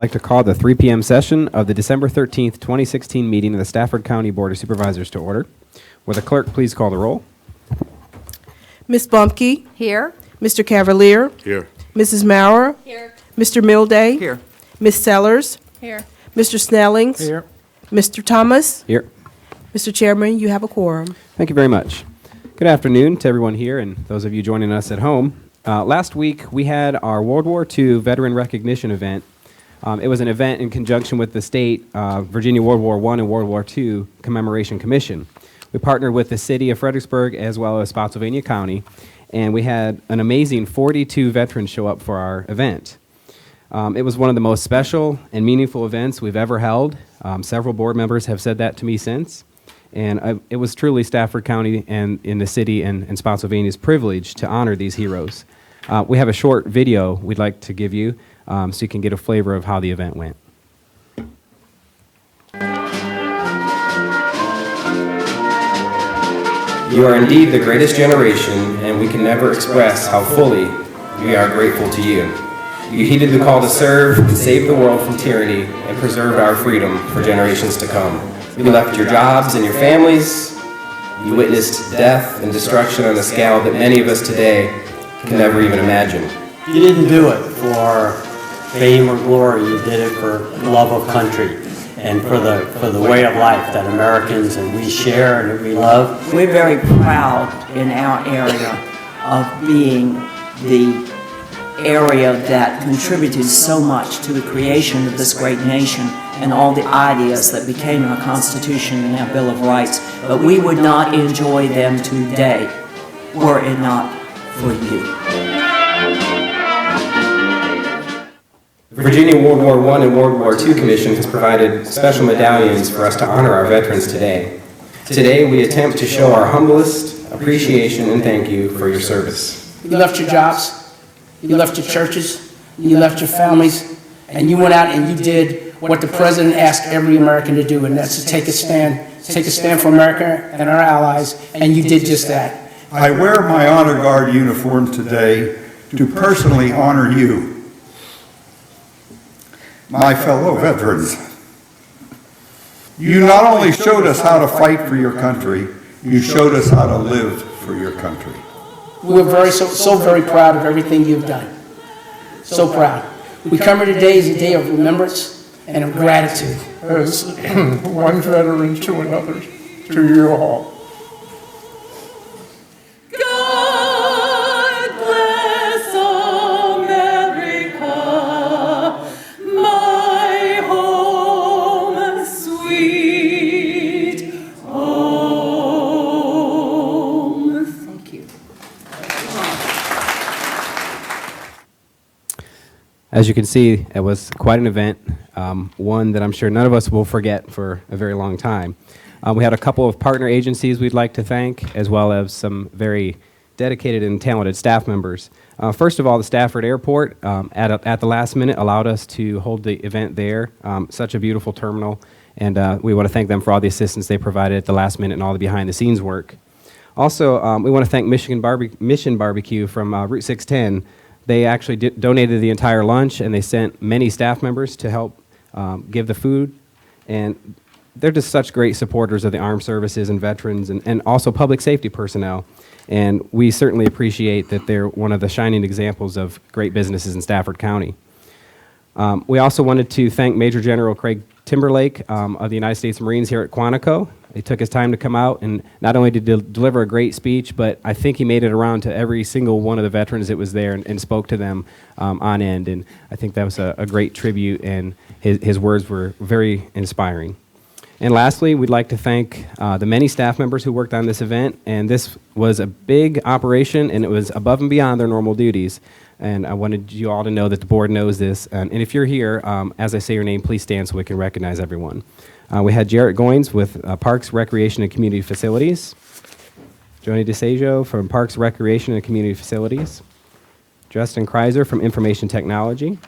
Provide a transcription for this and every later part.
I'd like to call the 3 p.m. session of the December 13th, 2016 meeting of the Stafford County Board of Supervisors to order. Will the clerk please call the roll? Ms. Bumpke? Here. Mr. Cavalier? Here. Mrs. Maurer? Here. Mr. Milday? Here. Ms. Sellers? Here. Mr. Snellings? Here. Mr. Thomas? Here. Mr. Chairman, you have a quorum. Thank you very much. Good afternoon to everyone here and those of you joining us at home. Last week, we had our World War II Veteran Recognition event. It was an event in conjunction with the state Virginia World War I and World War II Commemoration Commission. We partnered with the city of Fredericksburg as well as Spotsylvania County, and we had an amazing 42 veterans show up for our event. It was one of the most special and meaningful events we've ever held. Several board members have said that to me since, and it was truly Stafford County and in the city and Spotsylvania's privilege to honor these heroes. We have a short video we'd like to give you so you can get a flavor of how the event went. You are indeed the greatest generation, and we can never express how fully we are grateful to you. You heeded the call to serve and save the world from tyranny and preserved our freedom for generations to come. You left your jobs and your families. You witnessed death and destruction on a scale that many of us today can never even imagine. You didn't do it for fame or glory. You did it for love of country and for the way of life that Americans and we share and that we love. We're very proud in our area of being the area that contributed so much to the creation of this great nation and all the ideas that became our Constitution and our Bill of Rights. But we would not enjoy them today were it not for you. The Virginia World War I and World War II Commission has provided special medallions for us to honor our veterans today. Today, we attempt to show our humblest appreciation and thank you for your service. You left your jobs, you left your churches, you left your families, and you went out and you did what the President asked every American to do, and that's to take a stand for America and our allies, and you did just that. I wear my Honor Guard uniform today to personally honor you, my fellow veterans. You not only showed us how to fight for your country, you showed us how to live for your country. We're so very proud of everything you've done. So proud. We come here today as a day of remembrance and of gratitude. As one veteran to another, to you all. God bless America, my home sweet home. Thank you. As you can see, it was quite an event, one that I'm sure none of us will forget for a very long time. We had a couple of partner agencies we'd like to thank, as well as some very dedicated and talented staff members. First of all, the Stafford Airport, at the last minute, allowed us to hold the event there. Such a beautiful terminal, and we want to thank them for all the assistance they provided at the last minute and all the behind-the-scenes work. Also, we want to thank Mission Barbecue from Route 610. They actually donated the entire lunch, and they sent many staff members to help give the food, and they're just such great supporters of the armed services and veterans and also public safety personnel, and we certainly appreciate that they're one of the shining examples of great businesses in Stafford County. We also wanted to thank Major General Craig Timberlake of the United States Marines here at Quantico. He took his time to come out and not only to deliver a great speech, but I think he made it around to every single one of the veterans that was there and spoke to them on end. And I think that was a great tribute, and his words were very inspiring. And lastly, we'd like to thank the many staff members who worked on this event. And this was a big operation, and it was above and beyond their normal duties. And I wanted you all to know that the board knows this. And if you're here, as I say your name, please stand so we can recognize everyone. We had Jarrett Goins with Parks, Recreation, and Community Facilities. Joni DeSaggio from Parks, Recreation, and Community Facilities. Justin Kreiser from Information Technology.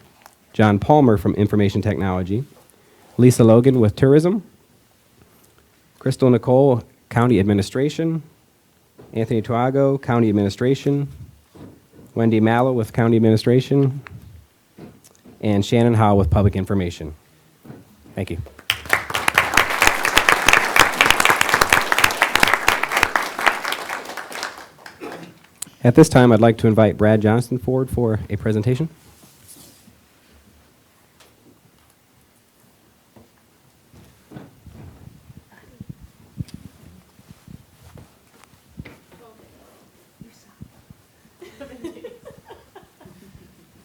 John Palmer from Information Technology. Lisa Logan with Tourism. Crystal Nicole, County Administration. Anthony Tuago, County Administration. Wendy Mallow with County Administration. and Shannon Howe with Public Information. Thank you. At this time, I'd like to invite Brad Johnson forward for a presentation.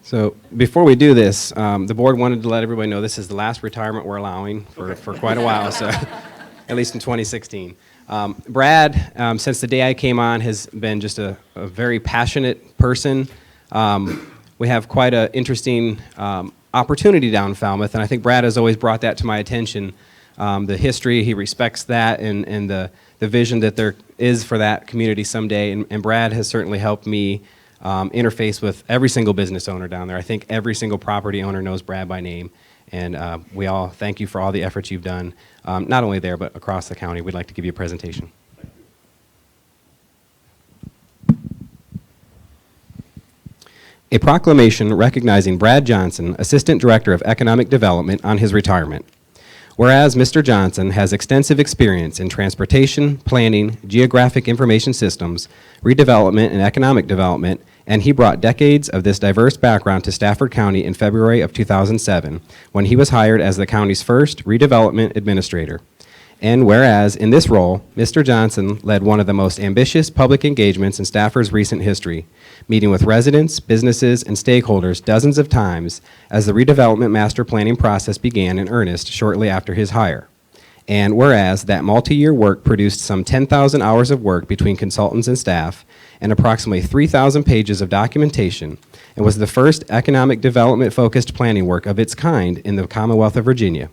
So before we do this, the board wanted to let everybody know this is the last retirement we're allowing for quite a while, so at least in 2016. Brad, since the day I came on, has been just a very passionate person. We have quite an interesting opportunity down in Falmouth, and I think Brad has always brought that to my attention. The history, he respects that, and the vision that there is for that community someday, and Brad has certainly helped me interface with every single business owner down there. I think every single property owner knows Brad by name, and we all thank you for all the efforts you've done, not only there, but across the county. We'd like to give you a presentation. A proclamation recognizing Brad Johnson, Assistant Director of Economic Development, on his retirement. Whereas Mr. Johnson has extensive experience in transportation, planning, geographic information systems, redevelopment, and economic development, and he brought decades of this diverse background to Stafford County in February of 2007, when he was hired as the county's first redevelopment administrator. And whereas in this role, Mr. Johnson led one of the most ambitious public engagements in Stafford's recent history, meeting with residents, businesses, and stakeholders dozens of times as the redevelopment master planning process began in earnest shortly after his hire. And whereas that multi-year work produced some 10,000 hours of work between consultants and staff and approximately 3,000 pages of documentation, and was the first economic development-focused planning work of its kind in the Commonwealth of Virginia.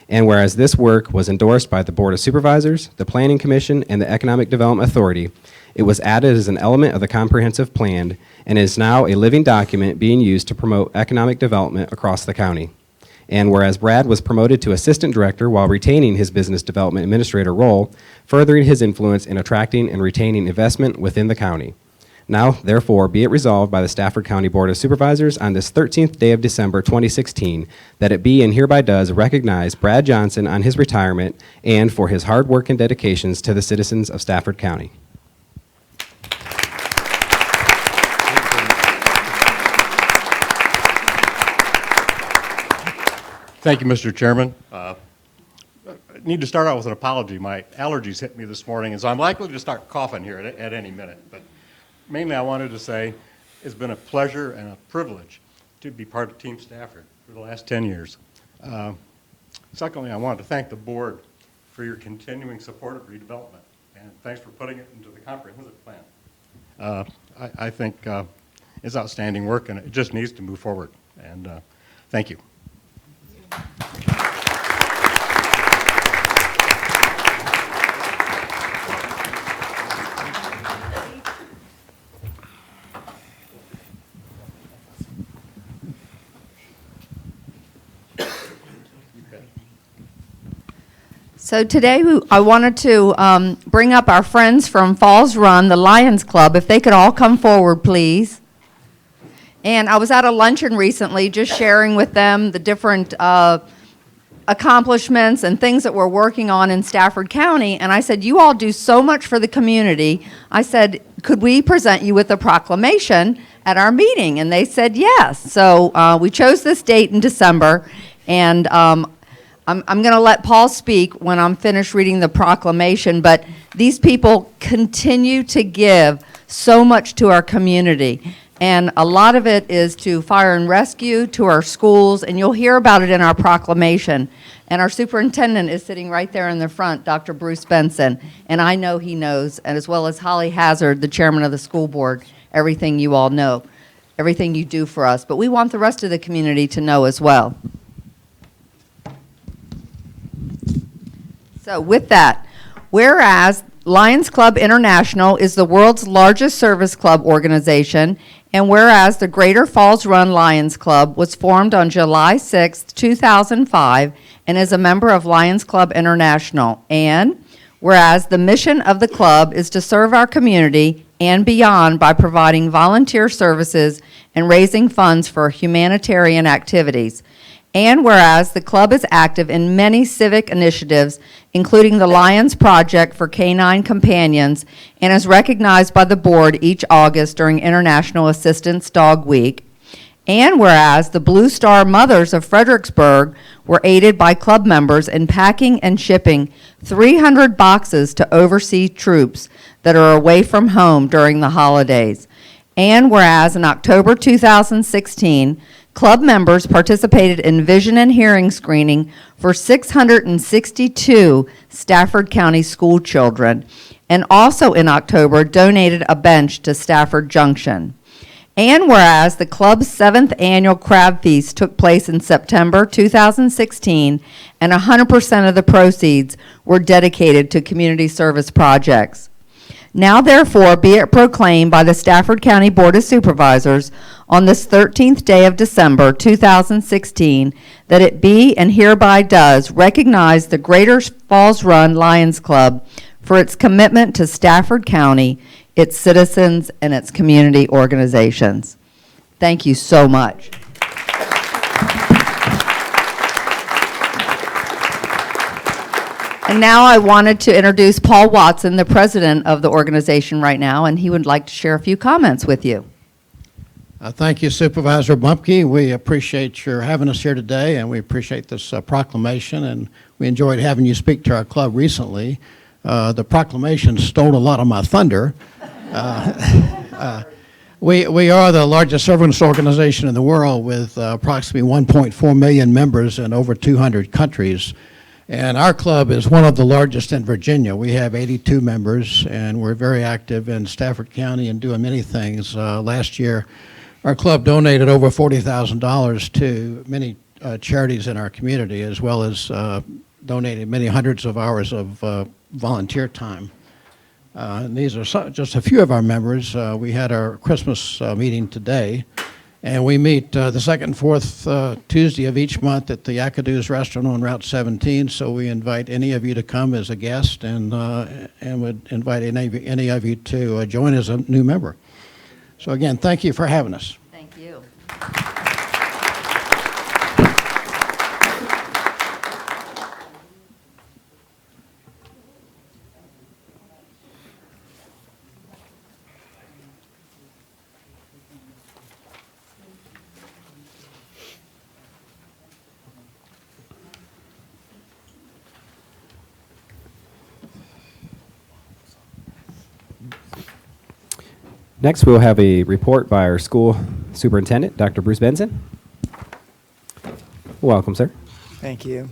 And whereas this work was endorsed by the Board of Supervisors, the Planning Commission, and the Economic Development Authority, it was added as an element of the comprehensive plan and is now a living document being used to promote economic development across the county. And whereas Brad was promoted to Assistant Director while retaining his Business Development Administrator role, furthering his influence in attracting and retaining investment within the county. Now, therefore, be it resolved by the Stafford County Board of Supervisors on this 13th day of December 2016 that it be and hereby does recognize Brad Johnson on his retirement and for his hard work and dedications to the citizens of Stafford County. Thank you, Mr. Chairman. I need to start out with an apology. My allergies hit me this morning, and so I'm likely to start coughing here at any minute. But mainly, I wanted to say it's been a pleasure and a privilege to be part of Team Stafford for the last 10 years. Secondly, I wanted to thank the board for your continuing support of redevelopment, and thanks for putting it into the comprehensive plan. I think it's outstanding work, and it just needs to move forward. And thank you. So today I wanted to bring up our friends from Falls Run, the Lions Club, if they could all come forward, please. And I was at a luncheon recently just sharing with them the different accomplishments and things that we're working on in Stafford County, and I said, you all do so much for the community. I said, could we present you with a proclamation at our meeting? And they said yes. So we chose this date in December, and I'm going to let Paul speak when I'm finished reading the proclamation, but these people continue to give so much to our community. And a lot of it is to fire and rescue, to our schools, and you'll hear about it in our proclamation. And our superintendent is sitting right there in the front, Dr. Bruce Benson, and I know he knows, and as well as Holly Hazard, the chairman of the school board, everything you all know, everything you do for us. But we want the rest of the community to know as well. So with that, whereas Lions Club International is the world's largest service club organization, and whereas the Greater Falls Run Lions Club was formed on July 6, 2005, and is a member of Lions Club International, and whereas the mission of the club is to serve our community and beyond by providing volunteer services and raising funds for humanitarian activities. And whereas the club is active in many civic initiatives, including the Lions Project for Canine Companions, and is recognized by the board each August during International Assistance Dog Week. And whereas the Blue Star Mothers of Fredericksburg were aided by club members in packing and shipping 300 boxes to overseas troops that are away from home during the holidays. And whereas in October 2016, club members participated in vision and hearing screening for 662 Stafford County school children, and also in October donated a bench to Stafford Junction. And whereas the club's 7th annual crab feast took place in September 2016, and 100% of the proceeds were dedicated to community service projects. Now therefore be it proclaimed by the Stafford County Board of Supervisors on this 13th day of December 2016 that it be and hereby does recognize the Greater Falls Run Lions Club for its commitment to Stafford County, its citizens, and its community organizations. Thank you so much. And now I wanted to introduce Paul Watson, the president of the organization right now, and he would like to share a few comments with you. Thank you, Supervisor Bumpke. We appreciate your having us here today, and we appreciate this proclamation, and we enjoyed having you speak to our club recently. The proclamation stole a lot of my thunder. We are the largest service organization in the world with approximately 1.4 million members in over 200 countries. And our club is one of the largest in Virginia. We have 82 members, and we're very active in Stafford County and doing many things. Last year, our club donated over $40,000 to many charities in our community, as well as donated many hundreds of hours of volunteer time. And these are just a few of our members. We had our Christmas meeting today, and we meet the second and fourth Tuesday of each month at the Akadu's Restaurant on Route 17. So we invite any of you to come as a guest, and would invite any of you to join as a new member. So again, thank you for having us. Thank you. Next, we'll have a report by our school superintendent, Dr. Bruce Benson. Welcome, sir. Thank you.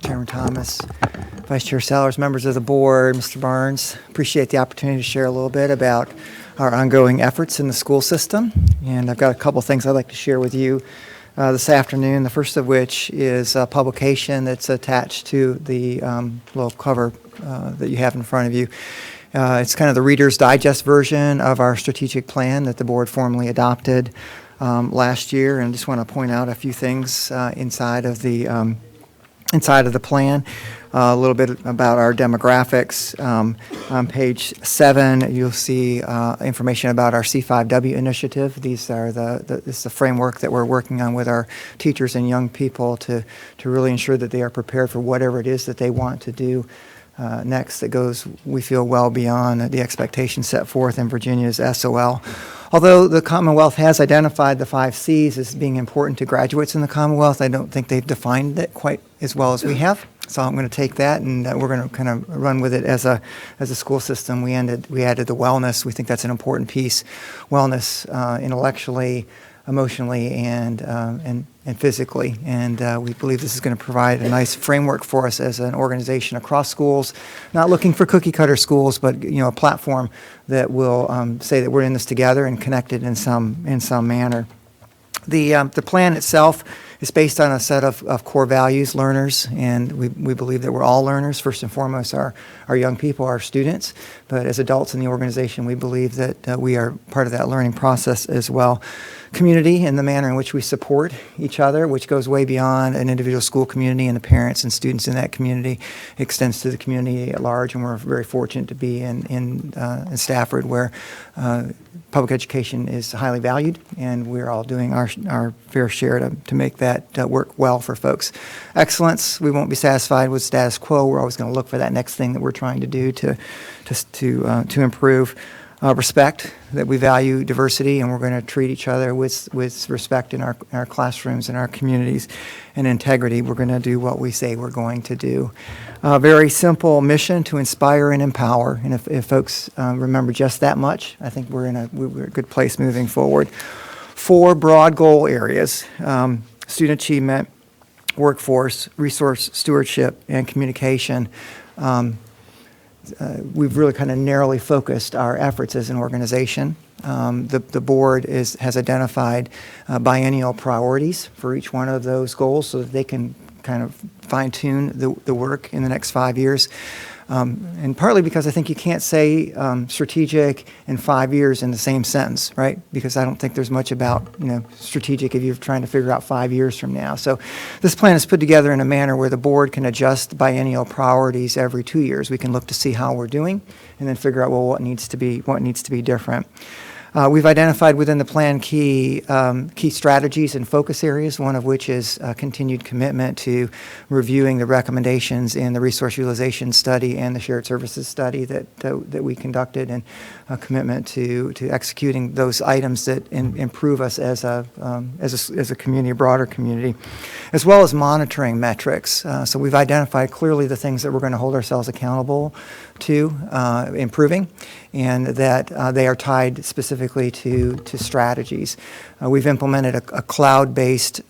Chairman Thomas, Vice Chair Sellers, members of the board, Mr. Barnes, appreciate the opportunity to share a little bit about our ongoing efforts in the school system. And I've got a couple things I'd like to share with you this afternoon, the first of which is a publication that's attached to the little cover that you have in front of you. It's kind of the Reader's Digest version of our strategic plan that the board formally adopted last year, and I just want to point out a few things inside of the plan. A little bit about our demographics. On page 7, you'll see information about our C5W initiative. These are this is the framework that we're working on with our teachers and young people to really ensure that they are prepared for whatever it is that they want to do next, that goes, we feel, well beyond the expectations set forth in Virginia's SOL. Although the Commonwealth has identified the 5 C's as being important to graduates in the Commonwealth, I don't think they've defined it quite as well as we have. So I'm going to take that, and we're going to kind of run with it as a school system. We added the wellness. We think that's an important piece. Wellness, intellectually, emotionally, and physically, and we believe this is going to provide a nice framework for us as an organization across schools, not looking for cookie cutter schools, but a platform that will say that we're in this together and connected in some manner. The plan itself is based on a set of core values, learners, and we believe that we're all learners. First and foremost, our young people, our students, but as adults in the organization, we believe that we are part of that learning process as well. Community and the manner in which we support each other, which goes way beyond an individual school community and the parents and students in that community, extends to the community at large, and we're very fortunate to be in Stafford, where public education is highly valued, and we're all doing our fair share to make that work well for folks. Excellence, we won't be satisfied with status quo. We're always going to look for that next thing that we're trying to do to improve. Respect, that we value diversity, and we're going to treat each other with respect in our classrooms and our communities. And integrity, we're going to do what we say we're going to do. Very simple mission to inspire and empower. And if folks remember just that much, I think we're in a good place moving forward. 4 broad goal areas: student achievement, workforce, resource stewardship, and communication. We've really kind of narrowly focused our efforts as an organization. The board has identified biennial priorities for each one of those goals so that they can kind of fine-tune the work in the next 5 years. And partly because I think you can't say strategic and 5 years in the same sentence, right? Because I don't think there's much about strategic if you're trying to figure out 5 years from now. So this plan is put together in a manner where the board can adjust biennial priorities every 2 years. We can look to see how we're doing and then figure out, well, what needs to be different. We've identified within the plan key strategies and focus areas, one of which is continued commitment to reviewing the recommendations in the resource utilization study and the shared services study that we conducted, and a commitment to executing those items that improve us as a community, a broader community, as well as monitoring metrics. So we've identified clearly the things that we're going to hold ourselves accountable to improving, and that they are tied specifically to strategies. We've implemented a cloud-based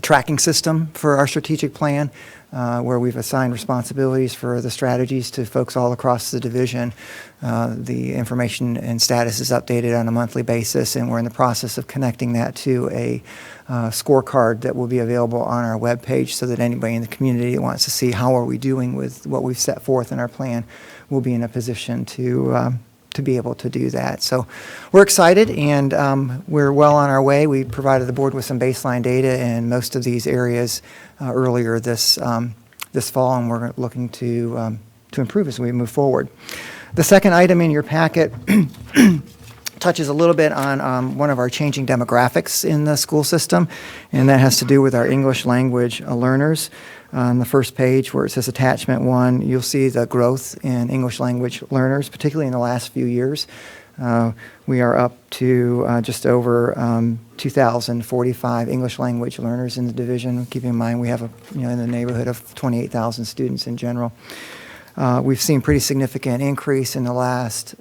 tracking system for our strategic plan, where we've assigned responsibilities for the strategies to folks all across the division. The information and status is updated on a monthly basis, and we're in the process of connecting that to a scorecard that will be available on our webpage, so that anybody in the community that wants to see how are we doing with what we've set forth in our plan will be in a position to be able to do that. So we're excited, and we're well on our way. We provided the board with some baseline data in most of these areas earlier this fall, and we're looking to improve as we move forward. The second item in your packet touches a little bit on one of our changing demographics in the school system, and that has to do with our English language learners. On the first page where it says attachment 1, you'll see the growth in English language learners, particularly in the last few years. We are up to just over 2,045 English language learners in the division. Keep in mind we have in the neighborhood of 28,000 students in general. We've seen pretty significant increase in the last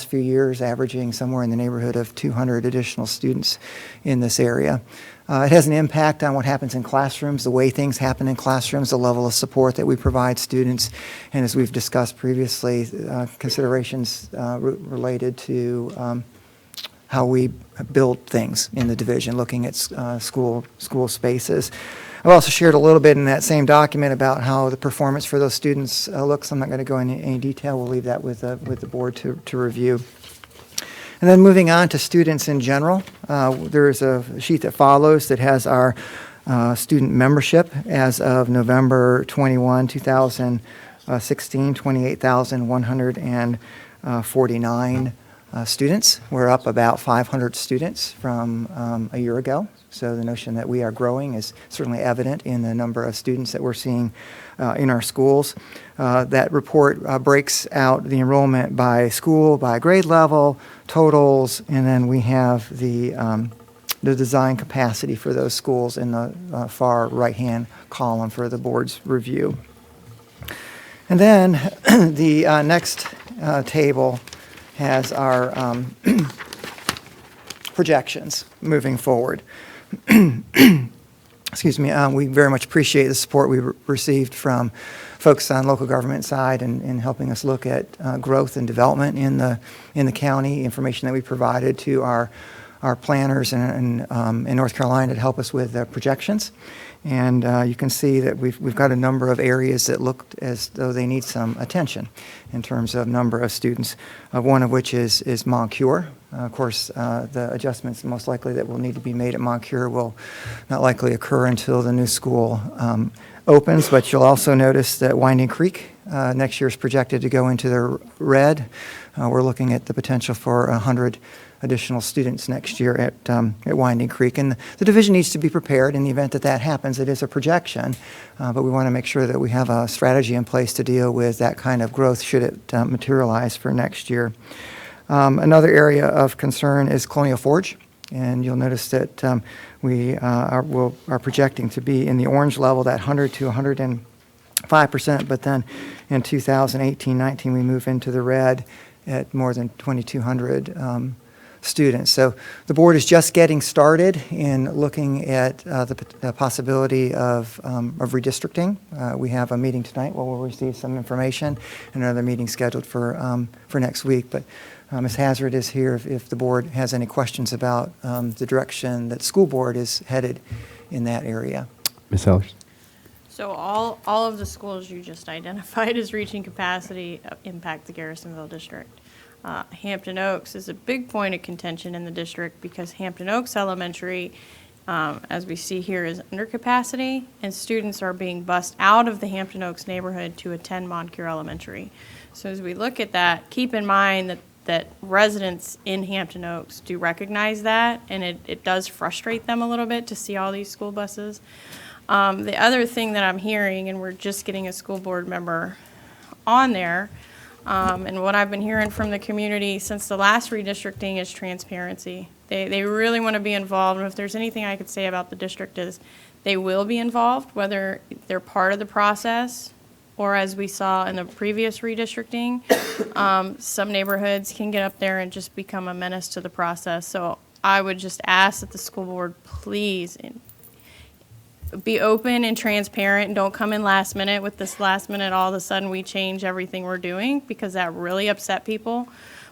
few years, averaging somewhere in the neighborhood of 200 additional students in this area. It has an impact on what happens in classrooms, the way things happen in classrooms, the level of support that we provide students, and as we've discussed previously, considerations related to how we build things in the division, looking at school spaces. I've also shared a little bit in that same document about how the performance for those students looks. I'm not going to go into any detail. We'll leave that with the board to review. And then moving on to students in general, there's a sheet that follows that has our student membership as of November 21, 2016, 28,149 students. We're up about 500 students from a year ago. So the notion that we are growing is certainly evident in the number of students that we're seeing in our schools. That report breaks out the enrollment by school, by grade level, totals, and then we have the design capacity for those schools in the far right-hand column for the board's review. And then the next table has our projections moving forward. Excuse me. We very much appreciate the support we received from folks on local government side in helping us look at growth and development in the county. Information that we provided to our planners in North Carolina to help us with projections. And you can see that we've got a number of areas that look as though they need some attention in terms of number of students, one of which is Moncure. Of course, the adjustments most likely that will need to be made at Moncure will not likely occur until the new school opens, but you'll also notice that Winding Creek next year is projected to go into the red. We're looking at the potential for 100 additional students next year at Winding Creek. And the division needs to be prepared in the event that that happens. It is a projection, but we want to make sure that we have a strategy in place to deal with that kind of growth should it materialize for next year. Another area of concern is Colonial Forge, and you'll notice that we are projecting to be in the orange level, that 100 to 105%, but then in 2018-19 we move into the red at more than 2,200 students. So the board is just getting started in looking at the possibility of redistricting. We have a meeting tonight where we'll receive some information, and another meeting scheduled for next week. But Ms. Hazard is here if the board has any questions about the direction that school board is headed in that area. Ms. Sellers? So all of the schools you just identified as reaching capacity impact the Garrisonville district. Hampton Oaks is a big point of contention in the district because Hampton Oaks Elementary, as we see here, is under capacity, and students are being bused out of the Hampton Oaks neighborhood to attend Moncure Elementary. So as we look at that, keep in mind that residents in Hampton Oaks do recognize that, and it does frustrate them a little bit to see all these school buses. The other thing that I'm hearing, and we're just getting a school board member on there, and what I've been hearing from the community since the last redistricting is transparency. They really want to be involved, and if there's anything I could say about the district is they will be involved, whether they're part of the process or, as we saw in the previous redistricting, some neighborhoods can get up there and just become a menace to the process. So I would just ask that the school board please be open and transparent, and don't come in last minute with this last minute all of a sudden we change everything we're doing, because that really upset people.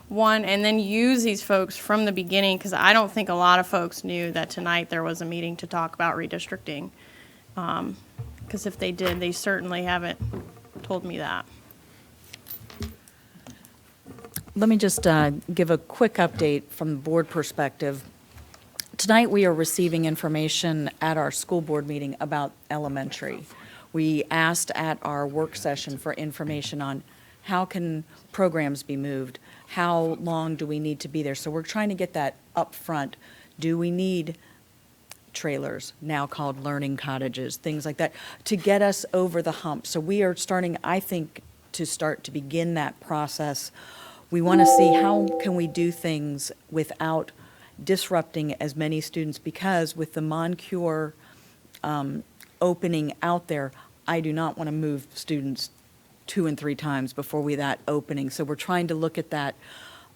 One, and then use these folks from the beginning, because I don't think a lot of folks knew that tonight there was a meeting to talk about redistricting. Because if they did, they certainly haven't told me that. Let me just give a quick update from the board perspective. Tonight, we are receiving information at our school board meeting about elementary. We asked at our work session for information on how can programs be moved, how long do we need to be there. So we're trying to get that up front. Do we need trailers, now called learning cottages, things like that, to get us over the hump? So we are starting, I think, to begin that process. We want to see how can we do things without disrupting as many students, because with the Moncure opening out there, I do not want to move students 2 and 3 times before that opening. So we're trying to look at that.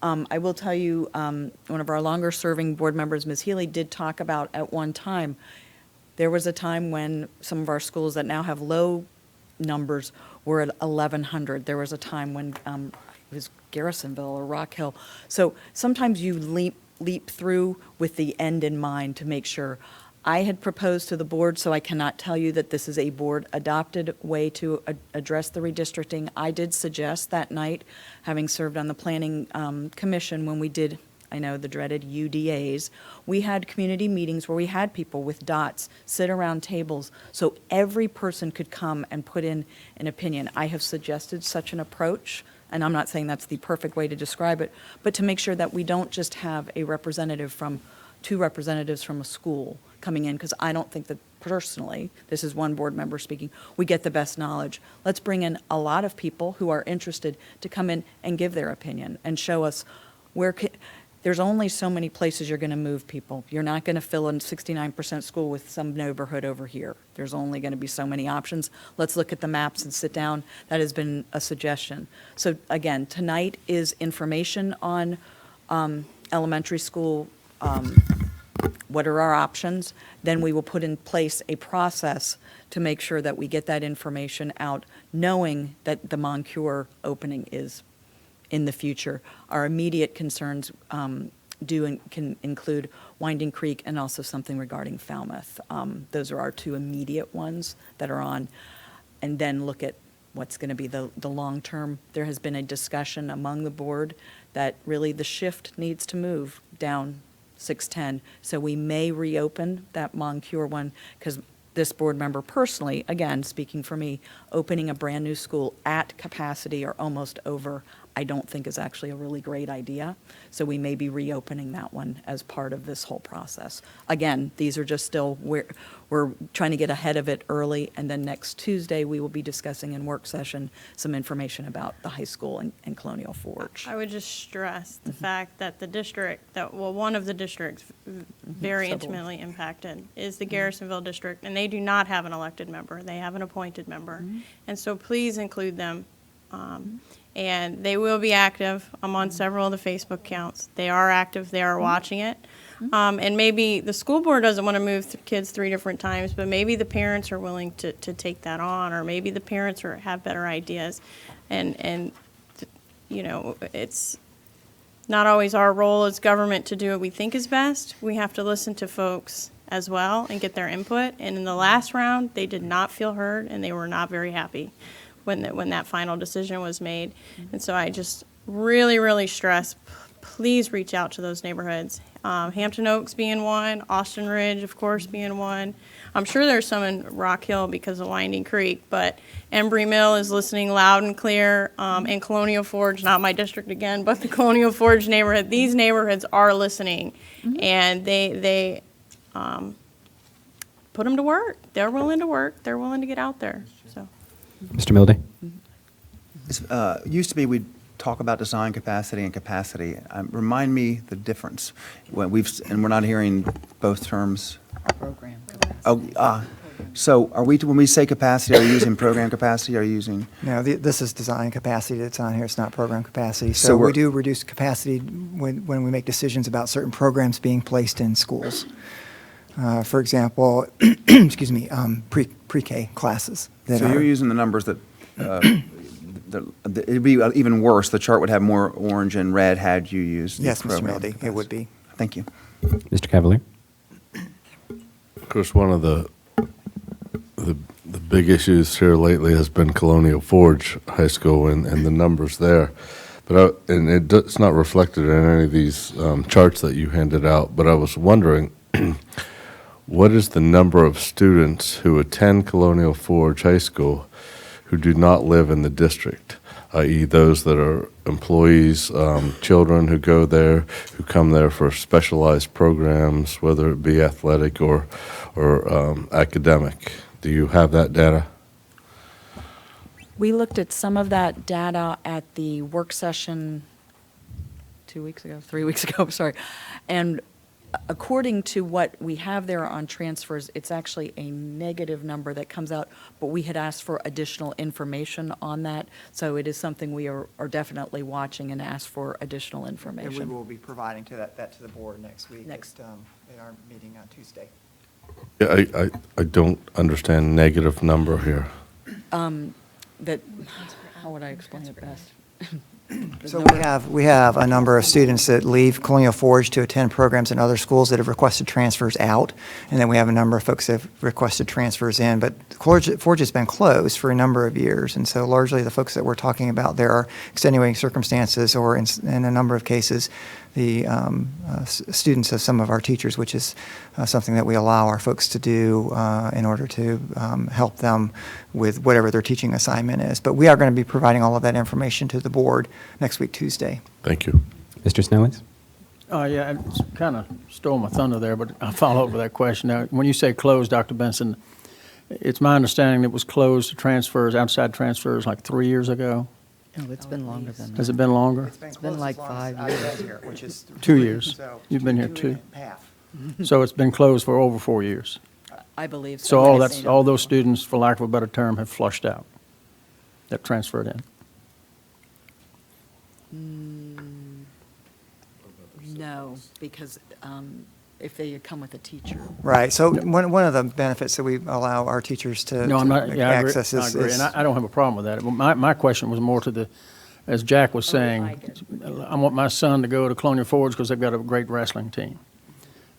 I will tell you, one of our longer serving board members, Ms. Healy, did talk about at one time, there was a time when some of our schools that now have low numbers were at 1,100. There was a time when it was Garrisonville or Rock Hill. So sometimes you leap through with the end in mind to make sure. I had proposed to the board, so I cannot tell you that this is a board-adopted way to address the redistricting. I did suggest that night, having served on the planning commission when we did, I know, the dreaded UDAs, we had community meetings where we had people with dots sit around tables so every person could come and put in an opinion. I have suggested such an approach, and I'm not saying that's the perfect way to describe it, but to make sure that we don't just have a representative from, 2 representatives from a school coming in, because I don't think that personally, this is one board member speaking, we get the best knowledge. Let's bring in a lot of people who are interested to come in and give their opinion and show us where there's only so many places you're going to move people. You're not going to fill a 69% school with some neighborhood over here. There's only going to be so many options. Let's look at the maps and sit down. That has been a suggestion. So again, tonight is information on elementary school, what are our options. Then we will put in place a process to make sure that we get that information out, knowing that the Moncure opening is in the future. Our immediate concerns can include Winding Creek and also something regarding Falmouth. Those are our 2 immediate ones that are on. And then look at what's going to be the long term. There has been a discussion among the board that really the shift needs to move down 610. So we may reopen that Moncure one, because this board member personally, again, speaking for me, opening a brand-new school at capacity or almost over, I don't think is actually a really great idea. So we may be reopening that one as part of this whole process. Again, these are just still, we're trying to get ahead of it early, and then next Tuesday, we will be discussing in work session some information about the high school and Colonial Forge. I would just stress the fact that the district, one of the districts very Several. intimately impacted is the Garrisonville district, and they do not have an elected member. They have an appointed member. And so please include them. And they will be active. I'm on several of the Facebook accounts. They are active. They are watching it. And maybe the school board doesn't want to move kids 3 different times, but maybe the parents are willing to take that on, or maybe the parents have better ideas. And you know, it's not always our role as government to do what we think is best. We have to listen to folks as well and get their input. And in the last round, they did not feel heard, and they were not very happy when that final decision was made. And so I just really, really stress, please reach out to those neighborhoods. Hampton Oaks being one, Austin Ridge, of course, being one. I'm sure there's some in Rock Hill because of Winding Creek, but Embry Mill is listening loud and clear, and Colonial Forge, not my district again, but the Colonial Forge neighborhood. These neighborhoods are listening, and they put them to work. They're willing to work. They're willing to get out there. So. Mr. Milday? Used to be we'd talk about design capacity and capacity. Remind me the difference. When we're not hearing both terms. Program. So when we say capacity, are you using program capacity? Are you using? No, this is design capacity that's on here. It's not program capacity. So So we do reduce capacity when we make decisions about certain programs being placed in schools. For example, excuse me, pre-K classes. So you're using the numbers that, it'd be even worse. The chart would have more orange and red had you used. Yes, Mr. program Mildy, it would be. Thank you. Mr. Cavalier? Of course, one of the big issues here lately has been Colonial Forge High School and the numbers there. But it's not reflected in any of these charts that you handed out. But I was wondering, what is the number of students who attend Colonial Forge High School who do not live in the district, i.e. those that are employees, children who go there, who come there for specialized programs, whether it be athletic or academic? Do you have that data? We looked at some of that data at the work session 3 weeks ago, sorry. And according to what we have there on transfers, it's actually a negative number that comes out, but we had asked for additional information on that. So it is something we are definitely watching and ask for additional information. And we will be providing that to the board next week at our meeting on Tuesday. Yeah, I don't understand negative number here. How would I explain it best? So we have a number of students that leave Colonial Forge to attend programs in other schools that have requested transfers out, and then we have a number of folks that have requested transfers in. But Forge has been closed for a number of years, and so largely the folks that we're talking about, there are extenuating circumstances, or in a number of cases, the students of some of our teachers, which is something that we allow our folks to do in order to help them with whatever their teaching assignment is. But we are going to be providing all of that information to the board next week, Tuesday. Thank you. Mr. Snellings? Yeah, it's kind of stole my thunder there, but I'll follow up with that question. Now, when you say closed, Dr. Benson, it's my understanding it was closed to transfers, outside transfers, like 3 years ago. No, it's been longer than that. Has it been longer? It's been like 5 years. Which is 2 years. So You've been here two. half. So it's been closed for over 4 years. I believe so. So all those students, for lack of a better term, have flushed out, that transferred in. No, because if they come with a teacher. Right. So one of the benefits that we allow our teachers to No, I'm not, yeah, access I agree, is and I don't have a problem with that. My question was more to as Jack was saying, I want my son to go to Colonial Forge because they've got a great wrestling team.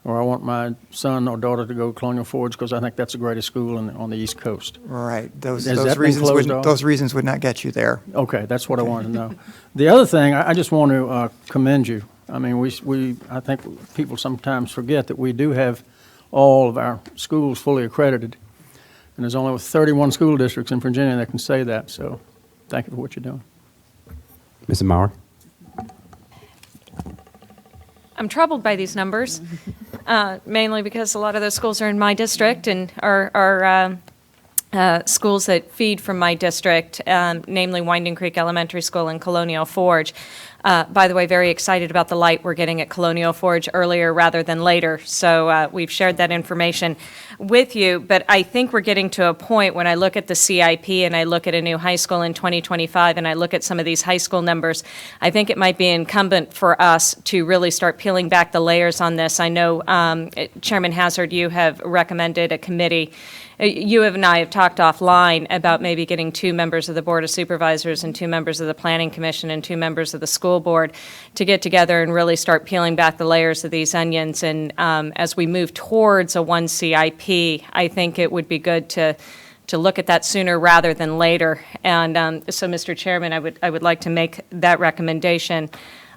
Or I want my son or daughter to go to Colonial Forge because I think that's the greatest school on the East Coast. right. Those Has that been reasons closed would off? those reasons would not get you there. Okay, that's what I wanted to know. The other thing, I just want to commend you. I mean, I think people sometimes forget that we do have all of our schools fully accredited. And there's only 31 school districts in Virginia that can say that, so thank you for what you're doing. Mrs. Maurer? I'm troubled by these numbers, mainly because a lot of those schools are in my district and are schools that feed from my district, namely Winding Creek Elementary School and Colonial Forge. By the way, very excited about the light we're getting at Colonial Forge earlier rather than later, so we've shared that information with you. But I think we're getting to a point when I look at the CIP and I look at a new high school in 2025 and I look at some of these high school numbers, I think it might be incumbent for us to really start peeling back the layers on this. I know, Chairman Hazard, you have recommended a committee. You and I have talked offline about maybe getting 2 members of the Board of Supervisors and 2 members of the Planning Commission and 2 members of the school board to get together and really start peeling back the layers of these onions. And as we move towards a 1 CIP, I think it would be good to look at that sooner rather than later. And so, Mr. Chairman, I would like to make that recommendation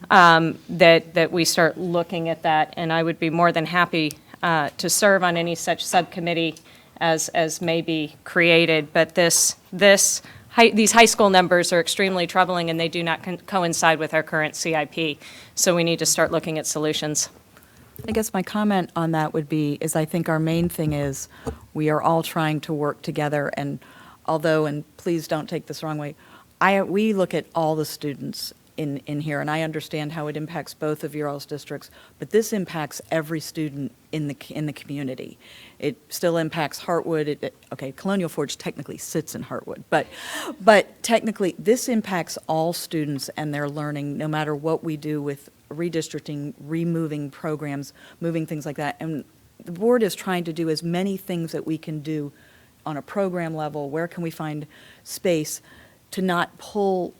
that we start looking at that. And I would be more than happy to serve on any such subcommittee as may be created, but these high school numbers are extremely troubling and they do not coincide with our current CIP, so we need to start looking at solutions. I guess my comment on that would be, is I think our main thing is we are all trying to work together, and although, and please don't take this the wrong way, we look at all the students in here, and I understand how it impacts both of your all's districts, but this impacts every student in the community. It still impacts Hartwood. Okay, Colonial Forge technically sits in Hartwood, but technically this impacts all students and their learning, no matter what we do with redistricting, removing programs, moving things like that. And the board is trying to do as many things that we can do on a program level. Where can we find space to not pull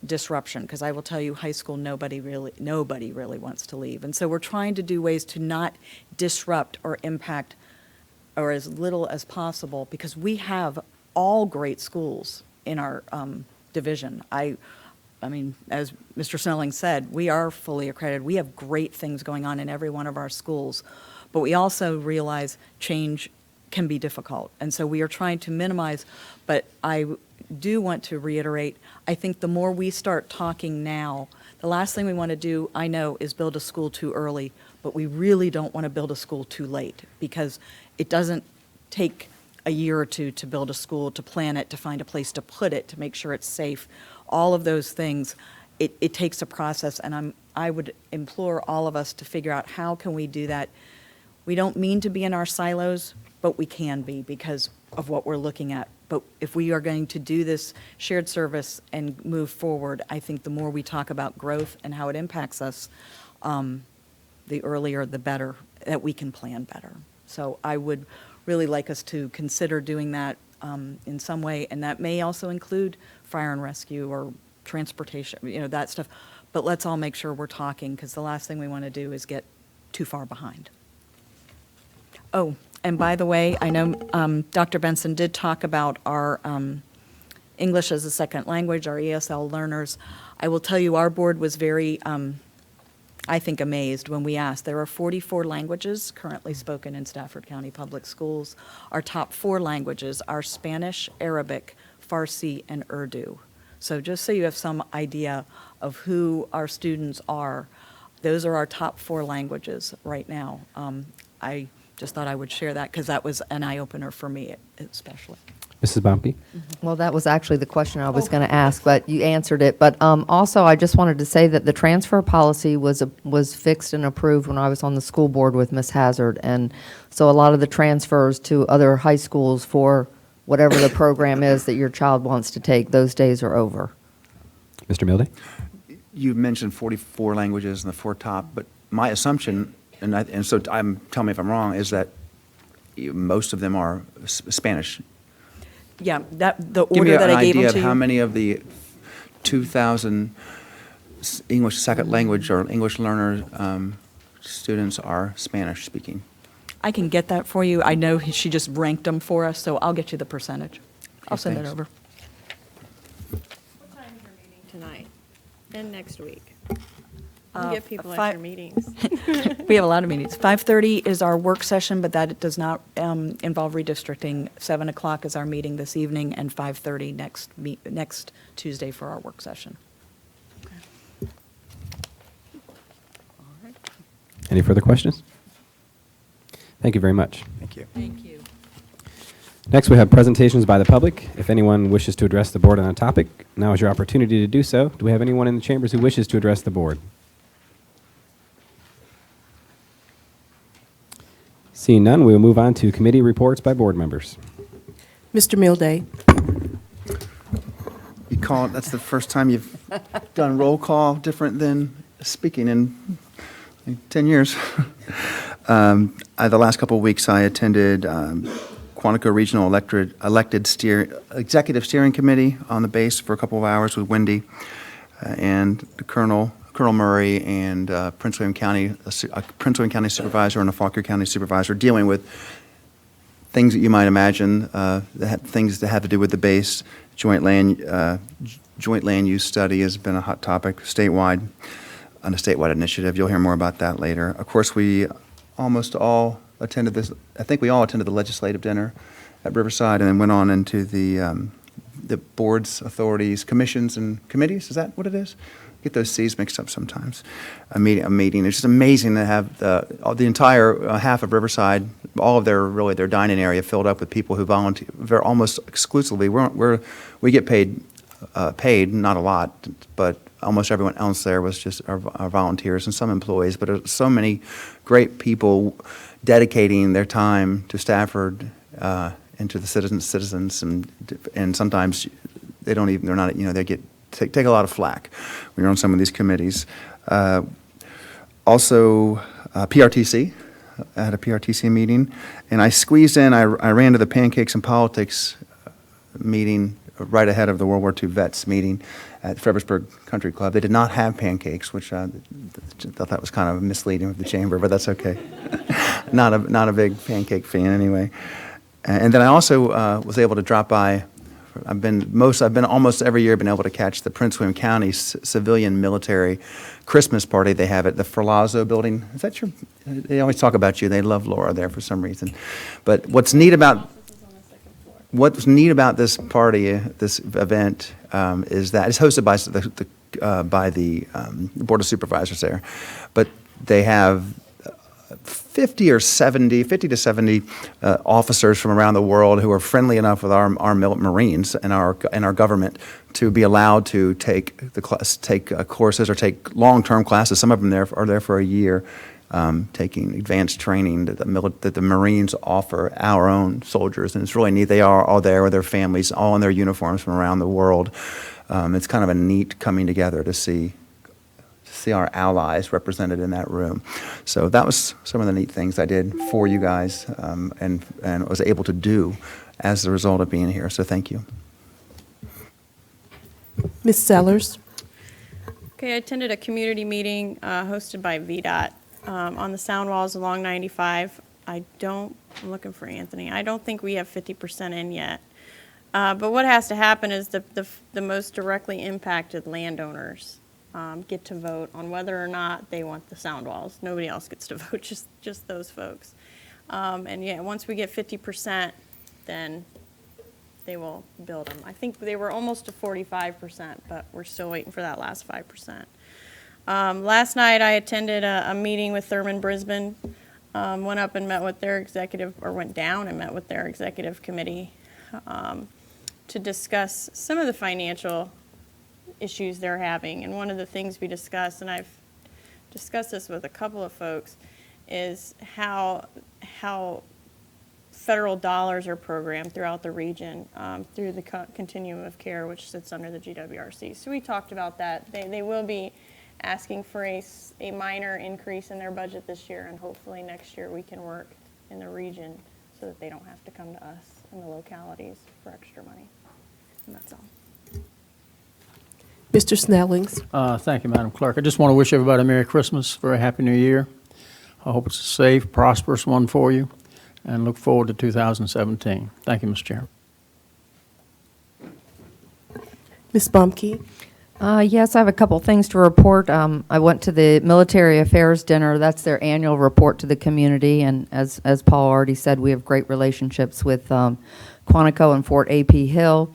disruption, because I will tell you, high school, nobody really wants to leave. And so we're trying to do ways to not disrupt or impact, or as little as possible, because we have all great schools in our division. I mean, as Mr. Snelling said, we are fully accredited. We have great things going on in every one of our schools, but we also realize change can be difficult. And so we are trying to minimize, but I do want to reiterate, I think the more we start talking now, the last thing we want to do, I know, is build a school too early, but we really don't want to build a school too late, because it doesn't take a year or two to build a school, to plan it, to find a place to put it, to make sure it's safe. All of those things, it takes a process, and I would implore all of us to figure out how can we do that. We don't mean to be in our silos, but we can be because of what we're looking at. But if we are going to do this shared service and move forward, I think the more we talk about growth and how it impacts us, the earlier the better, that we can plan better. So I would really like us to consider doing that in some way, and that may also include fire and rescue or transportation, that stuff. But let's all make sure we're talking, because the last thing we want to do is get too far behind. Oh, and by the way, I know Dr. Benson did talk about our English as a second language, our ESL learners. I will tell you, our board was very, I think, amazed when we asked. There are 44 languages currently spoken in Stafford County Public Schools. Our top 4 languages are Spanish, Arabic, Farsi, and Urdu. So just so you have some idea of who our students are, those are our top 4 languages right now. I just thought I would share that because that was an eye-opener for me especially. Mrs. Bumpy? Well, that was actually the question I was going to ask, but you answered it. But also, I just wanted to say that the transfer policy was fixed and approved when I was on the school board with Ms. Hazard. And so a lot of the transfers to other high schools for whatever the program is that your child wants to take, those days are over. Mr. Milday? You mentioned 44 languages in the 4 top, but my assumption, and so tell me if I'm wrong, is that most of them are Spanish. Yeah, the Give me order that an I gave them idea to of how you. many of the 2,000 English second language or English learner students are Spanish speaking. I can get that for you. I know she just ranked them for us, so I'll get you the percentage. I'll send it thanks. over. What time is your meeting tonight and next week? You get people at fi- your meetings. We have a lot of meetings. 5:30 is our work session, but that does not involve redistricting. 7 o'clock is our meeting this evening, and 5:30 next Tuesday for our work session. Any further questions? Thank you very much. Thank you. Thank you. Next, we have presentations by the public. If anyone wishes to address the board on a topic, now is your opportunity to do so. Do we have anyone in the chambers who wishes to address the board? Seeing none, we will move on to committee reports by board members. Mr. Milday. You call it, that's the first time you've done roll call different than speaking in 10 years. The last couple of weeks, I attended Quantico Regional Executive Steering Committee on the base for a couple of hours with Wendy and Colonel Murray and Prince William County Supervisor and a Fauquier County Supervisor dealing with things that you might imagine, things that have to do with the base. Joint land use study has been a hot topic statewide, on a statewide initiative. You'll hear more about that later. Of course, we almost all attended this. I think we all attended the legislative dinner at Riverside, and then went on into the boards, authorities, commissions, and committees. Is that what it is? Get those C's mixed up sometimes. A meeting. It's just amazing to have the entire half of Riverside, all of their dining area filled up with people who volunteer. Almost exclusively, we get paid, not a lot, but almost everyone else there was just our volunteers and some employees. But so many great people dedicating their time to Stafford and to the citizens, and sometimes they take a lot of flack when you're on some of these committees. Also, PRTC. I had a PRTC meeting, and I squeezed in. I ran to the Pancakes and Politics meeting right ahead of the World War II vets meeting at Fredericksburg Country Club. They did not have pancakes, which I thought that was kind of misleading with the chamber, but that's okay. Not a big pancake fan anyway. And then I also was able to drop by. I've been almost every year been able to catch the Prince William County civilian military Christmas party they have at the Ferlazzo building. Is that your? They always talk about you. They love Laura there for some reason. But what's neat about this party, this event, is that it's hosted by the Board of Supervisors there, but they have 50 to 70 officers from around the world who are friendly enough with our Marines and our government to be allowed to take courses or take long-term classes. Some of them are there for a year, taking advanced training that the Marines offer our own soldiers, and it's really neat. They are all there with their families, all in their uniforms from around the world. It's kind of a neat coming together to see our allies represented in that room. So that was some of the neat things I did for you guys, and was able to do as a result of being here. So thank you. Ms. Sellers. Okay, I attended a community meeting hosted by VDOT on the sound walls along 95. I'm looking for Anthony. I don't think we have 50% in yet. But what has to happen is the most directly impacted landowners get to vote on whether or not they want the sound walls. Nobody else gets to vote, just those folks. And yeah, once we get 50%, then they will build them. I think they were almost to 45%, but we're still waiting for that last 5%. Last night I attended a meeting with Thurman Brisbane. Went up and met with their went down and met with their executive committee to discuss some of the financial issues they're having. And one of the things we discussed, and I've discussed this with a couple of folks, is how federal dollars are programmed throughout the region through the continuum of care, which sits under the GWRC. So we talked about that. They will be asking for a minor increase in their budget this year, and hopefully next year we can work in the region so that they don't have to come to us in the localities for extra money. And that's all. Mr. Snellings. Thank you, Madam Clerk. I just want to wish everybody a Merry Christmas, very Happy New Year. I hope it's a safe, prosperous one for you, and look forward to 2017. Thank you, Mr. Chair. Ms. Bumke. Yes, I have a couple things to report. I went to the Military Affairs Dinner. That's their annual report to the community, and as Paul already said, we have great relationships with Quantico and Fort A.P. Hill.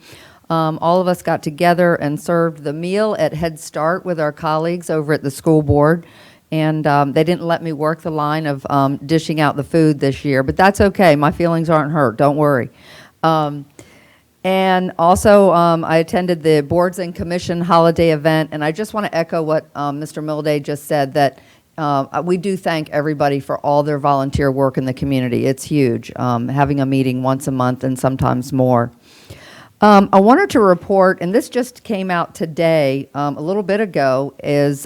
All of us got together and served the meal at Head Start with our colleagues over at the school board, and they didn't let me work the line of dishing out the food this year, but that's okay. My feelings aren't hurt. Don't worry. And also, I attended the Boards and Commission holiday event, and I just want to echo what Mr. Milday just said, that we do thank everybody for all their volunteer work in the community. It's huge, having a meeting once a month and sometimes more. I wanted to report, and this just came out today, a little bit ago, is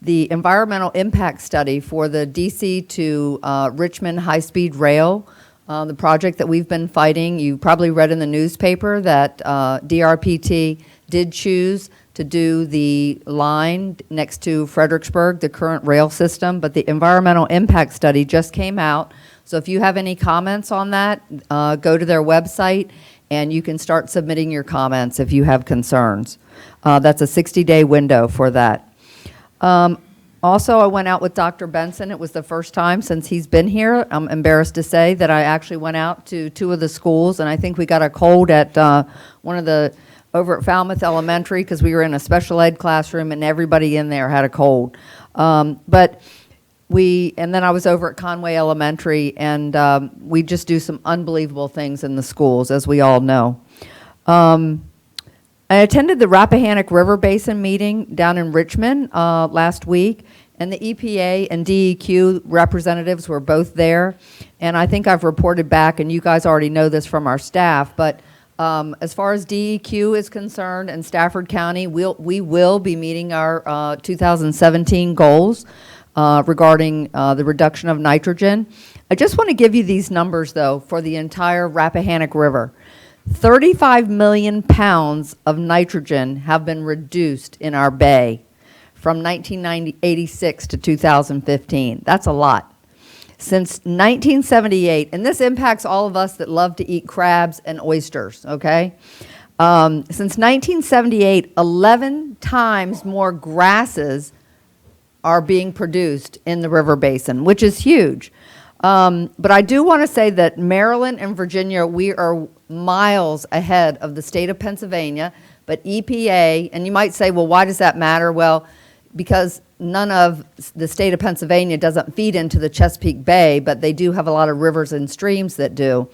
the environmental impact study for the DC to Richmond high-speed rail. The project that we've been fighting. You probably read in the newspaper that DRPT did choose to do the line next to Fredericksburg, the current rail system, but the environmental impact study just came out. So if you have any comments on that, go to their website and you can start submitting your comments if you have concerns. That's a 60-day window for that. Also, I went out with Dr. Benson. It was the first time since he's been here. I'm embarrassed to say that I actually went out to 2 of the schools, and I think we got a cold at one of the, over at Falmouth Elementary, because we were in a special ed classroom and everybody in there had a cold. And then I was over at Conway Elementary, and we just do some unbelievable things in the schools, as we all know. I attended the Rappahannock River Basin meeting down in Richmond last week, and the EPA and DEQ representatives were both there. And I think I've reported back, and you guys already know this from our staff, but as far as DEQ is concerned and Stafford County, we will be meeting our 2017 goals regarding the reduction of nitrogen. I just want to give you these numbers, though, for the entire Rappahannock River. 35 million pounds of nitrogen have been reduced in our bay from 1986 to 2015. That's a lot. Since 1978, and this impacts all of us that love to eat crabs and oysters, okay? Since 1978, 11 times more grasses are being produced in the river basin, which is huge. But I do want to say that Maryland and Virginia, we are miles ahead of the state of Pennsylvania, but EPA, and you might say, well, why does that matter? Well, because none of the state of Pennsylvania doesn't feed into the Chesapeake Bay, but they do have a lot of rivers and streams that do.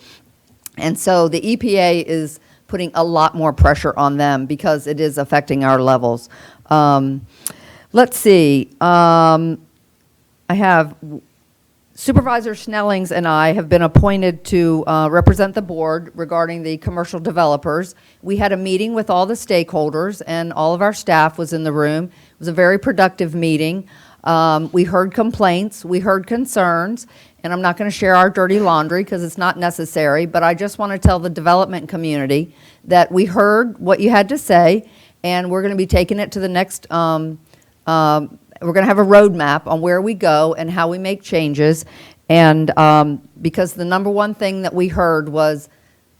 And so the EPA is putting a lot more pressure on them because it is affecting our levels. Let's see. I have Supervisor Snellings and I have been appointed to represent the board regarding the commercial developers. We had a meeting with all the stakeholders, and all of our staff was in the room. It was a very productive meeting. We heard complaints, we heard concerns, and I'm not going to share our dirty laundry because it's not necessary, but I just want to tell the development community that we heard what you had to say, and we're going to be taking it to the next we're going to have a roadmap on where we go and how we make changes. And because the number one thing that we heard was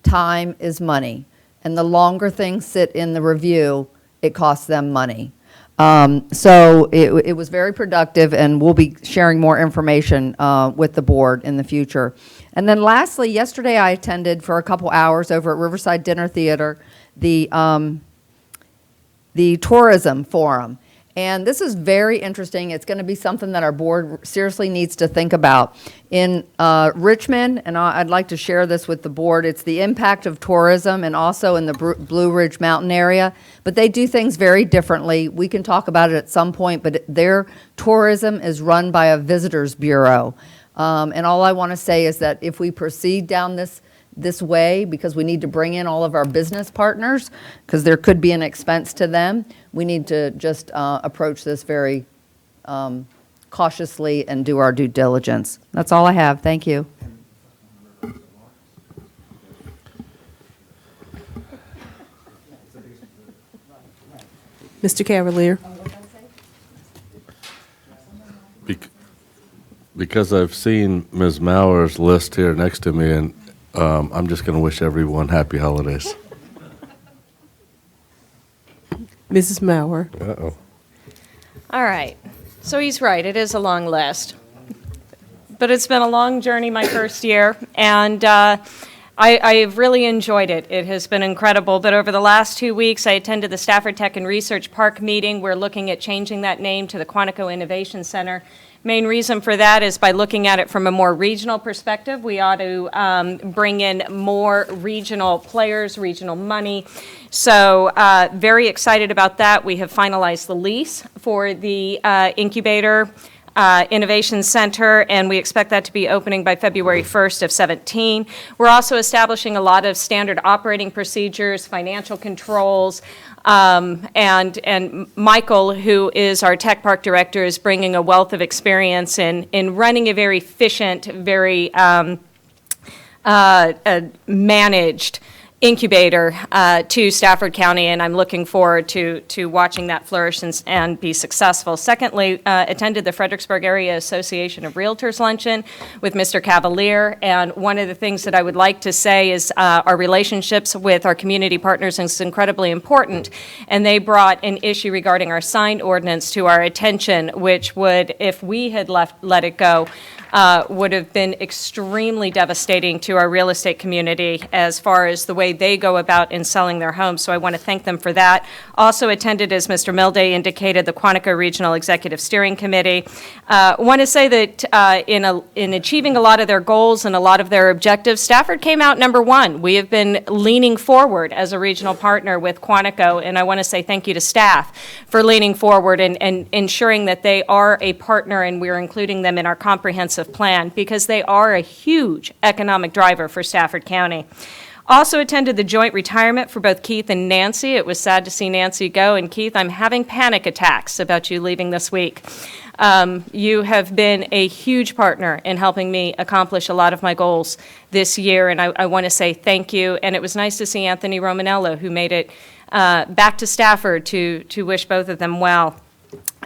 time is money. And the longer things sit in the review, it costs them money. So it was very productive, and we'll be sharing more information with the board in the future. And then lastly, yesterday I attended for a couple hours over at Riverside Dinner Theater the tourism forum. And this is very interesting. It's going to be something that our board seriously needs to think about. In Richmond, and I'd like to share this with the board, it's the impact of tourism, and also in the Blue Ridge Mountain area. But they do things very differently. We can talk about it at some point, but their tourism is run by a visitors bureau. And all I want to say is that if we proceed down this way, because we need to bring in all of our business partners, because there could be an expense to them, we need to just approach this very cautiously and do our due diligence. That's all I have. Thank you. Mr. Cavalier. Because I've seen Ms. Mauer's list here next to me, and I'm just going to wish everyone happy holidays. Mrs. Mauer. Uh-oh. All right. So he's right. It is a long list. But it's been a long journey my first year, and I've really enjoyed it. It has been incredible. But over the last 2 weeks, I attended the Stafford Tech and Research Park meeting. We're looking at changing that name to the Quantico Innovation Center. Main reason for that is by looking at it from a more regional perspective. We ought to bring in more regional players, regional money. So very excited about that. We have finalized the lease for the incubator Innovation Center, and we expect that to be opening by February 1st of 17. We're also establishing a lot of standard operating procedures, financial controls, and Michael, who is our tech park director, is bringing a wealth of experience in running a very efficient, very managed incubator to Stafford County, and I'm looking forward to watching that flourish and be successful. Secondly, attended the Fredericksburg Area Association of Realtors luncheon with Mr. Cavalier, and one of the things that I would like to say is our relationships with our community partners is incredibly important, and they brought an issue regarding our sign ordinance to our attention, which would, if we had let it go, would have been extremely devastating to our real estate community as far as the way they go about in selling their homes. So I want to thank them for that. Also attended, as Mr. Milday indicated, the Quantico Regional Executive Steering Committee. Want to say that in achieving a lot of their goals and a lot of their objectives, Stafford came out #1. We have been leaning forward as a regional partner with Quantico, and I want to say thank you to staff for leaning forward and ensuring that they are a partner and we're including them in our comprehensive plan, because they are a huge economic driver for Stafford County. Also attended the joint retirement for both Keith and Nancy. It was sad to see Nancy go, and Keith, I'm having panic attacks about you leaving this week. You have been a huge partner in helping me accomplish a lot of my goals this year, and I want to say thank you. And it was nice to see Anthony Romanello, who made it back to Stafford, to wish both of them well.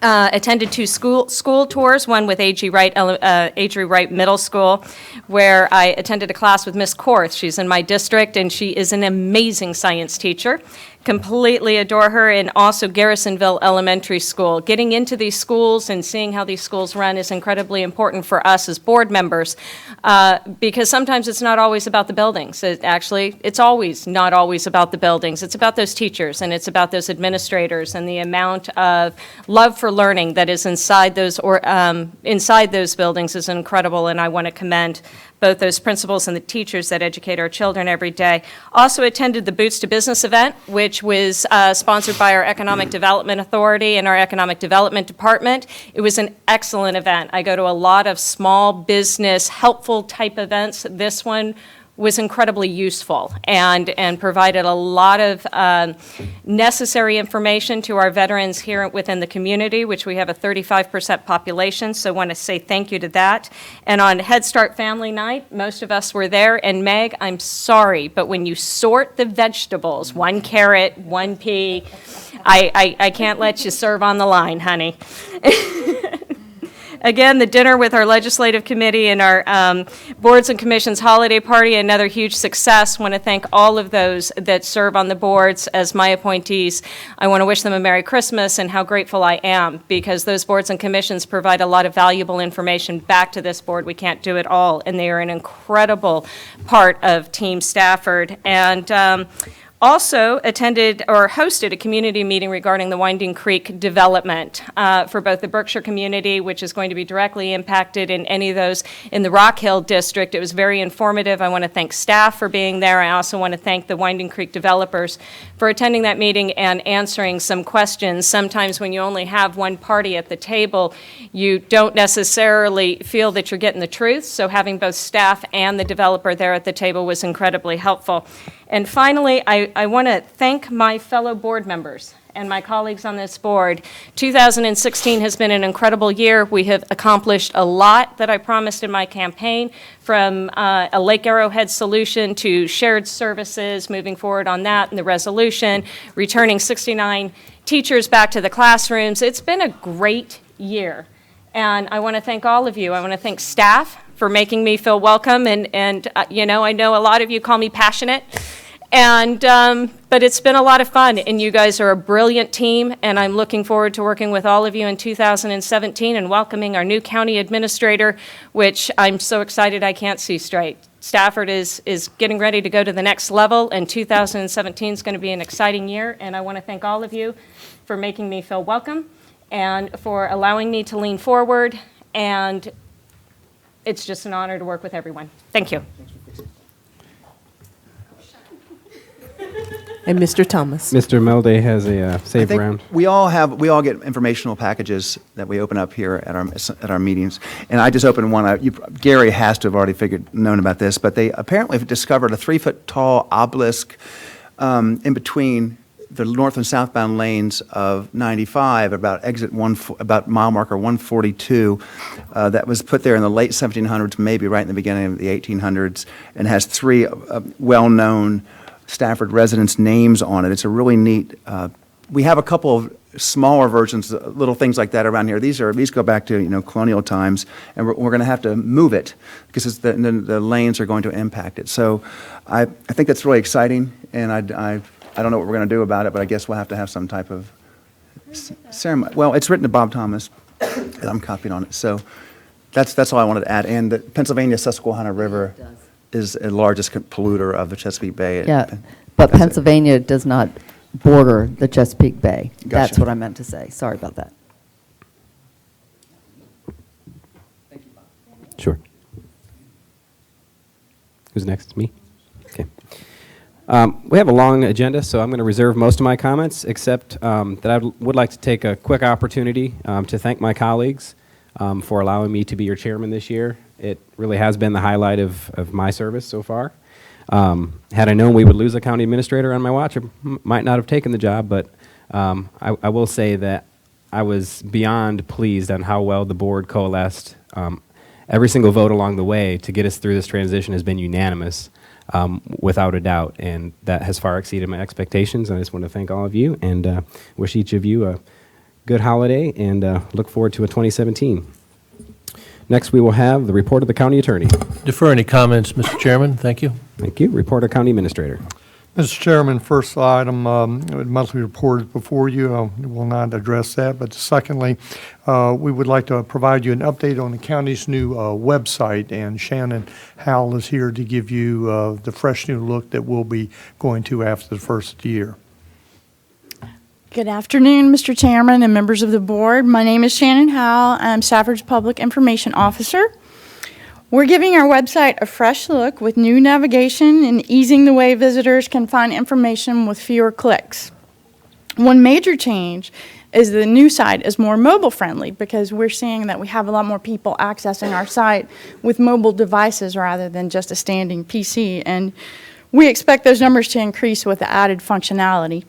Attended 2 school tours, one with A.G. Wright Middle School, where I attended a class with Miss Korth. She's in my district, and she is an amazing science teacher. Completely adore her. And also Garrisonville Elementary School. Getting into these schools and seeing how these schools run is incredibly important for us as board members, because sometimes it's not always about the buildings. It's always not always about the buildings. It's about those teachers, and it's about those administrators, and the amount of love for learning that is inside those buildings is incredible, and I want to commend both those principals and the teachers that educate our children every day. Also attended the Boots to Business event, which was sponsored by our Economic Development Authority and our Economic Development Department. It was an excellent event. I go to a lot of small business, helpful type events. This one was incredibly useful and provided a lot of necessary information to our veterans here within the community, which we have a 35% population, so I want to say thank you to that. And on Head Start Family Night, most of us were there, and Meg, I'm sorry, but when you sort the vegetables, 1 carrot, 1 pea, I can't let you serve on the line, honey. Again, the dinner with our legislative committee and our boards and commissions holiday party, another huge success. Want to thank all of those that serve on the boards as my appointees. I want to wish them a Merry Christmas and how grateful I am, because those boards and commissions provide a lot of valuable information back to this board. We can't do it all, and they are an incredible part of Team Stafford. And also attended or hosted a community meeting regarding the Winding Creek development for both the Berkshire community, which is going to be directly impacted in any of those in the Rock Hill district. It was very informative. I want to thank staff for being there. I also want to thank the Winding Creek developers for attending that meeting and answering some questions. Sometimes when you only have one party at the table, you don't necessarily feel that you're getting the truth. So having both staff and the developer there at the table was incredibly helpful. And finally, I want to thank my fellow board members and my colleagues on this board. 2016 has been an incredible year. We have accomplished a lot that I promised in my campaign, from a Lake Arrowhead solution to shared services, moving forward on that and the resolution, returning 69 teachers back to the classrooms. It's been a great year. And I want to thank all of you. I want to thank staff for making me feel welcome, and I know a lot of you call me passionate, but But it's been a lot of fun, and you guys are a brilliant team, and I'm looking forward to working with all of you in 2017 and welcoming our new county administrator, which I'm so excited I can't see straight. Stafford is getting ready to go to the next level, and 2017 is going to be an exciting year, and I want to thank all of you for making me feel welcome and for allowing me to lean forward, and it's just an honor to work with everyone. Thank you. And Mr. Thomas. Mr. Melday has a I save think round. we all get informational packages that we open up here at our meetings. And I just opened one. Gary has to have already known about this, but they apparently have discovered a 3-foot tall obelisk in between the north and southbound lanes of 95, about mile marker 142, that was put there in the late 1700s, maybe right in the beginning of the 1800s, and has 3 well-known Stafford residents' names on it. It's a really neat. We have a couple of smaller versions, little things like that around here. These go back to colonial times, and we're going to have to move it because the lanes are going to impact it. So I think that's really exciting, and I don't know what we're going to do about it, but I guess we'll have to have some type of ceremony. Well, it's written to Bob Thomas, and I'm copied on it. So that's all I wanted to add. And the Pennsylvania Susquehanna River is the largest polluter of the Chesapeake Bay. Yeah, but Pennsylvania does not border the Chesapeake Bay. Gotcha. That's what I meant to say. Sorry about that. Sure. Who's next? Me? Okay. We have a long agenda, so I'm going to reserve most of my comments, except that I would like to take a quick opportunity to thank my colleagues for allowing me to be your chairman this year. It really has been the highlight of my service so far. Had I known we would lose a county administrator on my watch, I might not have taken the job, but I will say that I was beyond pleased on how well the board coalesced. Every single vote along the way to get us through this transition has been unanimous, without a doubt, and that has far exceeded my expectations. I just want to thank all of you and wish each of you a good holiday and look forward to a 2017. Next, we will have the report of the county attorney. Defer any comments, Mr. Chairman. Thank you. Thank you. Report of county administrator. Mr. Chairman, first item, monthly report is before you. We will not address that. But secondly, we would like to provide you an update on the county's new website. And Shannon Howell is here to give you the fresh new look that we'll be going to after the first year. Good afternoon, Mr. Chairman and members of the board. My name is Shannon Howell. I'm Stafford's Public Information Officer. We're giving our website a fresh look with new navigation and easing the way visitors can find information with fewer clicks. One major change is the new site is more mobile friendly because we're seeing that we have a lot more people accessing our site with mobile devices rather than just a standing PC, and we expect those numbers to increase with the added functionality.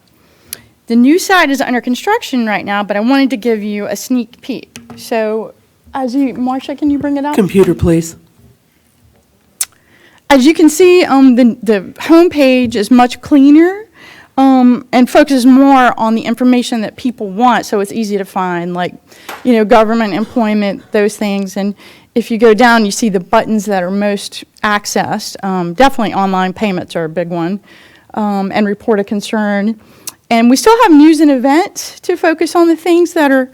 The new site is under construction right now, but I wanted to give you a sneak peek. So, Marcia, can you bring it up? Computer, please. As you can see, the home page is much cleaner and focuses more on the information that people want, so it's easy to find, like, government, employment, those things. And if you go down, you see the buttons that are most accessed. Definitely online payments are a big one, and report a concern. And we still have news and events to focus on the things that are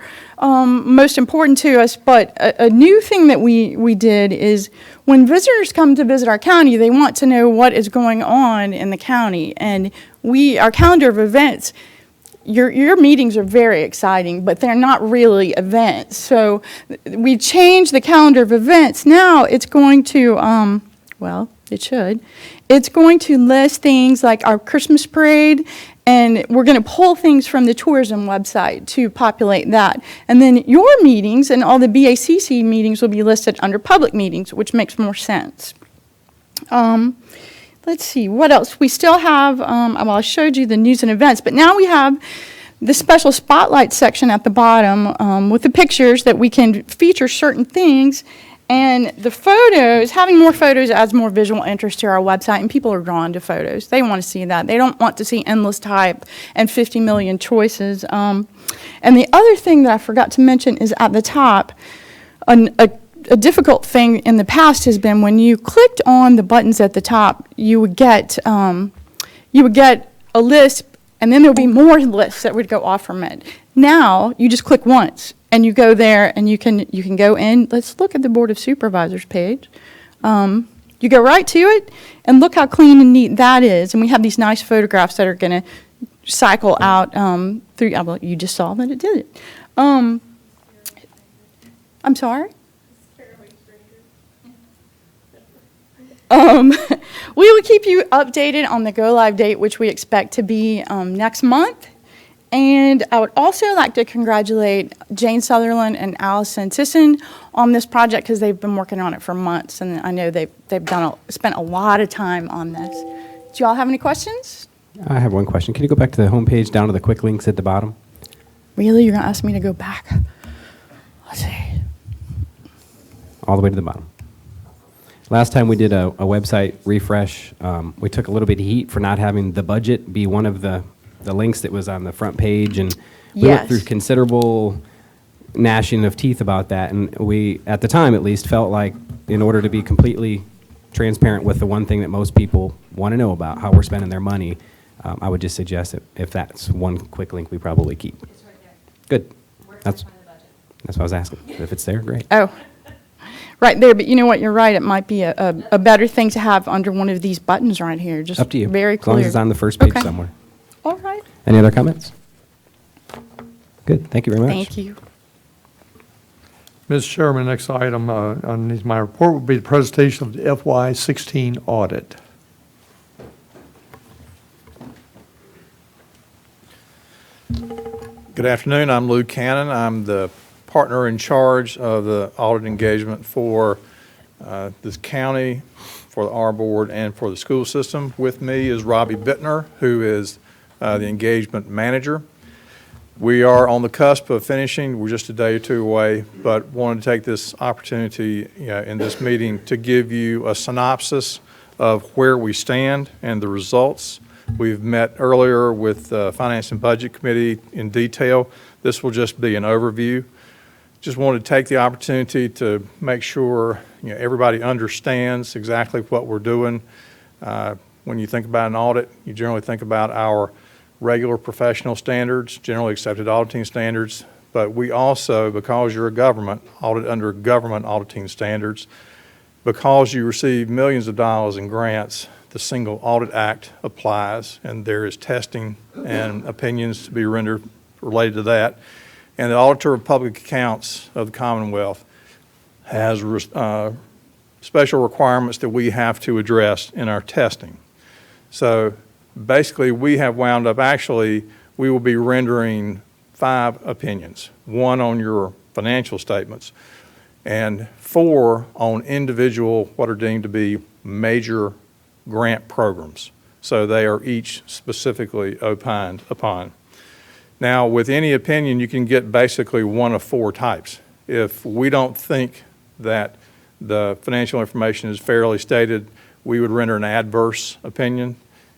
most important to us, but a new thing that we did is when visitors come to visit our county, they want to know what is going on in the county. And our calendar of events, your meetings are very exciting, but they're not really events. So we changed the calendar of events. Now it's going to, it should. It's going to list things like our Christmas parade, and we're going to pull things from the tourism website to populate that. And then your meetings and all the BACC meetings will be listed under public meetings, which makes more sense. Let's see, what else? We still have, I showed you the news and events, but now we have the special spotlight section at the bottom with the pictures that we can feature certain things. And the photos, having more photos adds more visual interest to our website, and people are drawn to photos. They want to see that. They don't want to see endless type and 50 million choices. And the other thing that I forgot to mention is at the top, a difficult thing in the past has been when you clicked on the buttons at the top, you would get a list, and then there'll be more lists that would go off from it. Now, you just click once, and you go there, and you can go in. Let's look at the Board of Supervisors page. You go right to it, and look how clean and neat that is. And we have these nice photographs that are going to cycle out through. Well, you just saw that it did it. I'm sorry? We will keep you updated on the go-live date, which we expect to be next month. And I would also like to congratulate Jane Sutherland and Allison Tisson on this project because they've been working on it for months, and I know they've spent a lot of time on this. Do you all have any questions? I have one question. Can you go back to the homepage down to the quick links at the bottom? Really? You're going to ask me to go back? Let's see. All the way to the bottom. Last time we did a website refresh, we took a little bit of heat for not having the budget be one of the links that was on the front page, and we went through considerable gnashing of teeth about that, and we, at the time at least, felt like in order to be completely transparent with the one thing that most people want to know about, how we're spending their money, I would just suggest that if that's one quick link, we probably keep. It's right there. Good. That's what I was asking. If it's there, great. Oh, right there, but you know what, you're right, it might be a better thing to have under one of these buttons right here, just Up to you. very As clear. long as it's on the first page Okay. somewhere. All right. Any other comments? Good. Thank you very much. Thank you. Mr. Chairman, next item on my report will be the presentation of the FY16 audit. Good afternoon. I'm Lou Cannon. I'm the partner in charge of the audit engagement for this county, for the R Board, and for the school system. With me is Robbie Bittner, who is the engagement manager. We are on the cusp of finishing. We're just a day or two away, but wanted to take this opportunity in this meeting to give you a synopsis of where we stand and the results. We've met earlier with the Finance and Budget Committee in detail. This will just be an overview. Just wanted to take the opportunity to make sure everybody understands exactly what we're doing. When you think about an audit, you generally think about our regular professional standards, generally accepted auditing standards, but we also, because you're a government, audit under government auditing standards. Because you receive millions of dollars in grants, the Single Audit Act applies, and there is testing and opinions to be rendered related to that. And the Auditor of Public Accounts of the Commonwealth has special requirements that we have to address in our testing. So basically, we have wound up, actually, we will be rendering 5 opinions, 1 on your financial statements, and 4 on individual, what are deemed to be major grant programs. So they are each specifically opined upon. Now, with any opinion, you can get basically 1 of 4 types. If we don't think that the financial information is fairly stated, we would render an adverse opinion.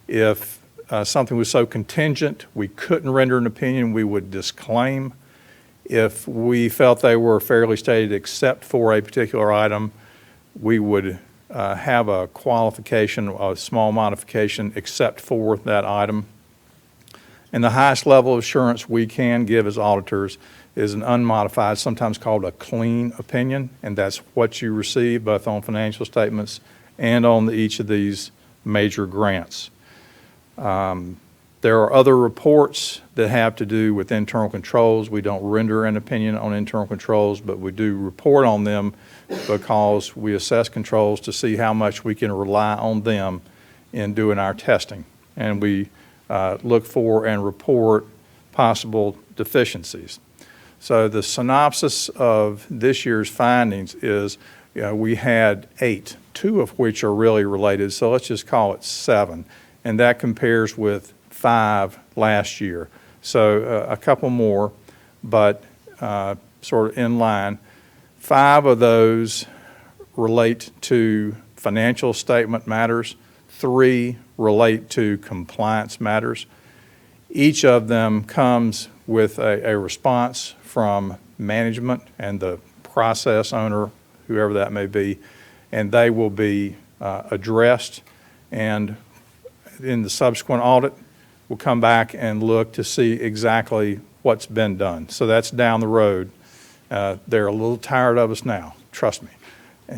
If something was so contingent we couldn't render an opinion, we would disclaim. If we felt they were fairly stated except for a particular item, we would have a qualification, a small modification except for that item. And the highest level of assurance we can give as auditors is an unmodified, sometimes called a clean opinion, and that's what you receive both on financial statements and on each of these major grants. There are other reports that have to do with internal controls. We don't render an opinion on internal controls, but we do report on them because we assess controls to see how much we can rely on them in doing our testing. And we look for and report possible deficiencies. So the synopsis of this year's findings is we had 8, 2 of which are really related, so let's just call it 7. And that compares with 5 last year. So a couple more, but sort of in line. 5 of those relate to financial statement matters. 3 relate to compliance matters. Each of them comes with a response from management and the process owner, whoever that may be, and they will be addressed, and in the subsequent audit, we'll come back and look to see exactly what's been done. So that's down the road. They're a little tired of us now, trust me.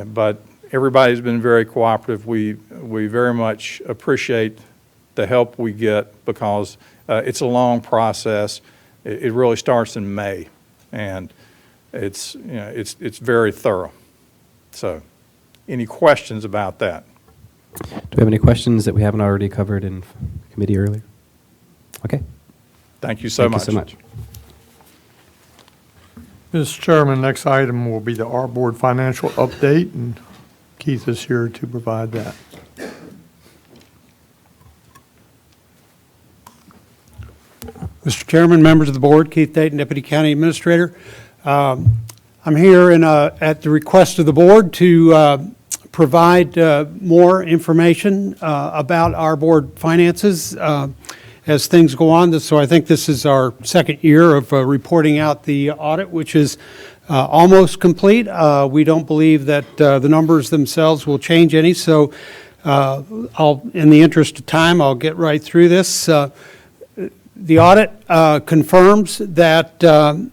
But everybody's been very cooperative. We very much appreciate the help we get because it's a long process. It really starts in May, and it's very thorough. So, any questions about that? Do we have any questions that we haven't already covered in committee earlier? Okay. Thank you so much. Thank you so much. Mr. Chairman, next item will be the Our Board financial update, and Keith is here to provide that. Mr. Chairman, members of the board, Keith Dayton, Deputy County Administrator. I'm here at the request of the board to provide more information about our board finances as things go on. So I think this is our second year of reporting out the audit, which is almost complete. We don't believe that the numbers themselves will change any, so in the interest of time, I'll get right through this. The audit confirms that the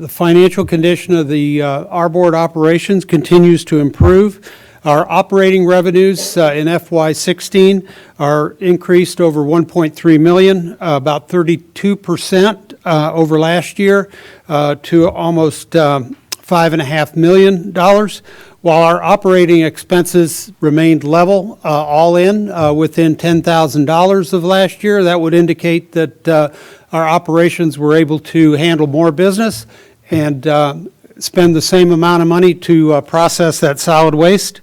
financial condition of the Our Board operations continues to improve. Our operating revenues in FY16 are increased over $1.3 million, about 32% over last year, to almost $5.5 million, while our operating expenses remained level, all in, within $10,000 of last year. That would indicate that our operations were able to handle more business and spend the same amount of money to process that solid waste.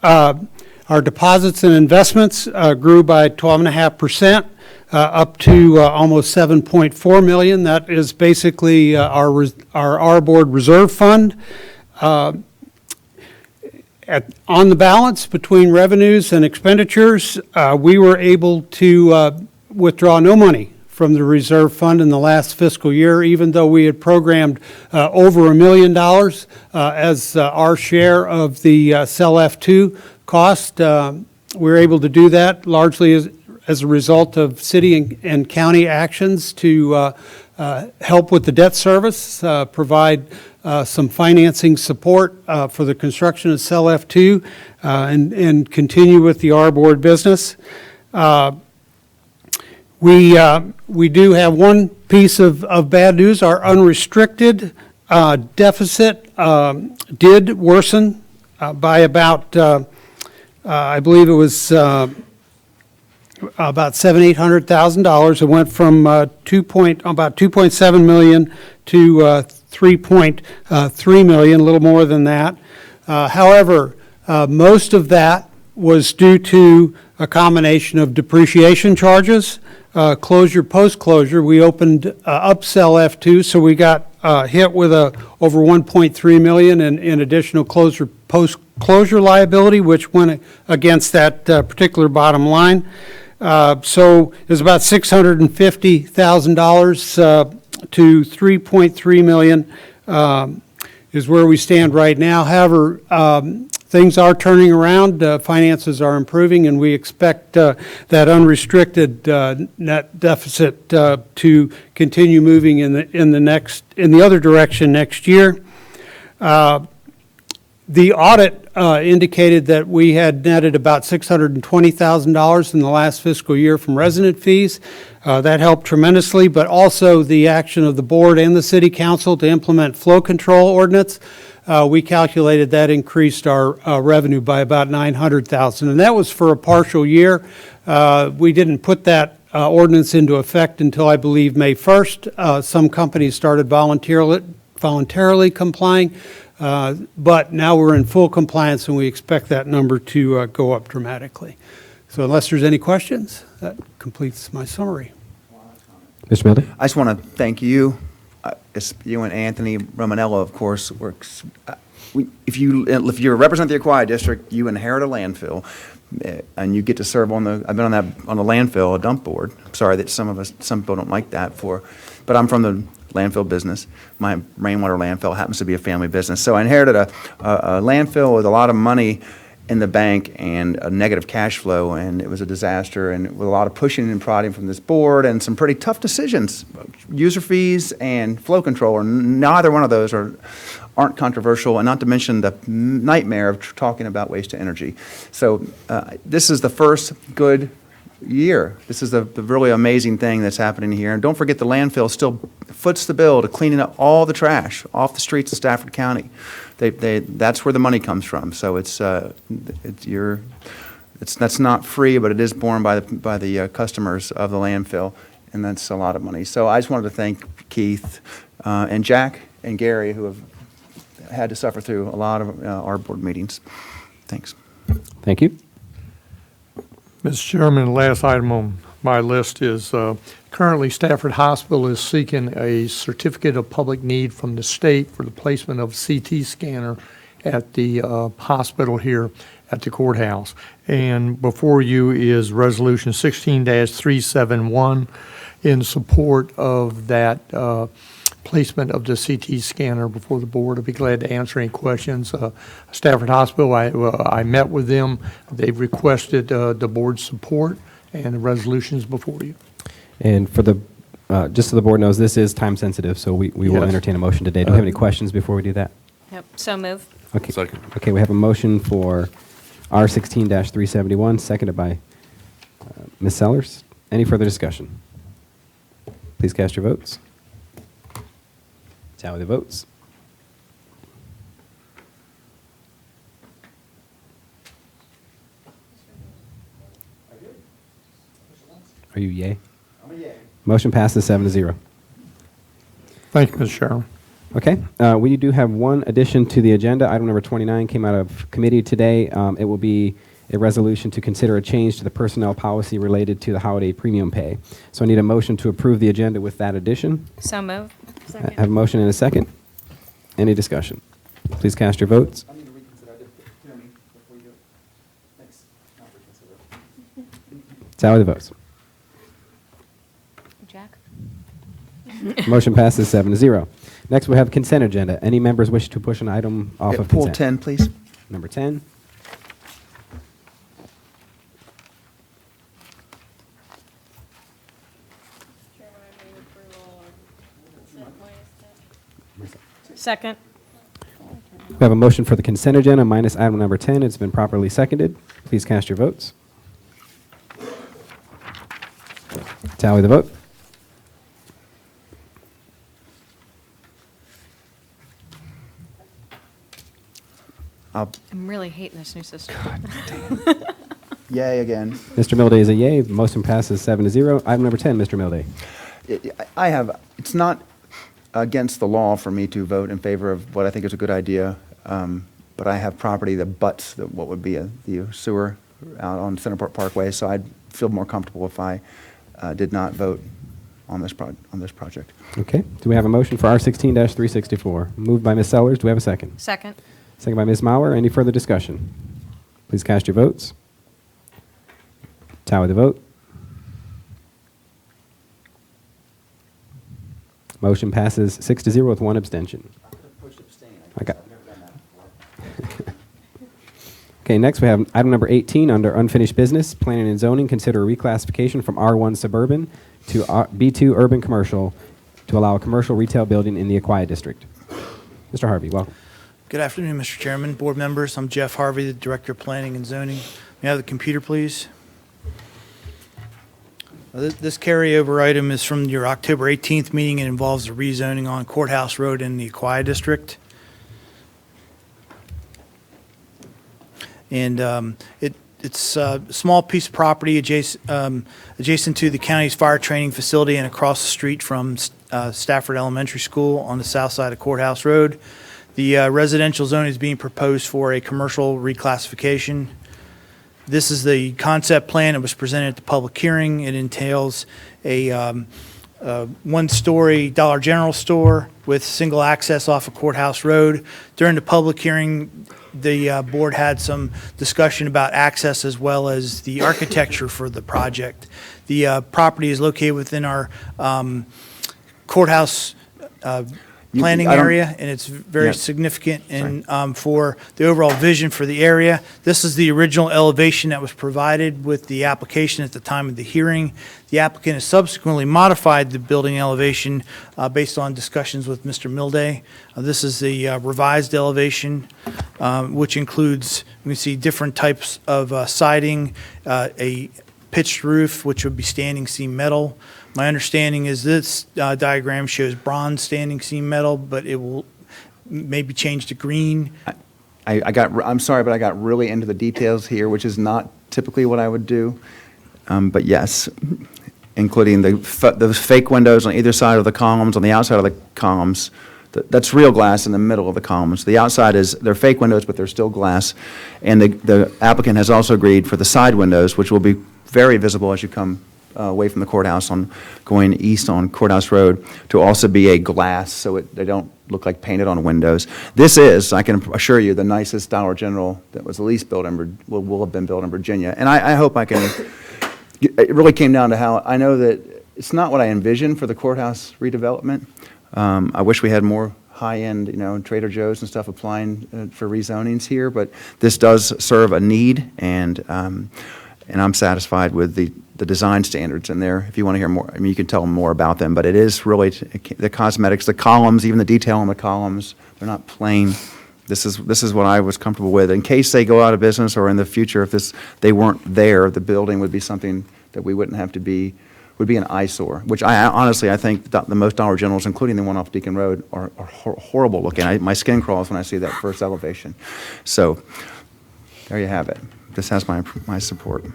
Our deposits and investments grew by 12.5%, up to almost $7.4 million. That is basically our Board reserve fund. On the balance between revenues and expenditures, we were able to withdraw no money from the reserve fund in the last fiscal year, even though we had programmed over $1 million as our share of the Cell F2 cost. We were able to do that largely as a result of city and county actions to help with the debt service, provide some financing support for the construction of Cell F2, and continue with the Our Board business. We do have one piece of bad news. Our unrestricted deficit did worsen by about, I believe it was about $700,000. It went from about $2.7 million to $3.3 million, a little more than that. However, most of that was due to a combination of depreciation charges, closure, post-closure. We opened up Cell F2, so we got hit with over $1.3 million in additional post-closure liability, which went against that particular bottom line. So it was about $650,000 to $3.3 million is where we stand right now. However, things are turning around, finances are improving, and we expect that unrestricted net deficit to continue moving in the other direction next year. The audit indicated that we had netted about $620,000 in the last fiscal year from resident fees. That helped tremendously, but also the action of the board and the city council to implement flow control ordinance. We calculated that increased our revenue by about $900,000, and that was for a partial year. We didn't put that ordinance into effect until, I believe, May 1st. Some companies started voluntarily complying, but now we're in full compliance, and we expect that number to go up dramatically. So unless there's any questions, that completes my summary. Mr. Mildy? I just want to thank you. You and Anthony Romanello, of course, works. If you represent the Aquia District, you inherit a landfill, and you get to serve on the. I've been on the landfill, a dump board. I'm sorry that some people don't like that but I'm from the landfill business. My rainwater landfill happens to be a family business, so I inherited a landfill with a lot of money in the bank and a negative cash flow, and it was a disaster, and with a lot of pushing and prodding from this board and some pretty tough decisions. User fees and flow control, and neither one of those aren't controversial, and not to mention the nightmare of talking about waste to energy. So this is the first good year. This is the really amazing thing that's happening here. And don't forget, the landfill still foots the bill to cleaning up all the trash off the streets of Stafford County. That's where the money comes from. So that's not free, but it is borne by the customers of the landfill, and that's a lot of money. So I just wanted to thank Keith and Jack and Gary, who have had to suffer through a lot of our board meetings. Thanks. Thank you. Mr. Chairman, the last item on my list is currently Stafford Hospital is seeking a certificate of public need from the state for the placement of a CT scanner at the hospital here at the courthouse. And before you is Resolution 16-371 in support of that placement of the CT scanner before the board. I'll be glad to answer any questions. Stafford Hospital, I met with them. They've requested the board's support, and the resolution is before you. And for the, just so the board knows, this is time sensitive, so we will Yes. entertain a motion today. Do we have any questions before we do that? Yep, so move. Okay. Okay, we have a motion for R 16-371, seconded by Ms. Sellers. Any further discussion? Please cast your votes. Tally the votes. Are you yay? I'm a yay. Motion passes 7-0. Thank you, Mr. Chairman. Okay, we do have one addition to the agenda. Item number 29 came out of committee today. It will be a resolution to consider a change to the personnel policy related to the holiday premium pay. So I need a motion to approve the agenda with that addition. So move. I have a motion and a second. Any discussion? Please cast your votes. Tally the votes. Jack? Motion passes 7-0. Next, we have consent agenda. Any members wish to push an item off of Pull consent? 10, please. Number 10. Second. We have a motion for the consent agenda minus item number 10. It's been properly seconded. Please cast your votes. Tally the vote. I'm really hating this new system. Yay again. Mr. Milday is a yay. The motion passes 7-0. Item number 10, Mr. Milday. It's not against the law for me to vote in favor of what I think is a good idea, but I have property that butts what would be the sewer out on Centerport Parkway, so I'd feel more comfortable if I did not vote on this project. Okay. Do we have a motion for R 16-364? Moved by Ms. Sellers. Do we have a second? Second. Second by Ms. Mauer. Any further discussion? Please cast your votes. Tally the vote. Motion passes 6-0 with one abstention. I got. Okay, next we have item number 18 under unfinished business. Planning and zoning, consider reclassification from R1 suburban to B2 urban commercial to allow a commercial retail building in the Aquia district. Mr. Harvey, welcome. Good afternoon, Mr. Chairman, board members. I'm Jeff Harvey, the Director of Planning and Zoning. May I have the computer, please? This carryover item is from your October 18th meeting. It involves the rezoning on Courthouse Road in the Aquia District. And it's a small piece of property adjacent to the county's fire training facility and across the street from Stafford Elementary School on the south side of Courthouse Road. The residential zone is being proposed for a commercial reclassification. This is the concept plan that was presented at the public hearing. It entails a one-story Dollar General store with single access off of Courthouse Road. During the public hearing, the board had some discussion about access as well as the architecture for the project. The property is located within our courthouse planning I don't- area, and it's very Yeah. significant in, for the overall vision for the area. This is the original elevation that was provided with the application at the time of the hearing. The applicant has subsequently modified the building elevation based on discussions with Mr. Milday. This is the revised elevation, which includes, we see different types of siding, a pitched roof, which would be standing seam metal. My understanding is this diagram shows bronze standing seam metal, but it will maybe change to green. I'm sorry, but I got really into the details here, which is not typically what I would do. But yes, including the fake windows on either side of the columns, on the outside of the columns. That's real glass in the middle of the columns. The outside they're fake windows, but they're still glass. And the applicant has also agreed for the side windows, which will be very visible as you come away from the courthouse on going east on Courthouse Road, to also be a glass so they don't look like painted on windows. This is, I can assure you, the nicest Dollar General that was at least built will have been built in Virginia. And I hope I can, it really came down to how, I know that it's not what I envisioned for the courthouse redevelopment. I wish we had more high-end, Trader Joe's and stuff applying for rezonings here, but this does serve a need, and I'm satisfied with the design standards in there. If you want to hear more, you can tell them more about them, but it is really the cosmetics, the columns, even the detail on the columns, they're not plain. This is what I was comfortable with. In case they go out of business, or in the future, if they weren't there, the building would be something that we wouldn't have to would be an eyesore, which honestly, I think the most Dollar Generals, including the one off Deacon Road, are horrible looking. My skin crawls when I see that first elevation. So there you have it. This has my support.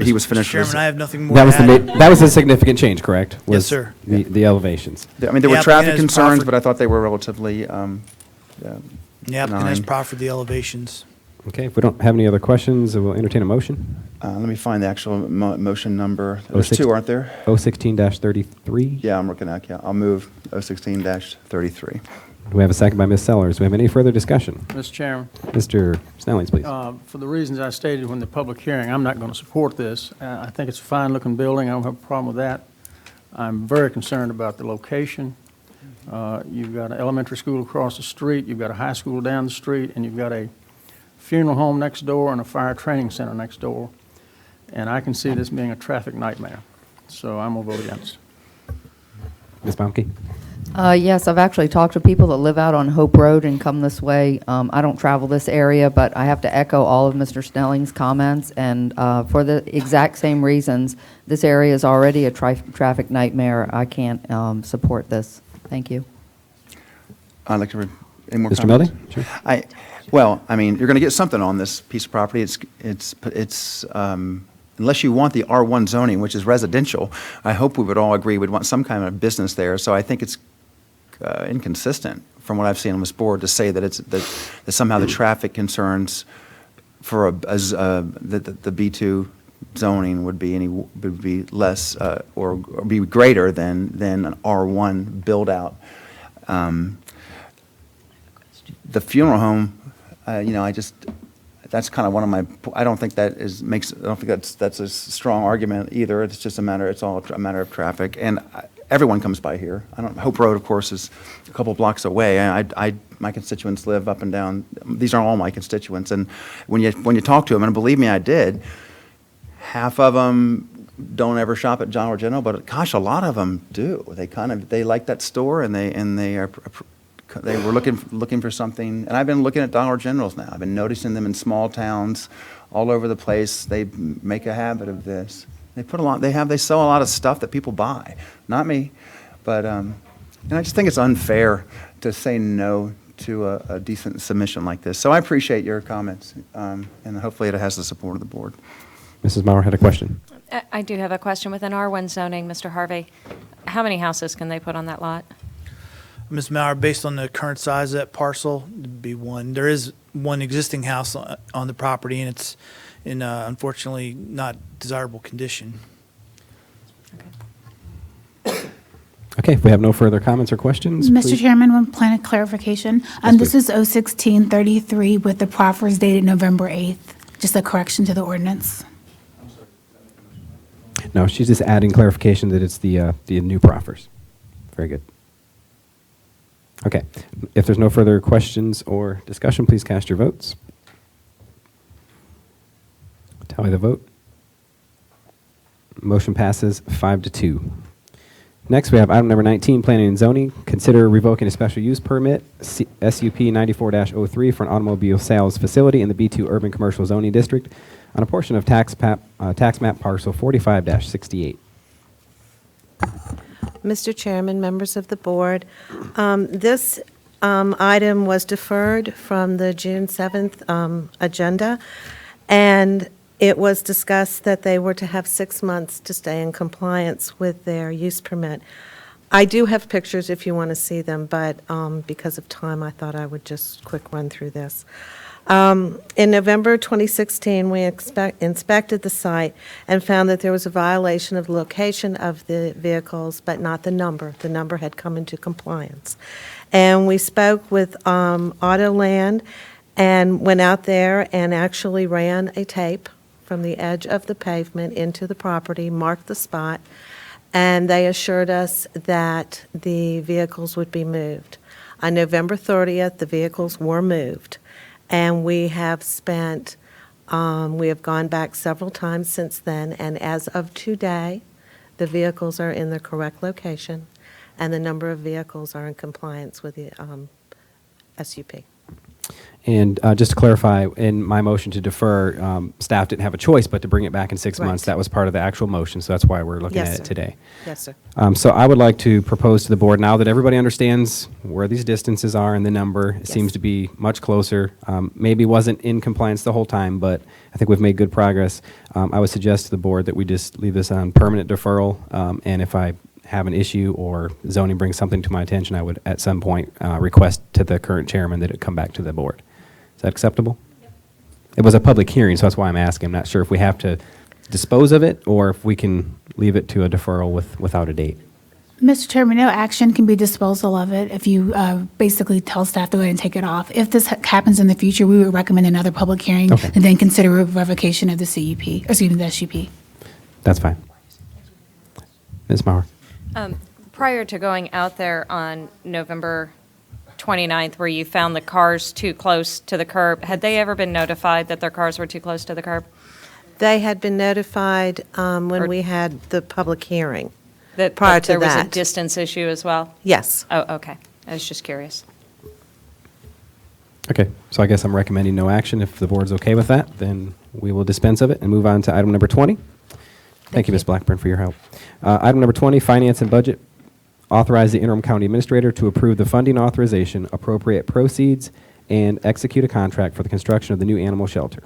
He was finished. Mr. Chairman, I have nothing more That to was add. that was a significant change, correct? Yes, sir. The elevations. I mean, there were The traffic applicant has concerns, proffered- but I thought they were relatively The applicant has benign. proffered the elevations. Okay, if we don't have any other questions, we'll entertain a motion. Let me find the actual motion number. There's two, aren't there? 016-33. Yeah, I'm looking at it. I'll move 016-33. Do we have a second by Ms. Sellers? Do we have any further discussion? Mr. Chairman, Mr. Snellings, please. for the reasons I stated when the public hearing, I'm not going to support this. I think it's a fine-looking building. I don't have a problem with that. I'm very concerned about the location. You've got an elementary school across the street, you've got a high school down the street, and you've got a funeral home next door and a fire training center next door. And I can see this being a traffic nightmare. So I'm going to vote against. Ms. Baumke? Yes, I've actually talked to people that live out on Hope Road and come this way. I don't travel this area, but I have to echo all of Mr. Snelling's comments. And for the exact same reasons, this area is already a traffic nightmare. I can't support this. Thank you. I'd like to read any more Mr. comments? Mildy? Sure. Well, I mean, you're going to get something on this piece of property. It's unless you want the R1 zoning, which is residential, I hope we would all agree we'd want some kind of business there. So I think it's inconsistent from what I've seen on this board to say that that somehow the traffic concerns for the B2 zoning would be less or be greater than an R1 build out. The funeral home, that's kind of one of my. I don't think that I don't think that's a strong argument either. It's just it's all a matter of traffic, and everyone comes by here. Hope Road, of course, is a couple blocks away. My constituents live up and down. These aren't all my constituents, and when you talk to them, and believe me, I did. Half of them don't ever shop at Dollar General, but gosh, a lot of them do. They like that store, and they were looking for something, and I've been looking at Dollar Generals now. I've been noticing them in small towns all over the place. They make a habit of this. They sell a lot of stuff that people buy. Not me, but and I just think it's unfair to say no to a decent submission like this. So I appreciate your comments, and hopefully it has the support of the board. Mrs. Maurer had a question. I do have a question. Within R1 zoning, Mr. Harvey, how many houses can they put on that lot? Ms. Maurer, based on the current size of that parcel, it'd be one. There is one existing house on the property, and it's in unfortunately not desirable condition. Okay, if we have no further comments or questions, Mr. please. Chairman, one point of clarification. This is 01633 with the proffers dated November 8th. Just a correction to the ordinance. No, she's just adding clarification that it's the new proffers. Very good. Okay. If there's no further questions or discussion, please cast your votes. Tally the vote. Motion passes 5-2. Next, we have item number 19, Planning and Zoning. Consider revoking a special use permit, SUP 94-03, for an automobile sales facility in the B2 Urban Commercial Zoning District on a portion of tax map parcel 45-68. Mr. Chairman, members of the board, this item was deferred from the June 7th agenda, and it was discussed that they were to have 6 months to stay in compliance with their use permit. I do have pictures if you want to see them, but because of time, I thought I would just quick run through this. In November 2016, we inspected the site and found that there was a violation of the location of the vehicles, but not the number. The number had come into compliance. And we spoke with Autoland and went out there and actually ran a tape from the edge of the pavement into the property, marked the spot, and they assured us that the vehicles would be moved. On November 30th, the vehicles were moved. And we have gone back several times since then, and as of today, the vehicles are in the correct location, and the number of vehicles are in compliance with the SUP. And just to clarify, in my motion to defer, staff didn't have a choice but to bring it back in 6 months. Right. That was part of the actual motion, so that's why we're looking Yes, at sir. it today. Yes, sir. So I would like to propose to the board, now that everybody understands where these distances are and the number, it seems to be much closer. Maybe wasn't in compliance the whole time, but I think we've made good progress. I would suggest to the board that we just leave this on permanent deferral, and if I have an issue or zoning brings something to my attention, I would at some point request to the current chairman that it come back to the board. Is that acceptable? Yep. It was a public hearing, so that's why I'm asking. I'm not sure if we have to dispose of it or if we can leave it to a deferral without a date. Mr. Chairman, no action can be disposal of it if you basically tell staff to go ahead and take it off. If this happens in the future, we would recommend another public hearing Okay. and then consider a revocation of the the SUP. That's fine. Ms. Maurer. Prior to going out there on November 29th, where you found the cars too close to the curb, had they ever been notified that their cars were too close to the curb? They had been notified when we had the public hearing. That Prior that to there was a that. distance issue as well? Yes. Oh, okay. I was just curious. Okay, so I guess I'm recommending no action. If the board's okay with that, then we will dispense of it and move on to item number 20. Thank you, Ms. Blackburn, for your help. Item number 20, Finance and Budget. Authorize the interim county administrator to approve the funding authorization, appropriate proceeds, and execute a contract for the construction of the new animal shelter.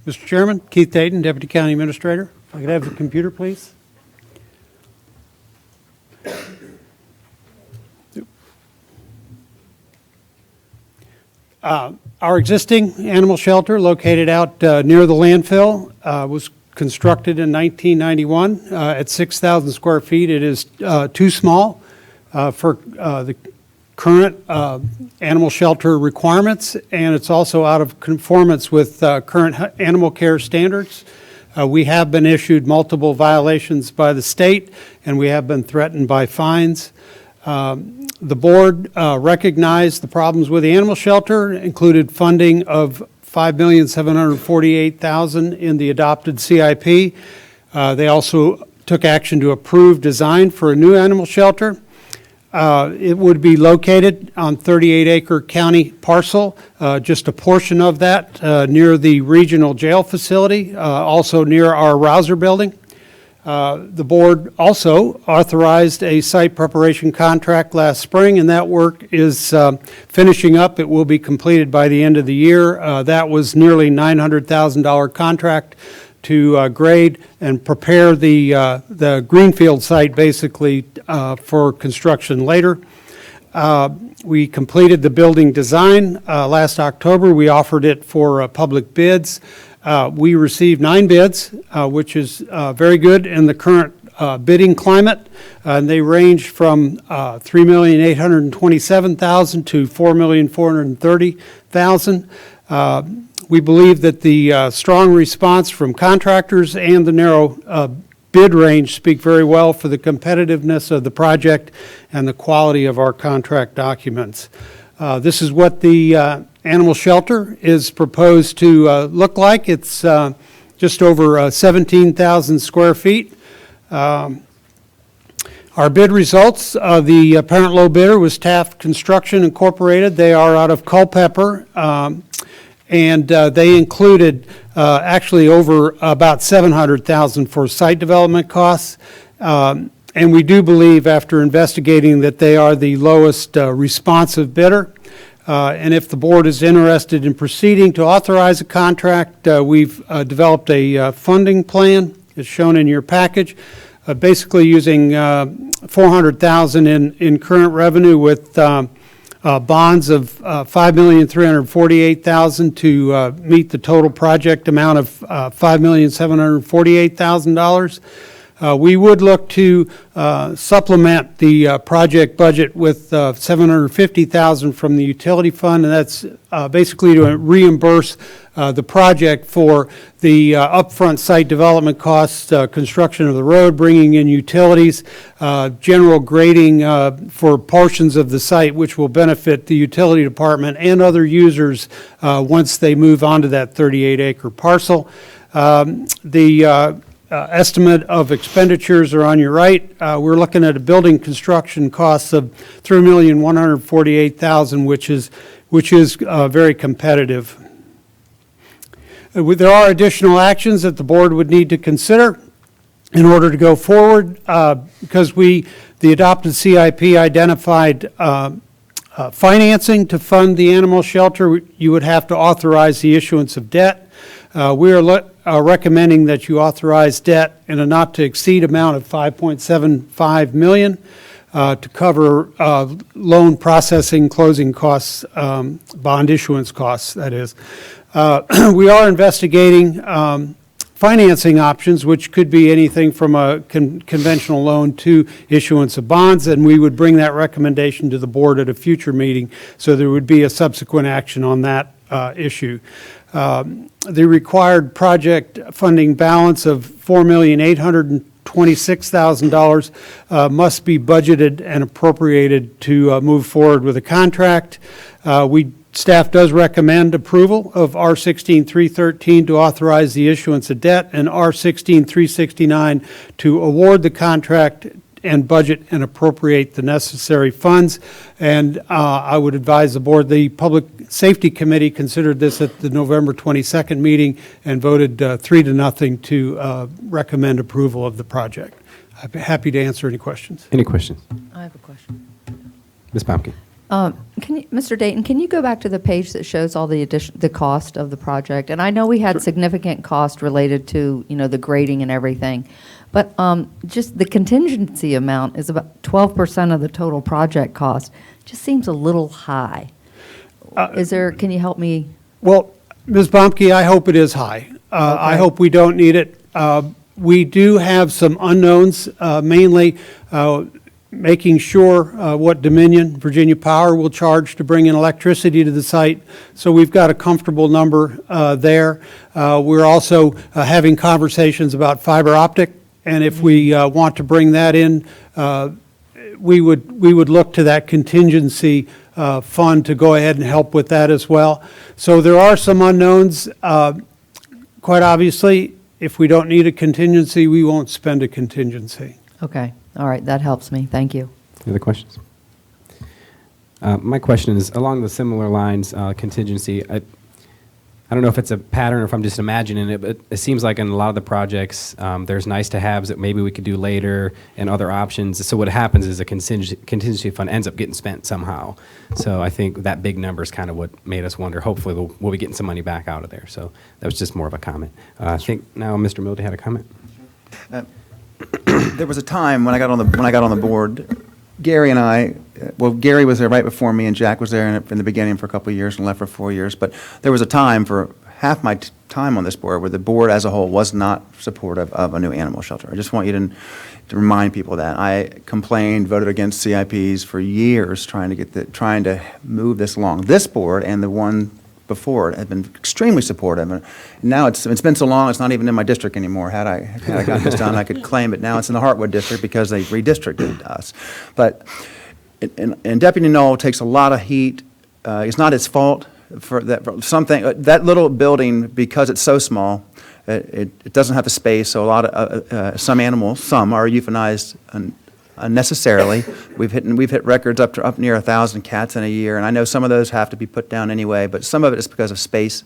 Mr. Chairman, Keith Dayton, Deputy County Administrator. If I could have the computer, please. Our existing animal shelter located out near the landfill was constructed in 1991 at 6,000 square feet. It is too small for the current animal shelter requirements, and it's also out of conformance with current animal care standards. We have been issued multiple violations by the state, and we have been threatened by fines. The board recognized the problems with the animal shelter, included funding of $5,748,000 in the adopted CIP. They also took action to approve design for a new animal shelter. It would be located on 38-acre county parcel, just a portion of that near the regional jail facility, also near our Rouser building. The board also authorized a site preparation contract last spring, and that work is finishing up. It will be completed by the end of the year. That was nearly $900,000 contract to grade and prepare the greenfield site basically for construction later. We completed the building design last October. We offered it for public bids. We received 9 bids, which is very good in the current bidding climate. And they range from $3,827,000 to $4,430,000. We believe that the strong response from contractors and the narrow bid range speak very well for the competitiveness of the project and the quality of our contract documents. This is what the animal shelter is proposed to look like. It's just over 17,000 square feet. Our bid results, the apparent low bidder was Taft Construction Incorporated. They are out of Culpeper, and they included actually over about $700,000 for site development costs. And we do believe, after investigating, that they are the lowest responsive bidder. And if the board is interested in proceeding to authorize a contract, we've developed a funding plan, as shown in your package. Basically using $400,000 in current revenue with bonds of $5,348,000 to meet the total project amount of $5,748,000. We would look to supplement the project budget with $750,000 from the utility fund, and that's basically to reimburse the project for the upfront site development costs, construction of the road, bringing in utilities, general grading for portions of the site, which will benefit the utility department and other users once they move onto that 38-acre parcel. Estimate of expenditures are on your right. We're looking at a building construction cost of $3,148,000, which is very competitive. There are additional actions that the board would need to consider in order to go forward, because the adopted CIP identified financing to fund the animal shelter. You would have to authorize the issuance of debt. We are recommending that you authorize debt in a not-to-exceed amount of $5.75 million to cover loan processing, closing costs, bond issuance costs, that is. We are investigating financing options, which could be anything from a conventional loan to issuance of bonds, and we would bring that recommendation to the board at a future meeting, so there would be a subsequent action on that issue. The required project funding balance of $4,826,000 must be budgeted and appropriated to move forward with a contract. Staff does recommend approval of R-16-313 to authorize the issuance of debt, and R-16-369 to award the contract and budget and appropriate the necessary funds. And I would advise the board, the Public Safety Committee considered this at the November 22nd meeting and voted 3-0 to recommend approval of the project. I'd be happy to answer any questions. Any questions? I have a question. Ms. Pomke. Mr. Dayton, can you go back to the page that shows all the cost of the project? And I know we had significant cost related to, the grading and everything, but just the contingency amount is about 12% of the total project cost. Just seems a little high. Can you help me? Well, Ms. Bomke, I hope it is high. I hope we don't need it. We do have some unknowns, mainly making sure what Dominion, Virginia Power, will charge to bring in electricity to the site. So we've got a comfortable number there. We're also having conversations about fiber optic, and if we want to bring that in, we would look to that contingency fund to go ahead and help with that as well. So there are some unknowns. Quite obviously, if we don't need a contingency, we won't spend a contingency. Okay. All right. That helps me. Thank you. Any other questions? My question is along the similar lines, contingency. I don't know if it's a pattern or if I'm just imagining it, but it seems like in a lot of the projects, there's nice to haves that maybe we could do later and other options. So what happens is a contingency fund ends up getting spent somehow. So I think that big number is kind of what made us wonder, hopefully we'll be getting some money back out of there. So that was just more of a comment. I think now Mr. Milde had a comment. There was a time when I got on the board, Gary and I, Gary was there right before me, and Jack was there in the beginning for a couple of years and left for 4 years. But there was a time for half my time on this board where the board as a whole was not supportive of a new animal shelter. I just want you to remind people that I complained, voted against CIPs for years, trying to move this along. This board and the one before have been extremely supportive. And now it's been so long, it's not even in my district anymore. Had I gotten this done, I could claim it. Now it's in the Heartwood district because they redistricted us. But, and Deputy Knoll takes a lot of heat. It's not his fault for that, for something, that little building, because it's so small, it doesn't have the space, so a lot of, some are euthanized unnecessarily. We've hit records up near 1,000 cats in a year, and I know some of those have to be put down anyway, but some of it is because of space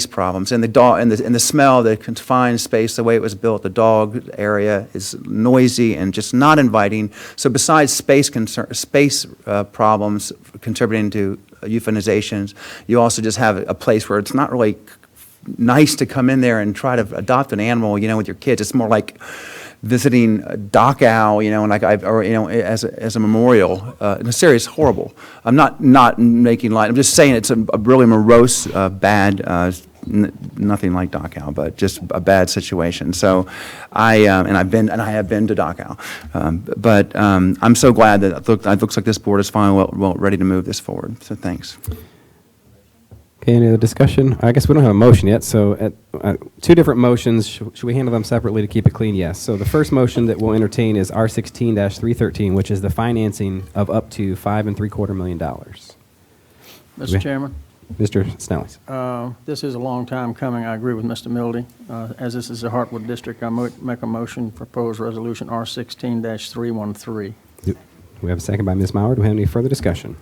problems. And the dog, and the smell, the confined space, the way it was built, the dog area is noisy and just not inviting. So besides space problems contributing to euthanizations, you also just have a place where it's not really nice to come in there and try to adopt an animal, with your kids. It's more like visiting Dachau, as a memorial. In a serious, horrible. I'm not making light. I'm just saying it's a really morose, bad, nothing like Dachau, but just a bad situation. So I have been to Dachau, but I'm so glad that it looks like this board is finally well ready to move this forward. So thanks. Okay, any other discussion? I guess we don't have a motion yet, so two different motions. Should we handle them separately to keep it clean? Yes. So the first motion that we'll entertain is R16-313, which is the financing of up to $5.75 million. Mr. Chairman? Mr. Snellis. This is a long time coming. I agree with Mr. Mildy. As this is a Heartwood district, I make a motion, proposed resolution R16-313. We have a second by Ms. Mauer. Do we have any further discussion?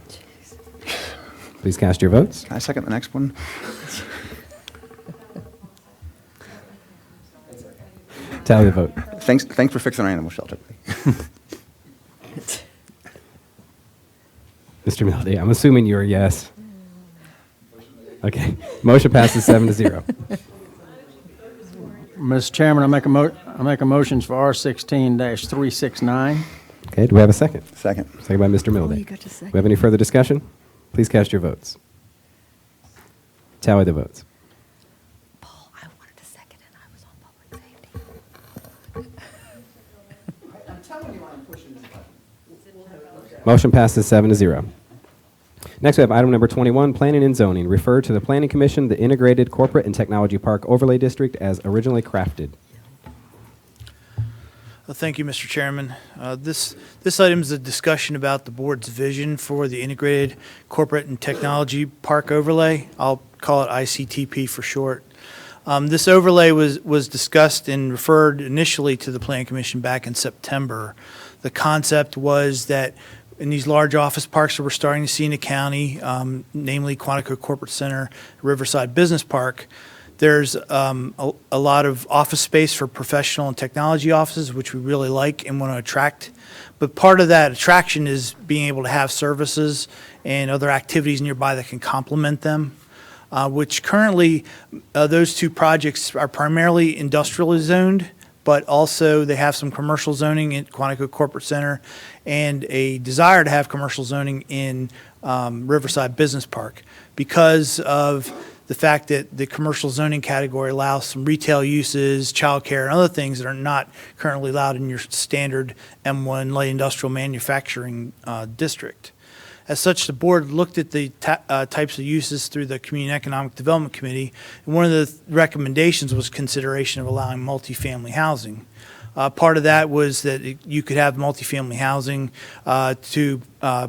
Please cast your votes. Can I second the next one? Tally the vote. Thanks for fixing our animal shelter. Mr. Mildy, I'm assuming you're a yes. Okay. Motion passes 7-0. Mr. Chairman, I make a motion for R16-369. Okay. Do we have a second? Second. Second by Mr. Mildy. you got to second. Do we have any further discussion? Please cast your votes. Tally the votes. Paul, I wanted to second and I was on public safety. I'm telling you I'm pushing this button. Motion passes 7-0. Next, we have item number 21, Planning and Zoning. Refer to the Planning Commission, the Integrated Corporate and Technology Park Overlay District as originally crafted. Thank you, Mr. Chairman. This item is a discussion about the board's vision for the Integrated Corporate and Technology Park Overlay. I'll call it ICTP for short. This overlay was discussed and referred initially to the Planning Commission back in September. The concept was that in these large office parks that we're starting to see in the county, namely Quantico Corporate Center, Riverside Business Park, there's a lot of office space for professional and technology offices, which we really like and want to attract. But part of that attraction is being able to have services and other activities nearby that can complement them, which currently those two projects are primarily industrially zoned, but also they have some commercial zoning at Quantico Corporate Center and a desire to have commercial zoning in Riverside Business Park because of the fact that the commercial zoning category allows some retail uses, childcare, and other things that are not currently allowed in your standard M1 light industrial manufacturing district. As such, the board looked at the types of uses through the Community and Economic Development Committee, and one of the recommendations was consideration of allowing multifamily housing. Part of that was that you could have multifamily housing to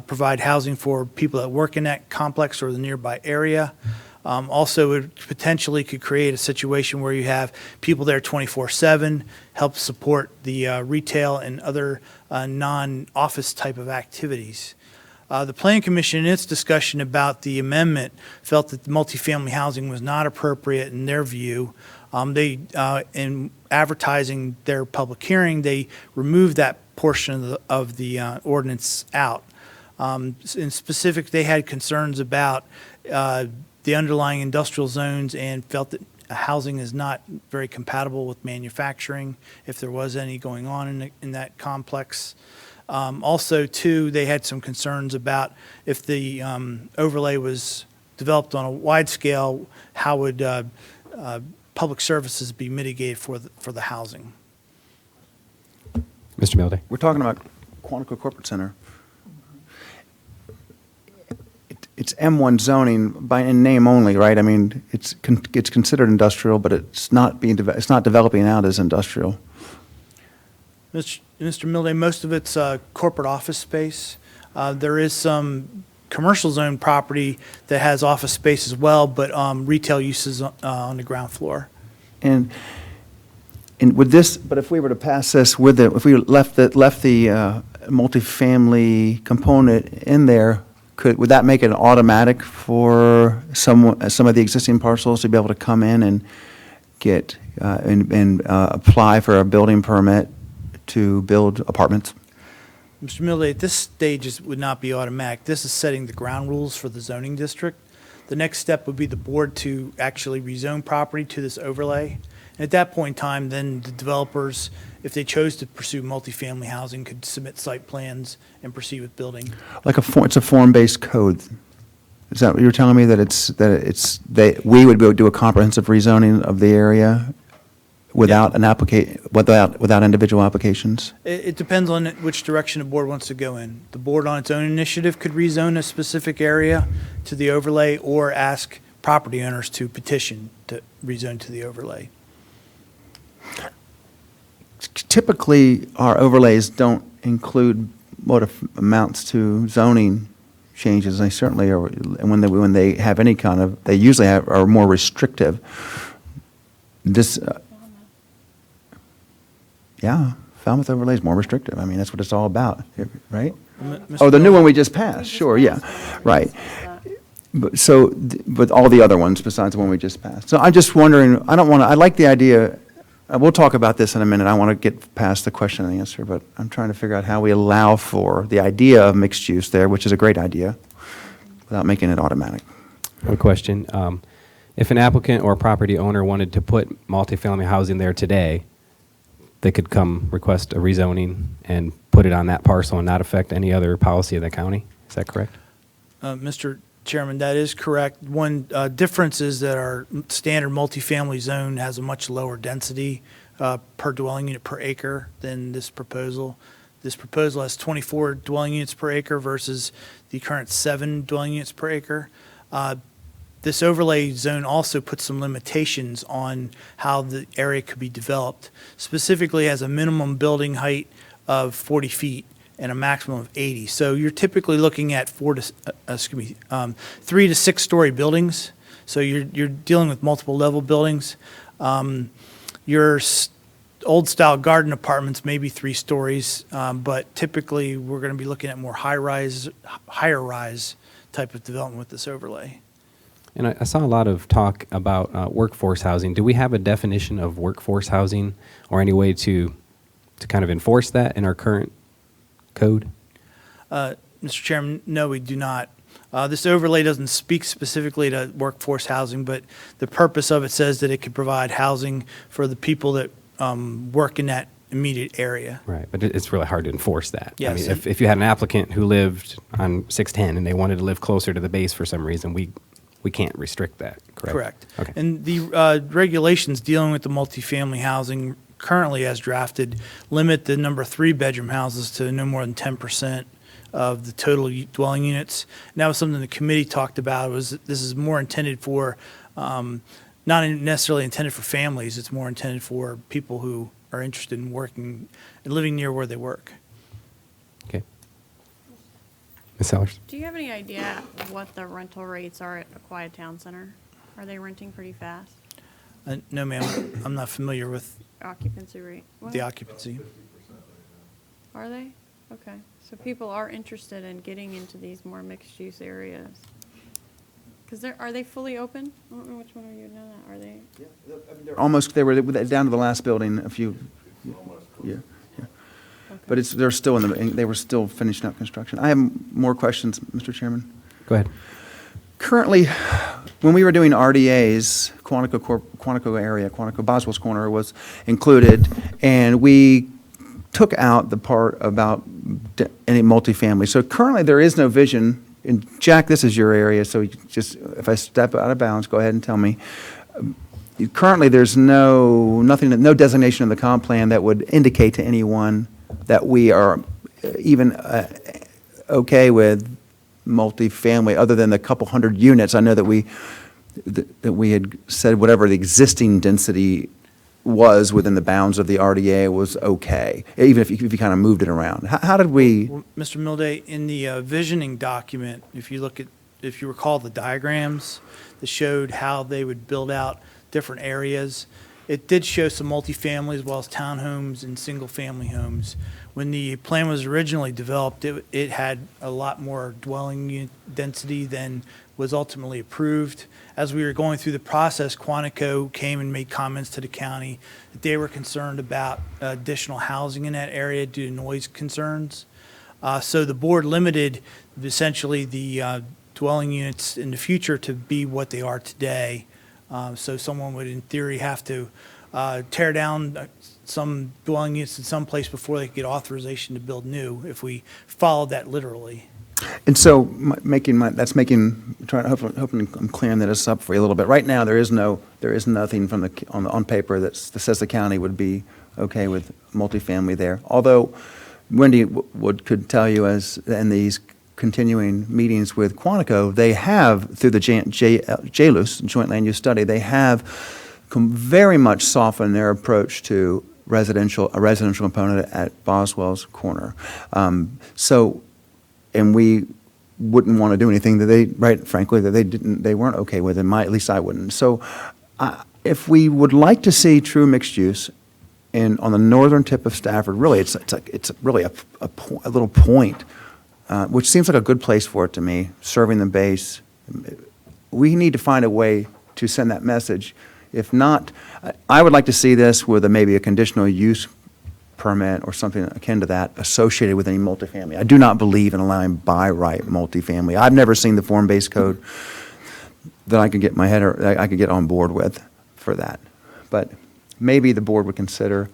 provide housing for people that work in that complex or the nearby area. Also, it potentially could create a situation where you have people there 24/7, help support the retail and other non-office type of activities. The Planning Commission, in its discussion about the amendment, felt that the multifamily housing was not appropriate in their view. In advertising their public hearing, they removed that portion of the ordinance out. In specific, they had concerns about the underlying industrial zones and felt that housing is not very compatible with manufacturing if there was any going on in that complex. Also, too, they had some concerns about if the overlay was developed on a wide scale, how would public services be mitigated for the housing? Mr. Mildy. We're talking about Quantico Corporate Center. it's M1 zoning by in name only, right? I mean, it's considered industrial, but it's not it's not developing out as industrial. Mr. Milday, most of it's corporate office space. There is some commercial zone property that has office space as well, but retail uses on the ground floor. And with this, but if we were to pass this with it, if we left the multifamily component in there, would that make it automatic for some of the existing parcels to be able to come in and get apply for a building permit to build apartments? Mr. Milday, at this stage, it would not be automatic. This is setting the ground rules for the zoning district. The next step would be the board to actually rezone property to this overlay. And at that point in time, then the developers, if they chose to pursue multifamily housing, could submit site plans and proceed with building. Like it's a form-based code. Is that what you're telling me, that we would do a comprehensive rezoning of the area without without individual applications? It depends on which direction the board wants to go in. The board on its own initiative could rezone a specific area to the overlay or ask property owners to petition to rezone to the overlay. Typically, our overlays don't include what amounts to zoning changes. They certainly are, and when they have any kind of, they usually are more restrictive. This, yeah, Falmouth overlay is more restrictive. I mean, that's what it's all about, right? Oh, the new one we just passed. Sure, yeah, right. But all the other ones besides the one we just passed. So I'm just wondering. I like the idea. We'll talk about this in a minute. I want to get past the question and answer, but I'm trying to figure out how we allow for the idea of mixed use there, which is a great idea, without making it automatic. One question. If an applicant or property owner wanted to put multifamily housing there today, they could come request a rezoning and put it on that parcel and not affect any other policy of the county? Is that correct? Mr. Chairman, that is correct. One difference is that our standard multifamily zone has a much lower density per dwelling unit per acre than this proposal. This proposal has 24 dwelling units per acre versus the current 7 dwelling units per acre. This overlay zone also puts some limitations on how the area could be developed. Specifically, has a minimum building height of 40 feet and a maximum of 80. So you're typically looking at 3 to 6 story buildings. So you're dealing with multiple level buildings. Your old style garden apartments may be 3 stories, but typically we're going to be looking at more higher rise type of development with this overlay. And I saw a lot of talk about workforce housing. Do we have a definition of workforce housing or any way to kind of enforce that in our current code? Mr. Chairman, no, we do not. This overlay doesn't speak specifically to workforce housing, but the purpose of it says that it could provide housing for the people that work in that immediate area. Right, but it's really hard to enforce that. Yes. I mean, if you had an applicant who lived on 610 and they wanted to live closer to the base for some reason, we can't restrict that, correct? Correct. Okay. And the regulations dealing with the multifamily housing currently as drafted limit the number of 3-bedroom houses to no more than 10% of the total dwelling units. And that was something the committee talked about. This is more intended for, not necessarily intended for families. It's more intended for people who are interested in working and living near where they work. Okay. Ms. Sellers? Do you have any idea what the rental rates are at Aquia Town Center? Are they renting pretty fast? No, ma'am. I'm not familiar with Occupancy rate? the occupancy. Are they? Okay. So people are interested in getting into these more mixed-use areas. Because are they fully open? I don't know which one are you now. Are they? They were down to the last building a few, yeah. But they were still finishing up construction. I have more questions, Mr. Chairman. Go ahead. Currently, when we were doing RDAs, Quantico area, Quantico Boswell's Corner was included, and we took out the part about any multifamily. So currently, there is no vision. And Jack, this is your area, so just if I step out of bounds, go ahead and tell me. Currently, there's no designation in the comp plan that would indicate to anyone that we are even okay with multifamily, other than the couple hundred units. I know that we had said whatever the existing density was within the bounds of the RDA was okay, even if you kind of moved it around. How did we? Well, Mr. Milday, in the visioning document, if you recall the diagrams that showed how they would build out different areas, it did show some multifamily as well as townhomes and single-family homes. When the plan was originally developed, it had a lot more dwelling unit density than was ultimately approved. As we were going through the process, Quantico came and made comments to the county that they were concerned about additional housing in that area due to noise concerns. So the board limited essentially the dwelling units in the future to be what they are today. So someone would, in theory, have to tear down some dwelling units in some place before they could get authorization to build new, if we followed that literally. And so hoping I'm clearing this up for you a little bit. Right now, there is nothing on paper that says the county would be okay with multifamily there. Although Wendy could tell you, as in these continuing meetings with Quantico, they have, through the JLUS, Joint Land Use Study, they have very much softened their approach to a residential component at Boswell's Corner. And we wouldn't want to do anything that frankly, that they weren't okay with, at least I wouldn't. So if we would like to see true mixed use on the northern tip of Stafford, really, it's really a little point, which seems like a good place for it to me, serving the base. We need to find a way to send that message. If not, I would like to see this with maybe a conditional use permit or something akin to that associated with any multifamily. I do not believe in allowing by right multifamily. I've never seen the form-based code that I could get on board with for that. But maybe the board would consider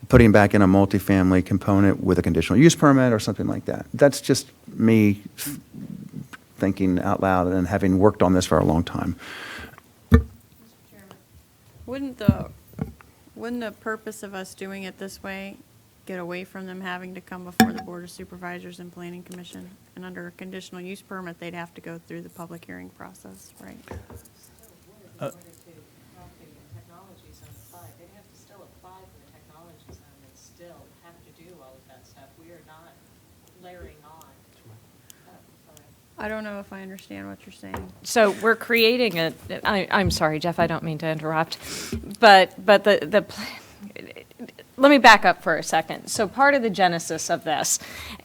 putting back in a multifamily component with a conditional use permit or something like that. That's just me thinking out loud and having worked on this for a long time. Wouldn't the purpose of us doing it this way get away from them having to come before the Board of Supervisors and Planning Commission? And under a conditional use permit, they'd have to go through the public hearing process, right? I don't know if I understand what you're saying. So we're creating I'm sorry, Jeff, I don't mean to interrupt, but let me back up for a second. So part of the genesis of this,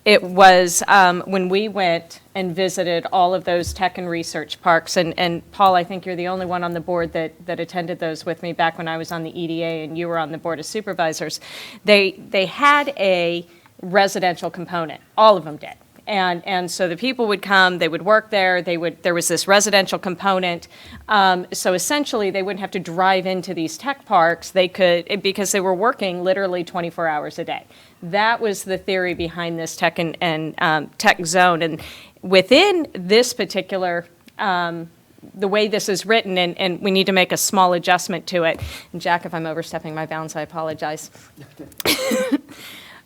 it was when we went and visited all of those tech and research parks, and Paul, I think you're the only one on the board that attended those with me back when I was on the EDA and you were on the Board of Supervisors. They had a residential component, all of them did. And so the people would come, they would work there, there was this residential component. So essentially, they wouldn't have to drive into these tech parks. They could, because they were working literally 24 hours a day. That was the theory behind this tech and tech zone. And within this particular, the way this is written, and we need to make a small adjustment to it. And Jack, if I'm overstepping my bounds, I apologize.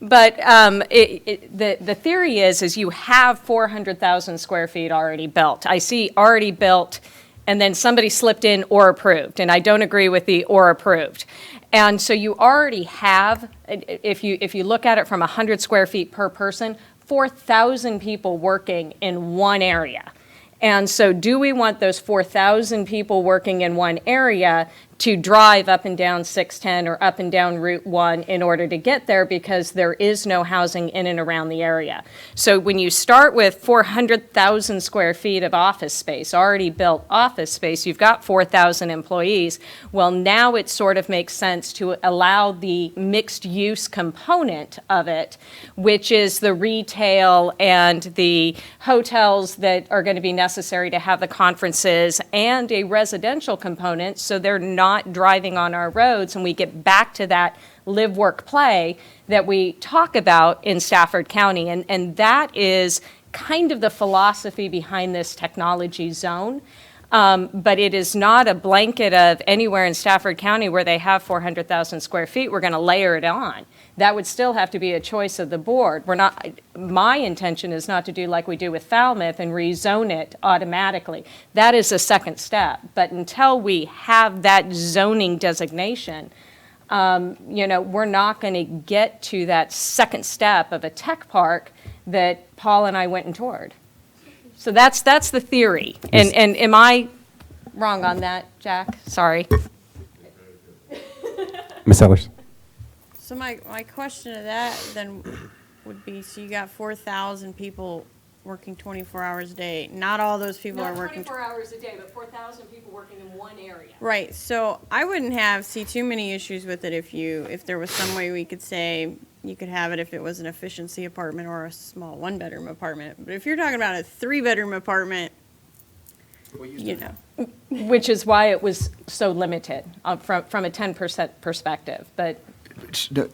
But the theory is you have 400,000 square feet already built. I see already built, and then somebody slipped in or approved, and I don't agree with the or approved. And so you already have, if you look at it from 100 square feet per person, 4,000 people working in one area. And so do we want those 4,000 people working in one area to drive up and down 610 or up and down Route 1 in order to get there, because there is no housing in and around the area? So when you start with 400,000 square feet of office space, already built office space, you've got 4,000 employees. Well, now it sort of makes sense to allow the mixed use component of it, which is the retail and the hotels that are going to be necessary to have the conferences, and a residential component, so they're not driving on our roads, and we get back to that live, work, play that we talk about in Stafford County. And that is kind of the philosophy behind this technology zone. But it is not a blanket of anywhere in Stafford County where they have 400,000 square feet, we're going to layer it on. That would still have to be a choice of the board. My intention is not to do like we do with Falmouth and rezone it automatically. That is a second step. But until we have that zoning designation, we're not going to get to that second step of a tech park that Paul and I went and toured. So that's the theory. And am I wrong on that, Jack? Sorry. Ms. Sellers? So my question to that then would be, so you got 4,000 people working 24 hours a day. Not all those people are working. 24 hours a day, but 4,000 people working in one area. Right. So I wouldn't see too many issues with it if there was some way we could say you could have it if it was an efficiency apartment or a small one-bedroom apartment. But if you're talking about a 3-bedroom apartment, Which is why it was so limited from a 10% perspective. But To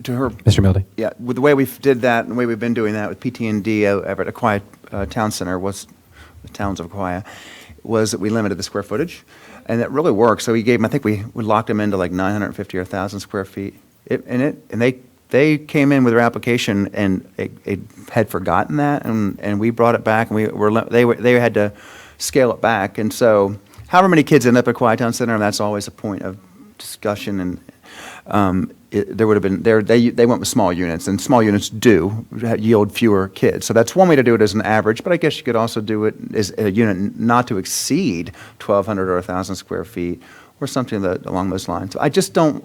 her. Mr. Mildy? Yeah, with the way we did that and the way we've been doing that with PT&D over at Aquia Town Center, the towns of Aquia, was that we limited the square footage. And that really worked. So we gave them, I think we locked them into like 950 or 1,000 square feet. And they came in with their application and they had forgotten that, and we brought it back, and they had to scale it back. And so however many kids end up at Aquia Town Center, and that's always a point of discussion, and there would have been, they went with small units, and small units do yield fewer kids. So that's one way to do it as an average, but I guess you could also do it as a unit not to exceed 1,200 or 1,000 square feet, or something along those lines. I just don't,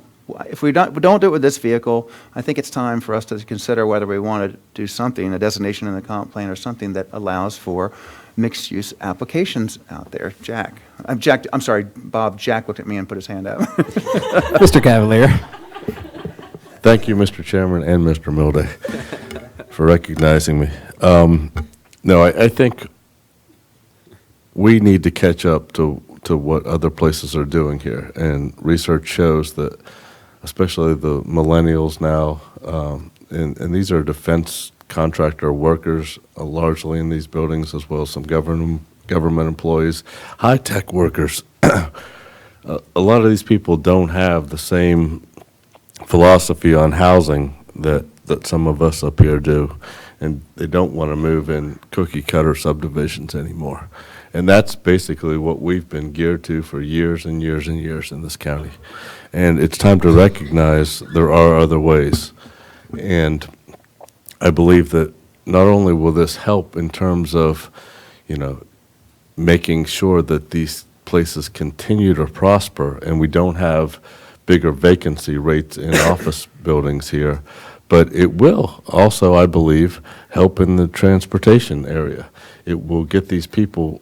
if we don't do it with this vehicle, I think it's time for us to consider whether we want to do something, a designation in the comp plan or something that allows for mixed-use applications out there. I'm sorry, Bob, Jack looked at me and put his hand out. Mr. Cavalier? Thank you, Mr. Chairman and Mr. Milday, for recognizing me. No, I think we need to catch up to what other places are doing here. And research shows that, especially the millennials now, and these are defense contractor workers, largely in these buildings, as well as some government employees, high-tech workers. A lot of these people don't have the same philosophy on housing that some of us up here do, and they don't want to move in cookie-cutter subdivisions anymore. And that's basically what we've been geared to for years and years and years in this county. And it's time to recognize there are other ways. And I believe that not only will this help in terms of, making sure that these places continue to prosper and we don't have bigger vacancy rates in office buildings here, but it will also, I believe, help in the transportation area. It will get these people,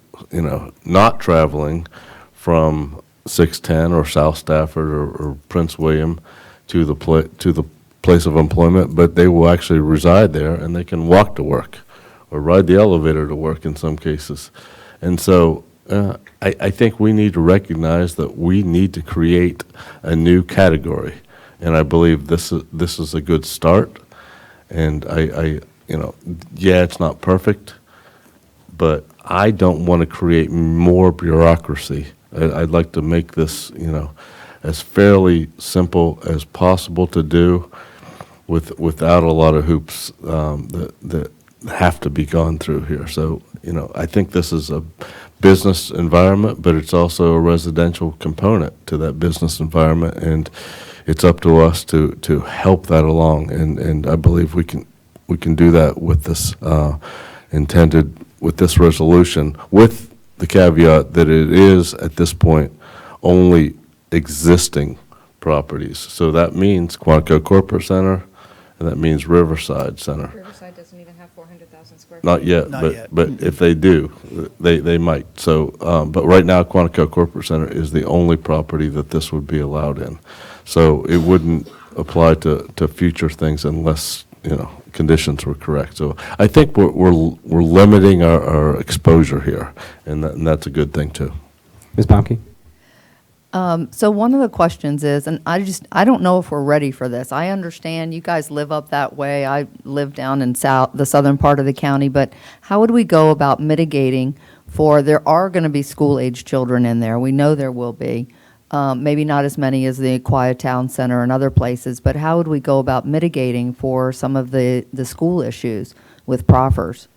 not traveling from 610 or South Stafford or Prince William to the place of employment, but they will actually reside there and they can walk to work or ride the elevator to work in some cases. And so I think we need to recognize that we need to create a new category, and I believe this is a good start. And it's not perfect, but I don't want to create more bureaucracy. I'd like to make this, as fairly simple as possible to do, without a lot of hoops that have to be gone through here. So, I think this is a business environment, but it's also a residential component to that business environment, and it's up to us to help that along. And I believe we can do that with this with this resolution, with the caveat that it is at this point only existing properties. So that means Quantico Corporate Center, and that means Riverside Center. Riverside doesn't even have 400,000 square feet. Not yet, but if they do, they might. So, but right now, Quantico Corporate Center is the only property that this would be allowed in. So it wouldn't apply to future things unless, conditions were correct. So I think we're limiting our exposure here, and that's a good thing too. Ms. Baumke? So one of the questions is, and I don't know if we're ready for this. I understand you guys live up that way. I live down in the southern part of the county, but how would we go about mitigating for, there are going to be school-age children in there. We know there will be. Maybe not as many as the Quiet Town Center and other places, but how would we go about mitigating for some of the school issues with proffers?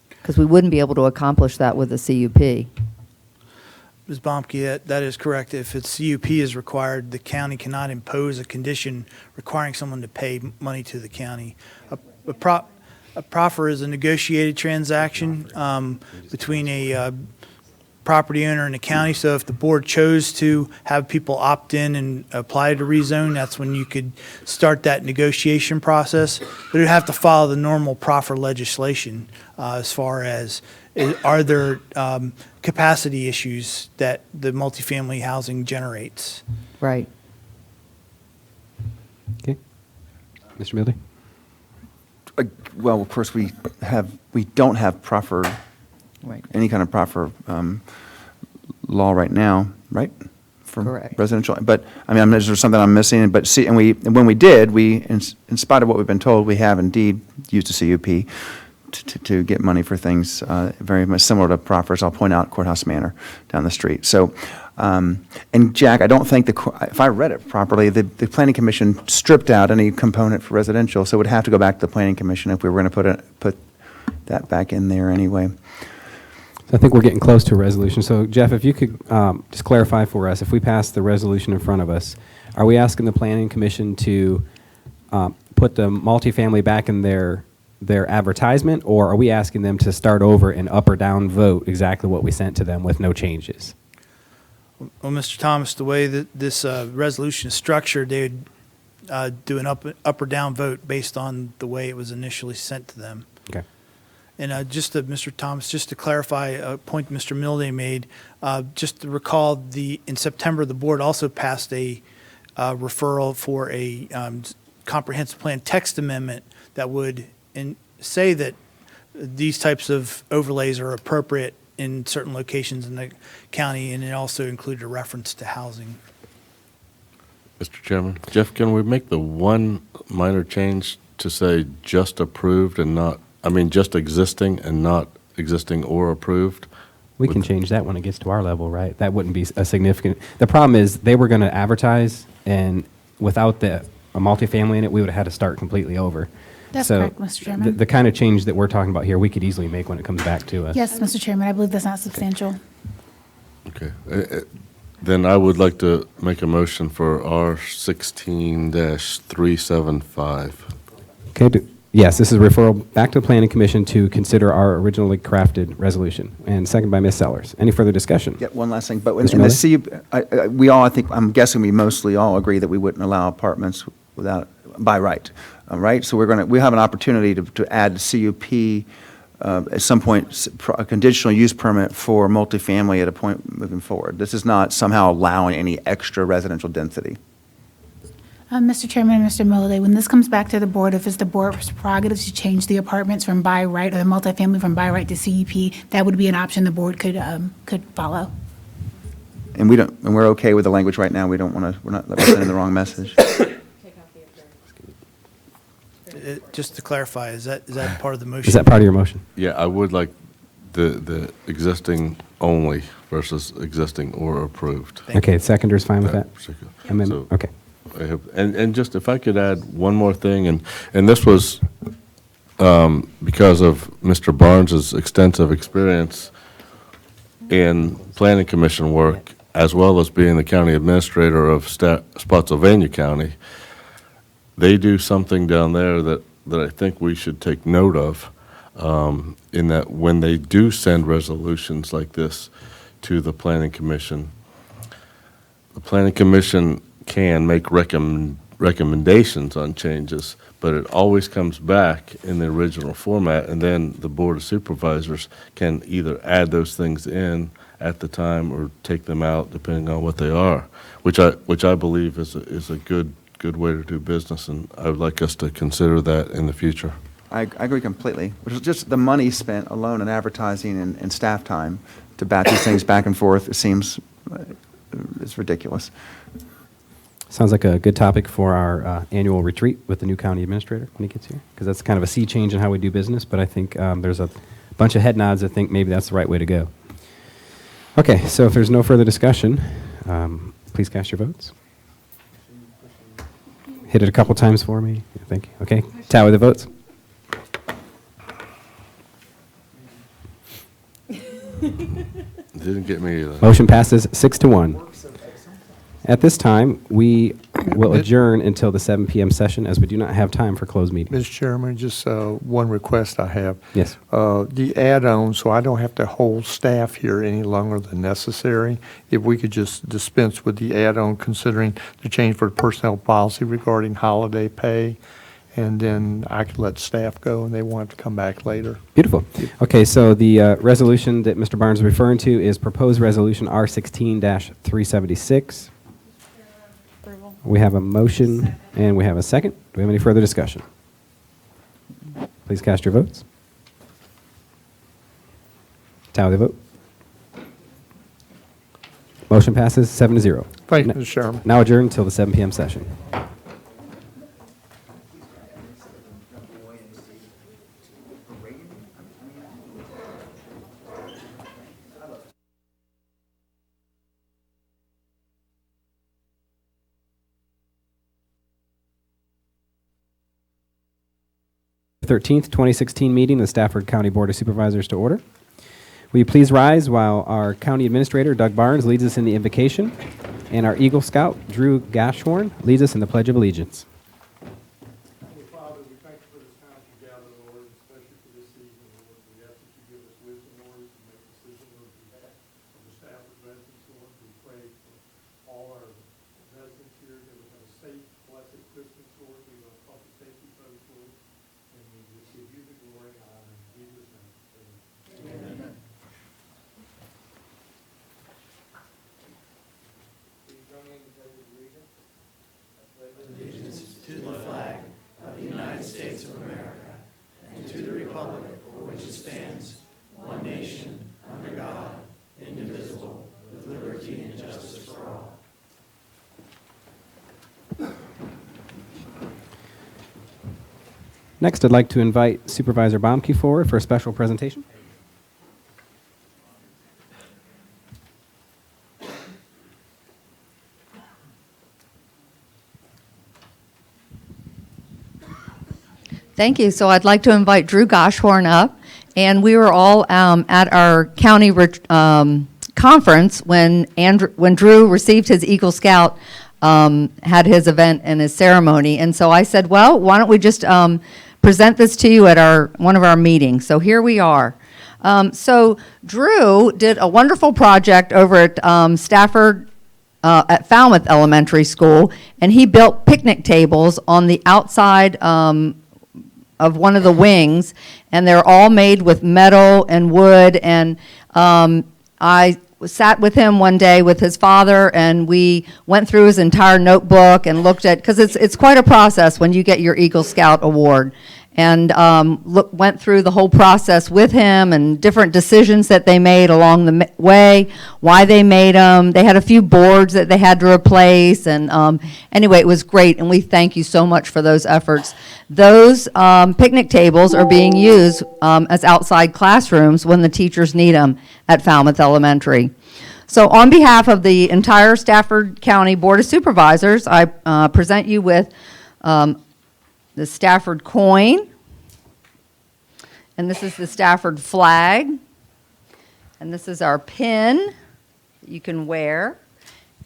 Because we wouldn't be able to accomplish that with a CUP. Ms. Bomke, that is correct. If a CUP is required, the county cannot impose a condition requiring someone to pay money to the county. A proffer is a negotiated transaction between a property owner and the county. So if the board chose to have people opt in and apply to rezone, that's when you could start that negotiation process. But it would have to follow the normal proffer legislation as far as are there capacity issues that the multifamily housing generates. Right. Okay. Mr. Mildy? Well, of course, we don't have proffer, any kind of proffer law right now, right? For Correct. residential, but, I mean, is there something I'm missing? But see, and when we did, in spite of what we've been told, we have indeed used a CUP to get money for things very much similar to proffers. I'll point out Courthouse Manor down the street. So, and Jack, I don't think if I read it properly, the Planning Commission stripped out any component for residential, so it would have to go back to the Planning Commission if we were going to put that back in there anyway. I think we're getting close to a resolution. So Jeff, if you could just clarify for us, if we pass the resolution in front of us, are we asking the Planning Commission to put the multifamily back in their advertisement, or are we asking them to start over and up or down vote exactly what we sent to them with no changes? Well, Mr. Thomas, the way that this resolution is structured, they would do an up or down vote based on the way it was initially sent to them. Okay. And Mr. Thomas, just to clarify a point Mr. Milday made, just to recall, in September, the board also passed a referral for a comprehensive plan text amendment that would say that these types of overlays are appropriate in certain locations in the county, and it also included a reference to housing. Mr. Chairman, Jeff, can we make the one minor change to say just approved and not, just existing and not existing or approved? We can change that when it gets to our level, right? That wouldn't be a significant. The problem is they were going to advertise, and without a multifamily in it, we would have had to start completely over. That's so correct, Mr. Chairman. The kind of change that we're talking about here, we could easily make when it comes back to us. Yes, Mr. Chairman, I believe that's not substantial. Okay. Then I would like to make a motion for R16-375. Okay. Yes, this is a referral back to the Planning Commission to consider our originally crafted resolution. And second by Ms. Sellers. Any further discussion? Yeah, one last thing, but Mr. in the CUP, we all, I'm guessing we mostly all agree that we wouldn't allow apartments by right, right? So we have an opportunity to add CUP at some point, a conditional use permit for multifamily at a point moving forward. This is not somehow allowing any extra residential density. Mr. Chairman and Mr. Milday, when this comes back to the board, if it's the board's prerogative to change the apartments from by right or the multifamily from by right to CUP, that would be an option the board could follow. And we're okay with the language right now. We're not sending the wrong message. Just to clarify, is that part of the motion? Is that part of your motion? Yeah, I would like the existing only versus existing or approved. Okay, seconder's fine with that? particular. Amendment? So Okay. I have, and just if I could add one more thing, and this was because of Mr. Barnes's extensive experience in planning commission work, as well as being the county administrator of Spotsylvania County. They do something down there that I think we should take note of, in that when they do send resolutions like this to the Planning Commission, the Planning Commission can make recommendations on changes, but it always comes back in the original format, and then the Board of Supervisors can either add those things in at the time or take them out depending on what they are, which I believe is a good way to do business, and I would like us to consider that in the future. I agree completely, which is just the money spent alone in advertising and staff time to bat these things back and forth. It seems is ridiculous. Sounds like a good topic for our annual retreat with the new county administrator when he gets here, because that's kind of a sea change in how we do business, but I think there's a bunch of head nods that think maybe that's the right way to go. Okay, so if there's no further discussion, please cast your votes. Hit it a couple times for me. Thank you. Okay, tally the votes. Didn't get me either. Motion passes 6-1. At this time, we will adjourn until the 7 p.m. session, as we do not have time for closed meetings. Mr. Chairman, just one request I have. Yes. The add-on, so I don't have to hold staff here any longer than necessary, if we could just dispense with the add-on, considering the change for the personnel policy regarding holiday pay, and then I could let staff go, and they won't have to come back later. Beautiful. Okay, so the resolution that Mr. Barnes is referring to is proposed resolution R16-376. We have a motion and we have a second. Do we have any further discussion? Please cast your votes. Tally the vote. Motion passes 7-0. Thank you, Mr. Chairman. Now adjourned until the 7 p.m. session. The 13th, 2016 meeting of the Stafford County Board of Supervisors to order. Will you please rise while our County Administrator, Doug Barnes, leads us in the invocation, and our Eagle Scout, Drew Gashorn, leads us in the Pledge of Allegiance. Heavenly Father, we thank you for this time together, Lord, especially for this season, Lord. We ask that you give us wisdom, Lord, to make decisions on behalf of the Stafford residents, Lord. We pray for all our residents here that we have a safe, blessed Christmas, Lord. We will public safety folks, Lord. And we just give you the glory and honor in Jesus' name. Amen. Please join me in the Pledge of Allegiance. Next, I'd like to invite Supervisor Baumke forward for a special presentation. Thank you. So I'd like to invite Drew Goshorn up. And we were all at our county conference when Drew received his Eagle Scout, had his event and his ceremony. And so I said, well, why don't we just present this to you at one of our meetings. So here we are. So Drew did a wonderful project over at Stafford, at Falmouth Elementary School, and he built picnic tables on the outside of one of the wings, and they're all made with metal and wood. And I sat with him one day with his father, and we went through his entire notebook and looked at, because it's quite a process when you get your Eagle Scout award, and went through the whole process with him and different decisions that they made along the way, why they made them. They had a few boards that they had to replace, and anyway, it was great, and we thank you so much for those efforts. Those picnic tables are being used as outside classrooms when the teachers need them at Falmouth Elementary. So on behalf of the entire Stafford County Board of Supervisors, I present you with the Stafford coin, and this is the Stafford flag, and this is our pin that you can wear,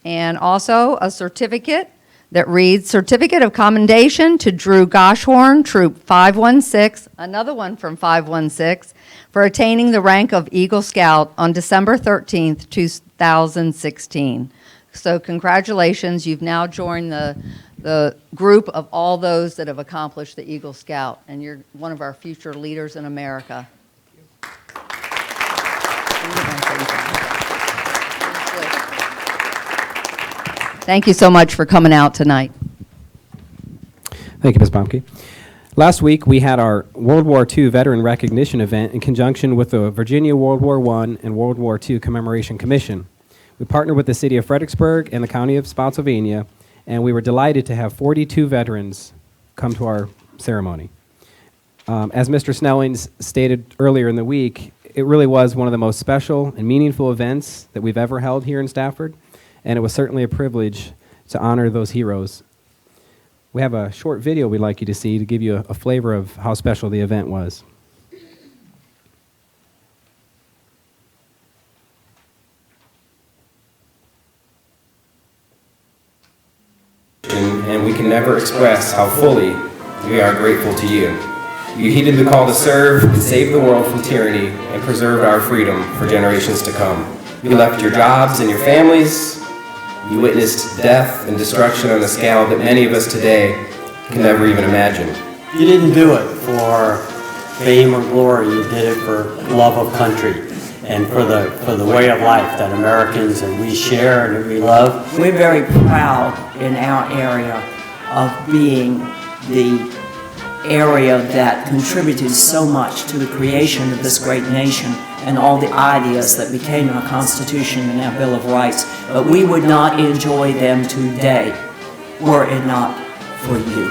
and also a certificate that reads, Certificate of Commendation to Drew Goshorn, Troop 516, another one from 516, for attaining the rank of Eagle Scout on December 13th, 2016. So congratulations, you've now joined the group of all those that have accomplished the Eagle Scout, and you're one of our future leaders in America. Thank you so much for coming out tonight. Thank you, Ms. Baumke. Last week, we had our World War II Veteran Recognition event in conjunction with the Virginia World War I and World War II Commemoration Commission. We partnered with the city of Fredericksburg and the county of Spotsylvania, and we were delighted to have 42 veterans come to our ceremony. As Mr. Snellings stated earlier in the week, it really was one of the most special and meaningful events that we've ever held here in Stafford, and it was certainly a privilege to honor those heroes. We have a short video we'd like you to see to give you a flavor of how special the event was. And we can never express how fully we are grateful to you. You heeded the call to serve and save the world from tyranny and preserved our freedom for generations to come. You left your jobs and your families. You witnessed death and destruction on a scale that many of us today can never even imagine. You didn't do it for fame or glory. You did it for love of country and for the way of life that Americans and we share and that we love. We're very proud in our area of being the area that contributed so much to the creation of this great nation and all the ideas that became our Constitution and our Bill of Rights. But we would not enjoy them today were it not for you.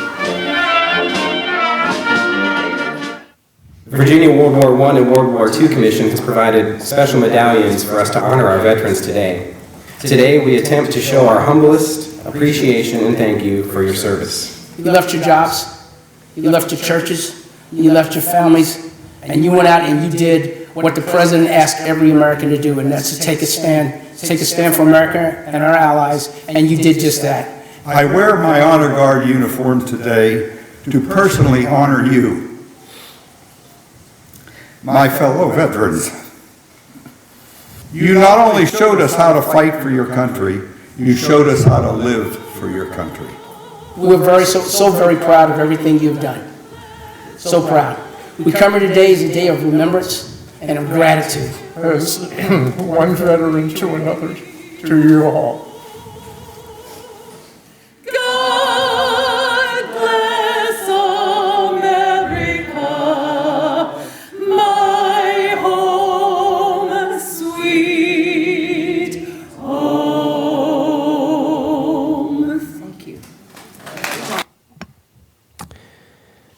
The Virginia World War I and World War II Commission has provided special medallions for us to honor our veterans today. Today, we attempt to show our humblest appreciation and thank you for your service. You left your jobs, you left your churches, you left your families, and you went out and you did what the President asked every American to do, and that's to take a stand for America and our allies, and you did just that. I wear my Honor Guard uniform today to personally honor you, my fellow veterans. You not only showed us how to fight for your country, you showed us how to live for your country. We're so very proud of everything you've done. So proud. We come here today as a day of remembrance and of gratitude. As one veteran to another, to you all.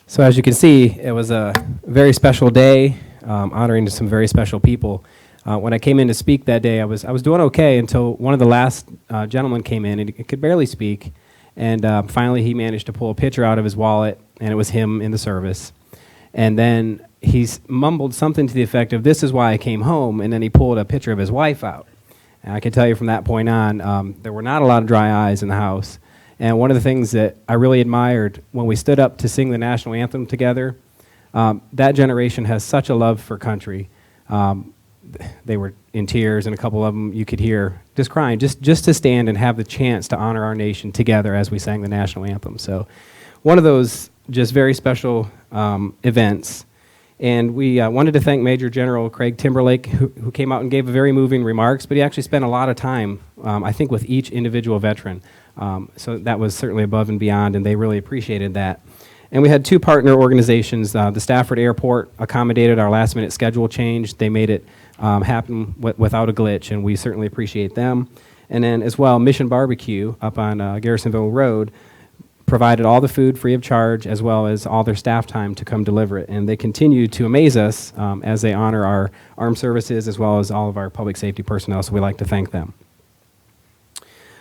So as you can see, it was a very special day, honoring some very special people. When I came in to speak that day, I was doing okay until one of the last gentlemen came in, and he could barely speak. And finally, he managed to pull a picture out of his wallet, and it was him in the service. And then he mumbled something to the effect of, "This is why I came home," and then he pulled a picture of his wife out. And I can tell you from that point on, there were not a lot of dry eyes in the house. And one of the things that I really admired when we stood up to sing the national anthem together, that generation has such a love for country. They were in tears, and a couple of them you could hear just crying, just to stand and have the chance to honor our nation together as we sang the national anthem. So one of those just very special events. And we wanted to thank Major General Craig Timberlake, who came out and gave very moving remarks, but he actually spent a lot of time, I think, with each individual veteran. So that was certainly above and beyond, and they really appreciated that. And we had two partner organizations. The Stafford Airport accommodated our last-minute schedule change. They made it happen without a glitch, and we certainly appreciate them. And then as well, Mission Barbecue up on Garrisonville Road provided all the food free of charge, as well as all their staff time to come deliver it. And they continue to amaze us as they honor our armed services, as well as all of our public safety personnel, so we'd like to thank them.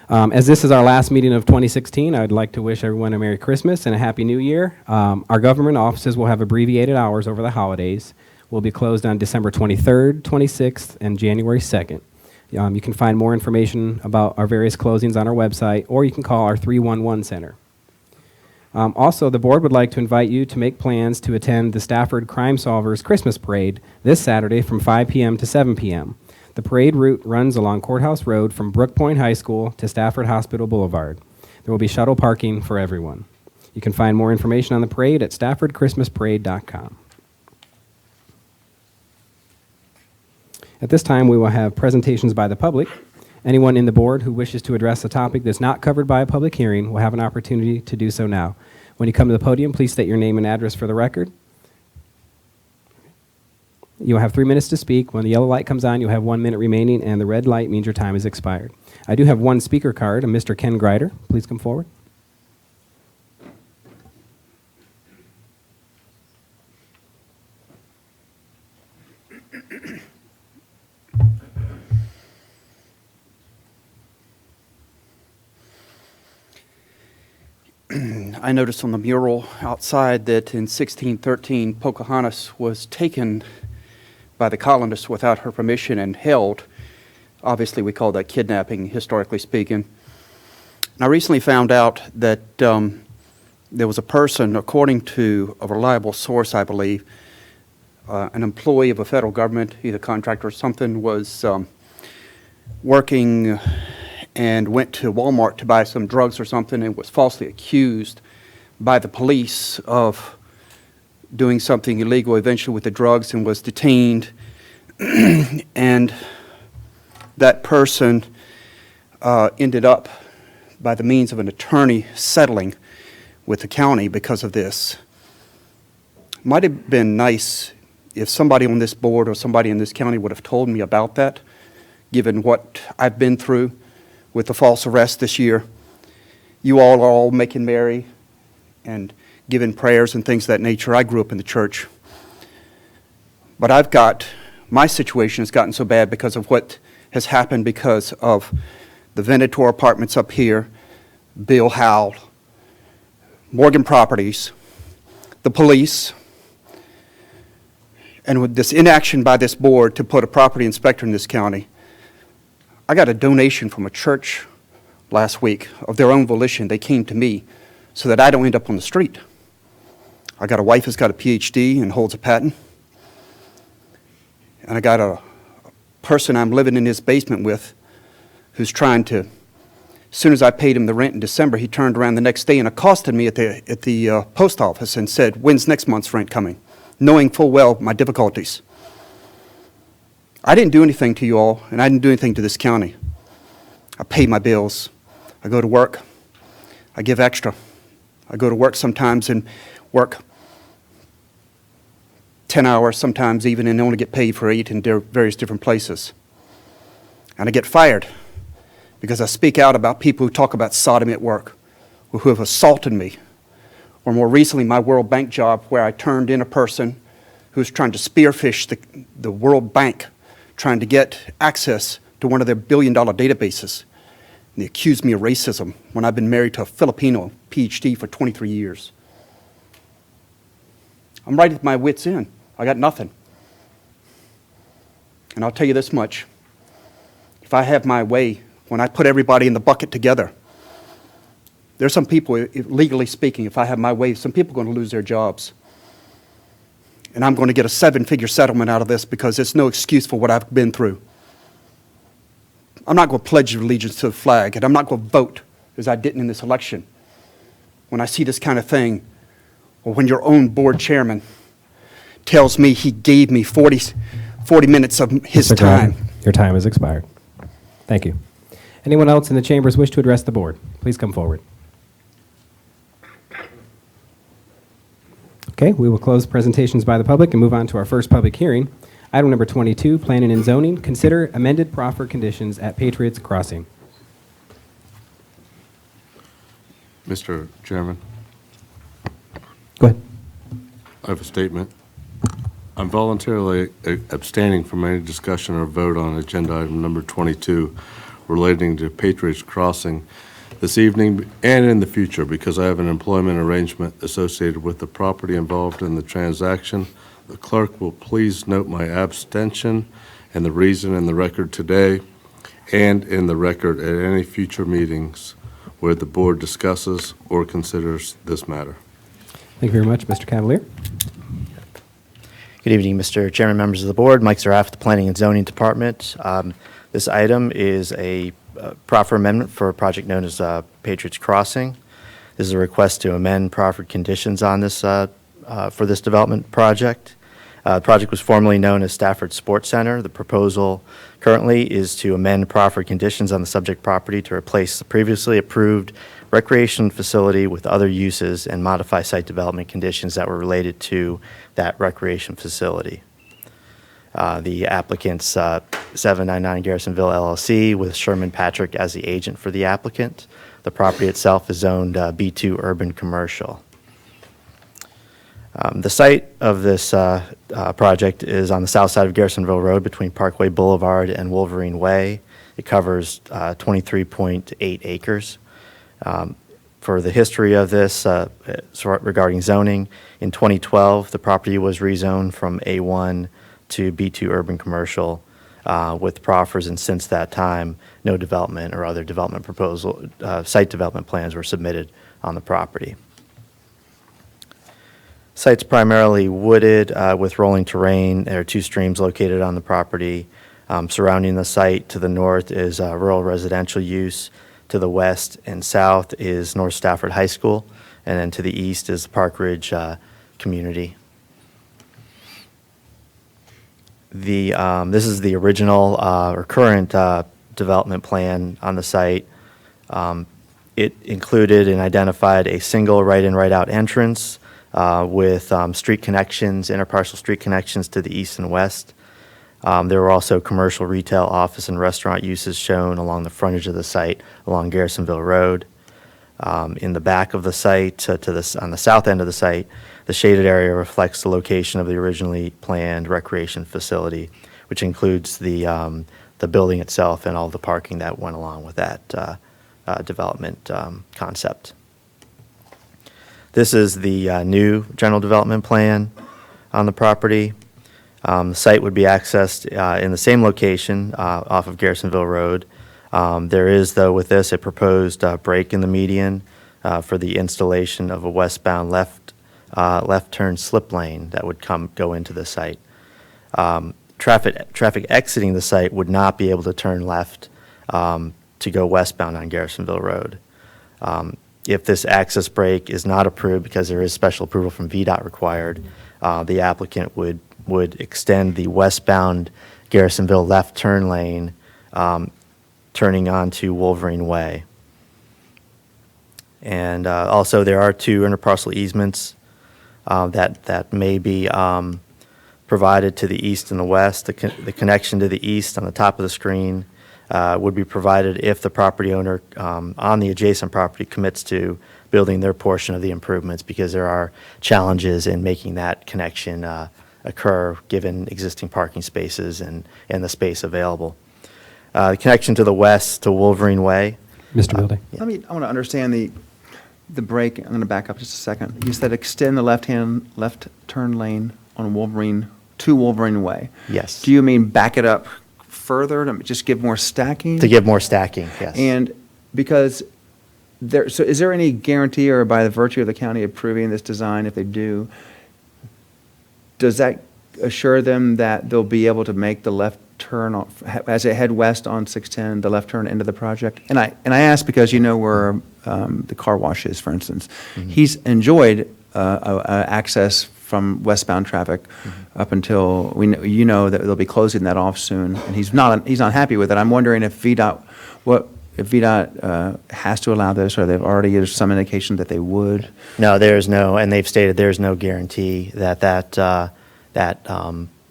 As this is our last meeting of 2016, I would like to wish everyone a Merry Christmas and a Happy New Year. Our government offices will have abbreviated hours over the holidays. We'll be closed on December 23rd, 26th, and January 2nd. You can find more information about our various closings on our website, or you can call our 311 center. Also, the board would like to invite you to make plans to attend the Stafford Crime Solvers Christmas Parade this Saturday from 5 p.m. to 7 p.m. The parade route runs along Courthouse Road from Brook Point High School to Stafford Hospital Boulevard. There will be shuttle parking for everyone. You can find more information on the parade at staffordchristmasparade.com. At this time, we will have presentations by the public. Anyone in the board who wishes to address a topic that's not covered by a public hearing will have an opportunity to do so now. When you come to the podium, please state your name and address for the record. You'll have 3 minutes to speak. When the yellow light comes on, you'll have 1 minute remaining, and the red light means your time is expired. I do have one speaker card, a Mr. Ken Greider. Please come forward. I noticed on the mural outside that in 1613, Pocahontas was taken by the colonists without her permission and held. Obviously, we call that kidnapping, historically speaking. And I recently found out that there was a person, according to a reliable source, I believe, an employee of a federal government, either contractor or something, was working and went to Walmart to buy some drugs or something and was falsely accused by the police of doing something illegal eventually with the drugs and was detained. And that person ended up, by the means of an attorney, settling with the county because of this. Might have been nice if somebody on this board or somebody in this county would have told me about that, given what I've been through with the false arrest this year. You all are all making merry and giving prayers and things of that nature. I grew up in the church. But my situation has gotten so bad because of what has happened because of the Venator apartments up here, Bill Howell, Morgan Properties, the police, and with this inaction by this board to put a property inspector in this county. I got a donation from a church last week of their own volition. They came to me so that I don't end up on the street. I got a wife who's got a PhD and holds a patent. And I got a person I'm living in his basement with who's trying to, as soon as I paid him the rent in December, he turned around the next day and accosted me at the post office and said, "When's next month's rent coming?" Knowing full well my difficulties. I didn't do anything to you all, and I didn't do anything to this county. I pay my bills. I go to work. I give extra. I go to work sometimes and work 10 hours, sometimes even, and only get paid for 8 in various different places. And I get fired because I speak out about people who talk about sodomy at work, or who have assaulted me. Or more recently, my World Bank job, where I turned in a person who was trying to spearfish the World Bank, trying to get access to one of their billion-dollar databases. And they accused me of racism when I've been married to a Filipino PhD for 23 years. I'm right at my wit's end. I got nothing. And I'll tell you this much. If I have my way, when I put everybody in the bucket together, there's some people, legally speaking, if I have my way, some people are going to lose their jobs. And I'm going to get a 7-figure settlement out of this because it's no excuse for what I've been through. I'm not going to pledge allegiance to the flag, and I'm not going to vote, as I didn't in this election, when I see this kind of thing, or when your own board chairman tells me he gave me 40 minutes of his Mr. time. Greider, your time has expired. Thank you. Anyone else in the chambers wish to address the board? Please come forward. Okay, we will close presentations by the public and move on to our first public hearing. Item number 22, Planning and Zoning. Consider amended proffer conditions at Patriots Crossing. Mr. Chairman, Go ahead. I have a statement. I'm voluntarily abstaining from any discussion or vote on agenda item number 22 relating to Patriots Crossing this evening and in the future because I have an employment arrangement associated with the property involved in the transaction. The clerk will please note my abstention and the reason in the record today and in the record at any future meetings where the board discusses or considers this matter. Thank you very much, Mr. Cavalier. Good evening, Mr. Chairman, members of the board. Mike Zaraff, the Planning and Zoning Department. This item is a proffer amendment for a project known as Patriots Crossing. This is a request to amend proffered conditions on this for this development project. The project was formerly known as Stafford Sports Center. The proposal currently is to amend proffered conditions on the subject property to replace the previously approved recreation facility with other uses and modify site development conditions that were related to that recreation facility. The applicant's 799 Garrisonville LLC with Sherman Patrick as the agent for the applicant. The property itself is zoned B2 Urban Commercial. The site of this project is on the south side of Garrisonville Road between Parkway Boulevard and Wolverine Way. It covers 23.8 acres. For the history of this, regarding zoning, in 2012, the property was rezoned from A1 to B2 Urban Commercial with proffers, and since that time, no development or other development proposal, site development plans were submitted on the property. Site's primarily wooded with rolling terrain. There are 2 streams located on the property. Surrounding the site to the north is rural residential use. To the west and south is North Stafford High School, and then to the east is Park Ridge community. This is the original or current development plan on the site. It included and identified a single right-in, right-out entrance with street connections, interparcel street connections to the east and west. There were also commercial, retail, office, and restaurant uses shown along the frontage of the site along Garrisonville Road. In the back of the site, on the south end of the site, the shaded area reflects the location of the originally planned recreation facility, which includes the building itself and all the parking that went along with that development concept. This is the new general development plan on the property. The site would be accessed in the same location off of Garrisonville Road. There is, though, with this, a proposed break in the median for the installation of a westbound left turn slip lane that would go into the site. Traffic exiting the site would not be able to turn left to go westbound on Garrisonville Road. If this access break is not approved because there is special approval from VDOT required, the applicant would extend the westbound Garrisonville left turn lane turning onto Wolverine Way. And also there are 2 interparcel easements that may be provided to the east and the west. The connection to the east on the top of the screen would be provided if the property owner on the adjacent property commits to building their portion of the improvements, because there are challenges in making that connection occur given existing parking spaces and the space available. The connection to the west to Wolverine Way. Mr. Milday. I want to understand the break. I'm going to back up just a second. You said extend the left turn lane on Wolverine to Wolverine Way. Yes. Do you mean back it up further to just give more stacking? To give more stacking, yes. And because so is there any guarantee, or by the virtue of the county approving this design, if they do, does that assure them that they'll be able to make the left turn as they head west on 610, the left turn into the project? And I ask because you know where the car wash is, for instance. Mm-hmm. He's enjoyed access from westbound traffic up until you know that they'll be closing that off soon, and he's not happy with it. I'm wondering if VDOT has to allow this, or they've already given some indication that they would. No, there's no, and they've stated there's no guarantee that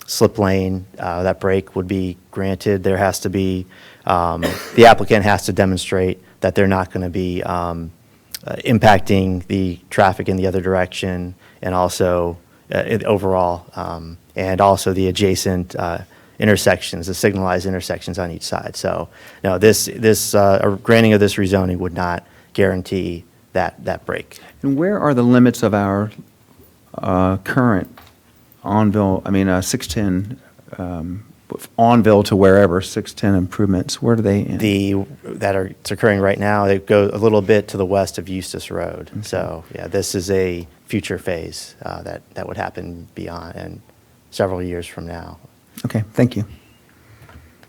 slip lane, that break would be granted. There has to be, the applicant has to demonstrate that they're not going to be impacting the traffic in the other direction, and also overall, and also the adjacent intersections, the signalized intersections on each side. So, no, this granting of this rezoning would not guarantee that break. And where are the limits of our current 610, Onville to wherever, 610 improvements? Where do they end? It's occurring right now, they go a little bit to the west of Eustis Road. Okay. So, yeah, this is a future phase that would happen beyond, and several years from now. Okay, thank you.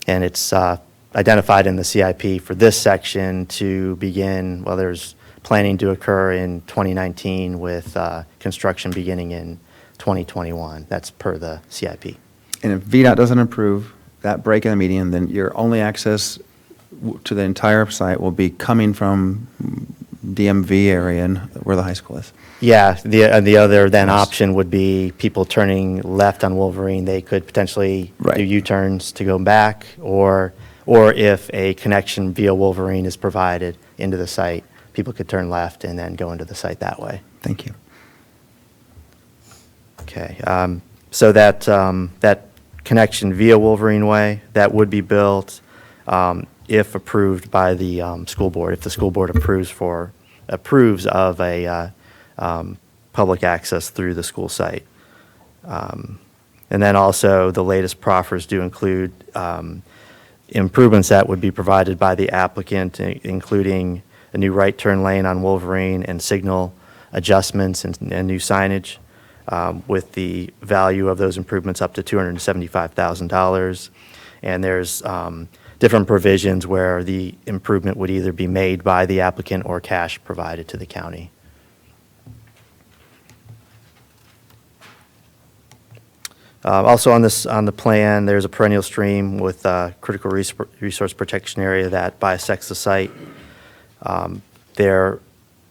And it's identified in the CIP for this section to begin, well, there's planning to occur in 2019 with construction beginning in 2021. That's per the CIP. And if VDOT doesn't approve that break in the median, then your only access to the entire site will be coming from DMV area and where the high school is. Yeah, the other then Yes. option would be people turning left on Wolverine. They could potentially do U-turns to go back, or if a connection via Wolverine is provided into the site, people could turn left and then go into the site that way. Thank you. Okay, so that connection via Wolverine Way, that would be built if approved by the school board, if the school board approves of a public access through the school site. And then also, the latest proffers do include improvements that would be provided by the applicant, including a new right turn lane on Wolverine and signal adjustments and new signage, with the value of those improvements up to $275,000. And there's different provisions where the improvement would either be made by the applicant or cash provided to the county. Also on the plan, there's a perennial stream with a critical resource protection area that bisects the site. There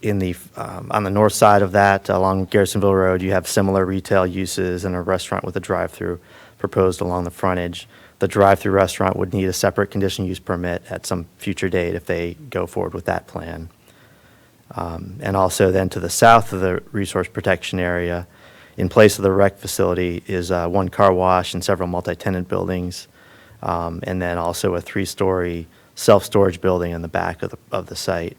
on the north side of that, along Garrisonville Road, you have similar retail uses and a restaurant with a drive-through proposed along the frontage. The drive-through restaurant would need a separate conditional use permit at some future date if they go forward with that plan. And also then to the south of the resource protection area, in place of the rec facility, is one car wash and several multi-tenant buildings, and then also a 3-story self-storage building in the back of the site.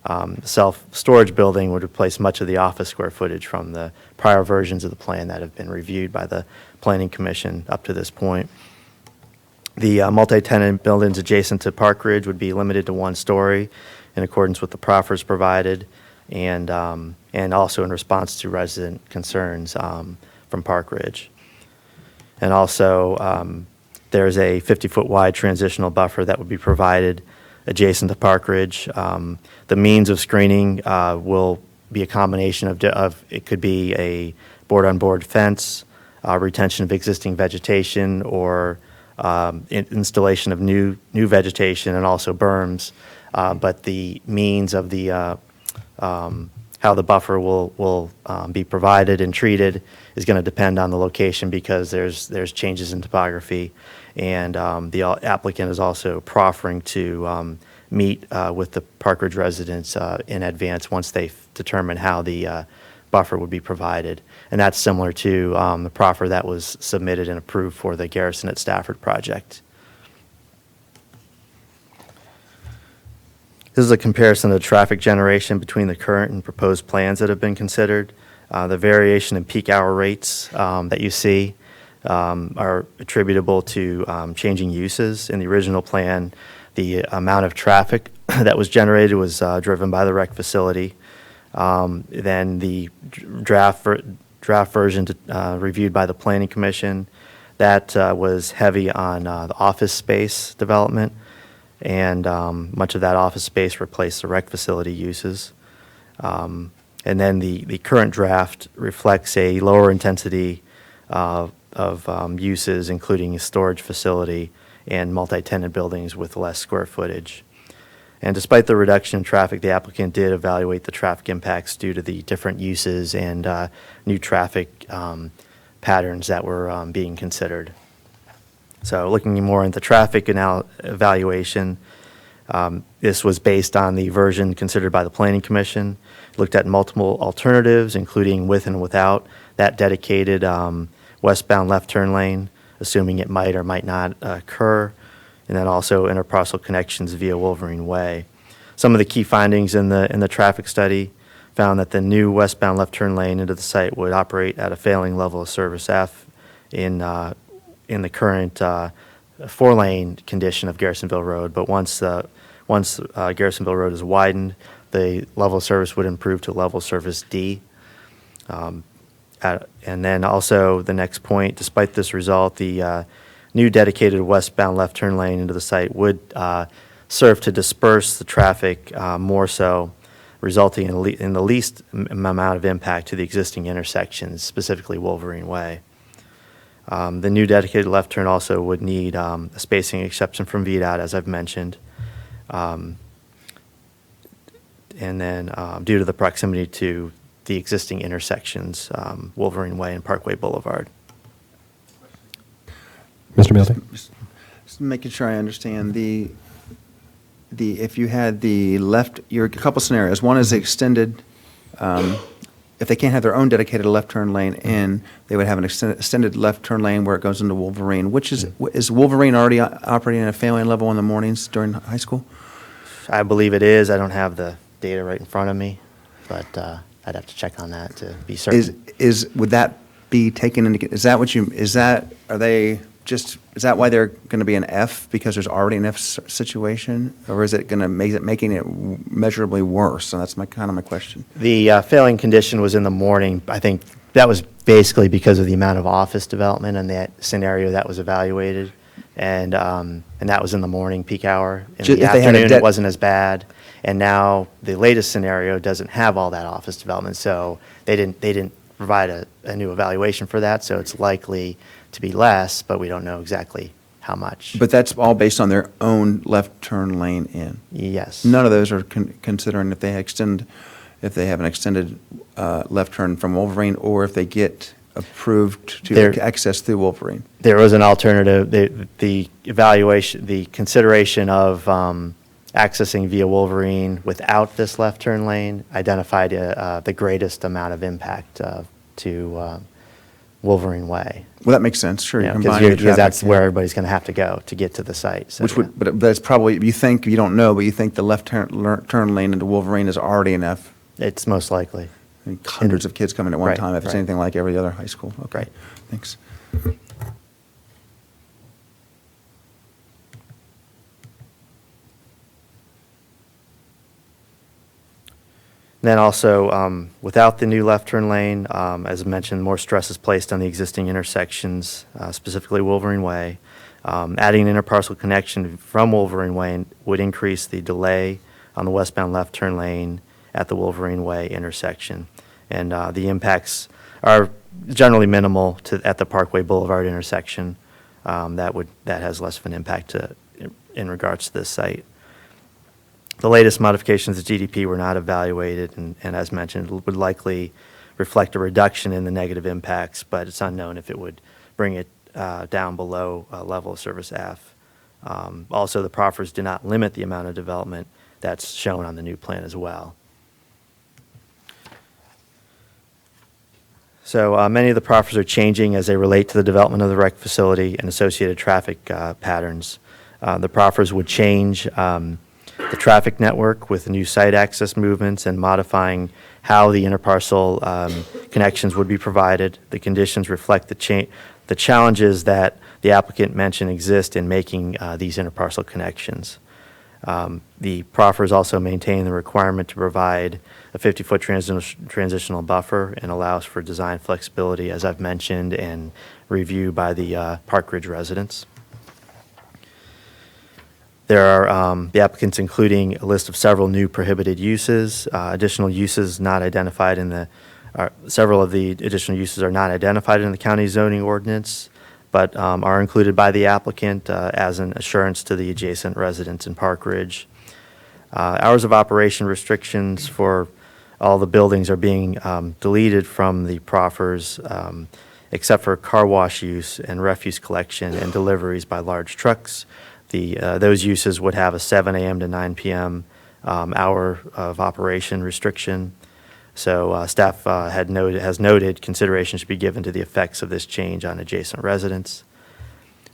The self-storage building would replace much of the office square footage from the prior versions of the plan that have been reviewed by the Planning Commission up to this point. The multi-tenant buildings adjacent to Park Ridge would be limited to 1 story in accordance with the proffers provided, and also in response to resident concerns from Park Ridge. And also, there's a 50-foot wide transitional buffer that would be provided adjacent to Park Ridge. The means of screening will be a combination of it could be a board-on-board fence, retention of existing vegetation, or installation of new vegetation, and also berms. But the means of how the buffer will be provided and treated is going to depend on the location, because there's changes in topography, and the applicant is also proffering to meet with the Park Ridge residents in advance once they determine how the buffer would be provided. And that's similar to the proffer that was submitted and approved for the Garrison at Stafford project. This is a comparison of traffic generation between the current and proposed plans that have been considered. The variation in peak hour rates that you see are attributable to changing uses. In the original plan, the amount of traffic that was generated was driven by the rec facility. Then the draft version reviewed by the Planning Commission, that was heavy on the office space development, and much of that office space replaced the rec facility uses. And then the current draft reflects a lower intensity of uses, including a storage facility and multi-tenant buildings with less square footage. And despite the reduction in traffic, the applicant did evaluate the traffic impacts due to the different uses and new traffic patterns that were being considered. So looking more into traffic evaluation, this was based on the version considered by the Planning Commission. Looked at multiple alternatives, including with and without that dedicated westbound left turn lane, assuming it might or might not occur, and then also interparcel connections via Wolverine Way. Some of the key findings in the traffic study found that the new westbound left turn lane into the site would operate at a failing level of service F in the current 4-lane condition of Garrisonville Road. But once Garrisonville Road is widened, the level of service would improve to level service D. And then also the next point, despite this result, the new dedicated westbound left turn lane into the site would serve to disperse the traffic more so, resulting in the least amount of impact to the existing intersections, specifically Wolverine Way. The new dedicated left turn also would need a spacing exception from VDOT, as I've mentioned. and then due to the proximity to the existing intersections, Wolverine Way and Parkway Boulevard. Mr. Milton? Just making sure I understand if you had a couple scenarios. One is extended, if they can't have their own dedicated left turn lane in, they would have an extended left turn lane where it goes into Wolverine. Is Wolverine already operating at a failing level in the mornings during high school? I believe it is. I don't have the data right in front of me, but I'd have to check on that to be certain. Would that be taken into, is that why they're going to be an F, because there's already an F situation? Or is it going to making it measurably worse? And that's my question. The failing condition was in the morning. I think that was basically because of the amount of office development and that scenario that was evaluated. And that was in the morning peak hour. In the afternoon, it wasn't as bad. And now the latest scenario doesn't have all that office development, so they didn't provide a new evaluation for that, so it's likely to be less, but we don't know exactly how much. But that's all based on their own left turn lane in? Yes. None of those are considering if they have an extended left turn from Wolverine, or if they get approved to access through Wolverine? There was an alternative. The evaluation, the consideration of accessing via Wolverine without this left turn lane identified the greatest amount of impact to Wolverine Way. Well, that makes sense. Sure, because that's where everybody's going to have to go to get to the site. So, but it's probably, you don't know, but you think the left turn lane into Wolverine is already an F? It's most likely. Hundreds of kids coming at one time, if it's anything like every other high school. Okay, right. Thanks. Then also, without the new left turn lane, as mentioned, more stress is placed on the existing intersections, specifically Wolverine Way. Adding an interparcel connection from Wolverine Way would increase the delay on the westbound left turn lane at the Wolverine Way intersection. And the impacts are generally minimal at the Parkway Boulevard intersection. That has less of an impact in regards to this site. The latest modifications to GDP were not evaluated, and as mentioned, would likely reflect a reduction in the negative impacts, but it's unknown if it would bring it down below level of service F. Also, the proffers do not limit the amount of development that's shown on the new plan as well. So many of the proffers are changing as they relate to the development of the rec facility and associated traffic patterns. The proffers would change the traffic network with new site access movements and modifying how the interparcel connections would be provided. The conditions reflect the challenges that the applicant mentioned exist in making these interparcel connections. The proffers also maintain the requirement to provide a 50-foot transitional buffer and allows for design flexibility, as I've mentioned, and review by the Park Ridge residents. There are the applicants including a list of several new prohibited uses, additional uses not identified in the, several of the additional uses are not identified in the county zoning ordinance, but are included by the applicant as an assurance to the adjacent residents in Park Ridge. Hours of operation restrictions for all the buildings are being deleted from the proffers, except for car wash use and refuse collection and deliveries by large trucks. Those uses would have a 7 a.m. to 9 p.m. Hour of operation restriction. So staff has noted consideration should be given to the effects of this change on adjacent residents.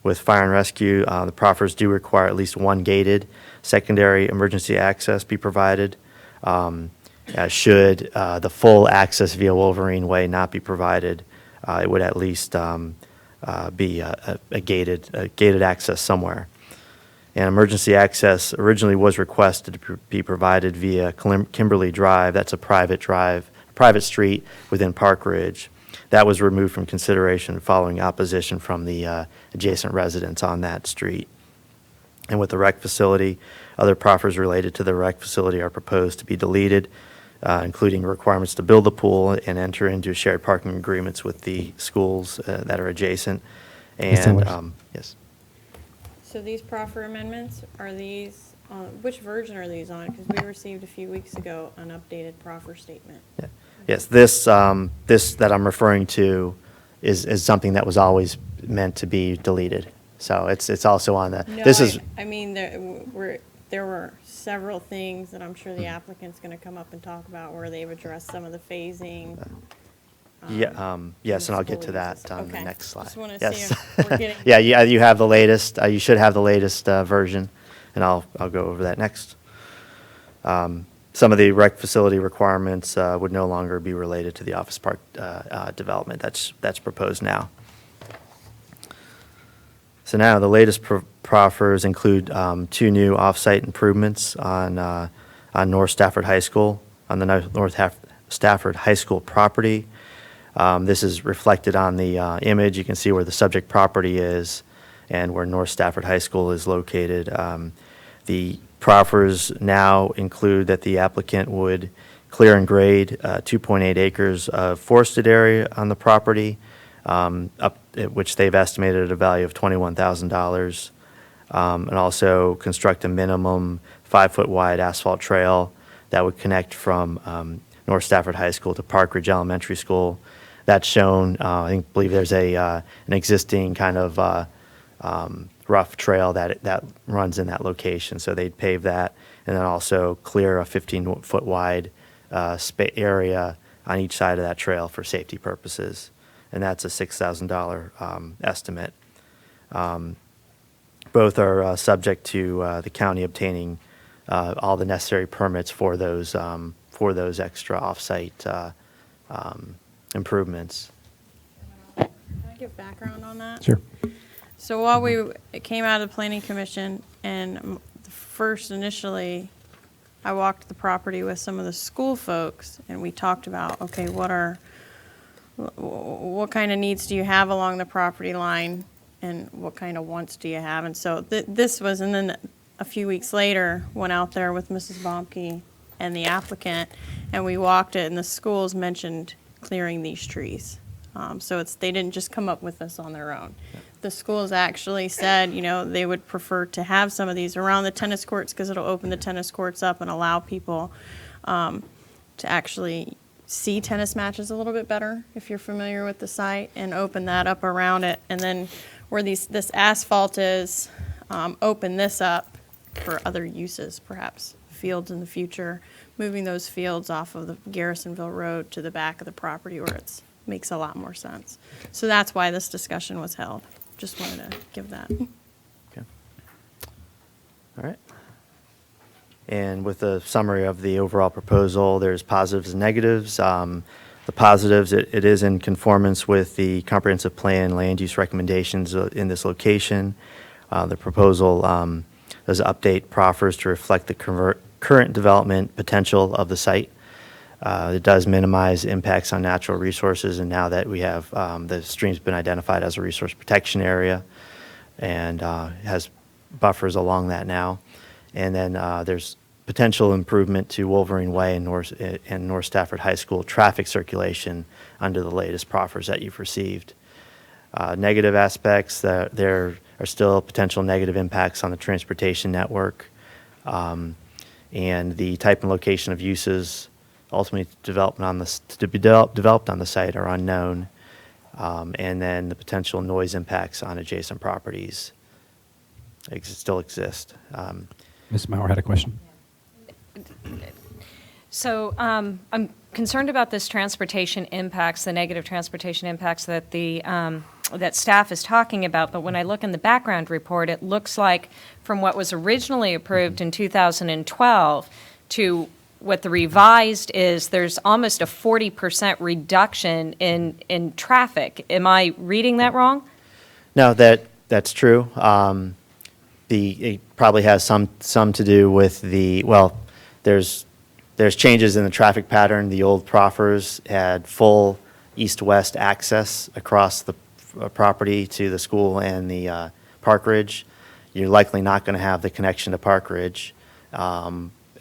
With fire and rescue, the proffers do require at least one gated secondary emergency access be provided. Should the full access via Wolverine Way not be provided, it would at least be a gated access somewhere. And emergency access originally was requested to be provided via Kimberly Drive. That's a private street within Park Ridge. That was removed from consideration following opposition from the adjacent residents on that street. And with the rec facility, other proffers related to the rec facility are proposed to be deleted, including requirements to build the pool and enter into shared parking agreements with the schools that are adjacent. And yes. So these proffer amendments, are these which version are these on? Because we received a few weeks ago an updated proffer statement. Yes, this that I'm referring to is something that was always meant to be deleted. So it's also on the, No, this is, I mean, there were several things that I'm sure the applicant's going to come up and talk about where they've addressed some of the phasing. yes, and I'll get to that on the Okay. next slide. Just wanna see Yes. if we're getting- Yeah, you have the latest, you should have the latest version, and I'll go over that next. Some of the rec facility requirements would no longer be related to the office park development that's proposed now. So now, the latest proffers include 2 new off-site improvements on North Stafford High School, on the North Stafford High School property. This is reflected on the image. You can see where the subject property is and where North Stafford High School is located. The proffers now include that the applicant would clear and grade 2.8 acres of forested area on the property, which they've estimated at a value of $21,000, and also construct a minimum 5-foot wide asphalt trail that would connect from North Stafford High School to Park Ridge Elementary School. That's shown, I believe there's an existing kind of rough trail that runs in that location. So they'd pave that and then also clear a 15-foot wide area on each side of that trail for safety purposes. And that's a $6,000 estimate. Both are subject to the county obtaining all the necessary permits for those extra off-site improvements. Can I give background on that? Sure. So while it came out of the planning commission, and first initially, I walked the property with some of the school folks, and we talked about, okay, what kind of needs do you have along the property line, and what kind of wants do you have? And so this was, and then a few weeks later, went out there with Mrs. Baumke and the applicant, and we walked it, and the schools mentioned clearing these trees. So they didn't just come up with this on their own. The schools actually said, they would prefer to have some of these around the tennis courts because it'll open the tennis courts up and allow people to actually see tennis matches a little bit better, if you're familiar with the site, and open that up around it. And then where this asphalt is, open this up for other uses, perhaps fields in the future, moving those fields off of the Garrisonville Road to the back of the property where it makes a lot more sense. So that's why this discussion was held. Just wanted to give that. Okay. All right. And with a summary of the overall proposal, there's positives and negatives. The positives, it is in conformance with the comprehensive plan land use recommendations in this location. The proposal does update proffers to reflect the current development potential of the site. It does minimize impacts on natural resources, and now that we have the stream's been identified as a resource protection area, and has buffers along that now. And then there's potential improvement to Wolverine Way and North Stafford High School traffic circulation under the latest proffers that you've received. Negative aspects, there are still potential negative impacts on the transportation network, and the type and location of uses ultimately to be developed on the site are unknown, and then the potential noise impacts on adjacent properties still exist. Ms. Mauer had a question. So I'm concerned about this transportation impacts, the negative transportation impacts that that staff is talking about. But when I look in the background report, it looks like from what was originally approved in 2012 to what the revised is, there's almost a 40% reduction in traffic. Am I reading that wrong? No, that's true. It probably has some to do with there's changes in the traffic pattern. The old proffers had full east-west access across the property to the school and the Park Ridge. You're likely not going to have the connection to Park Ridge,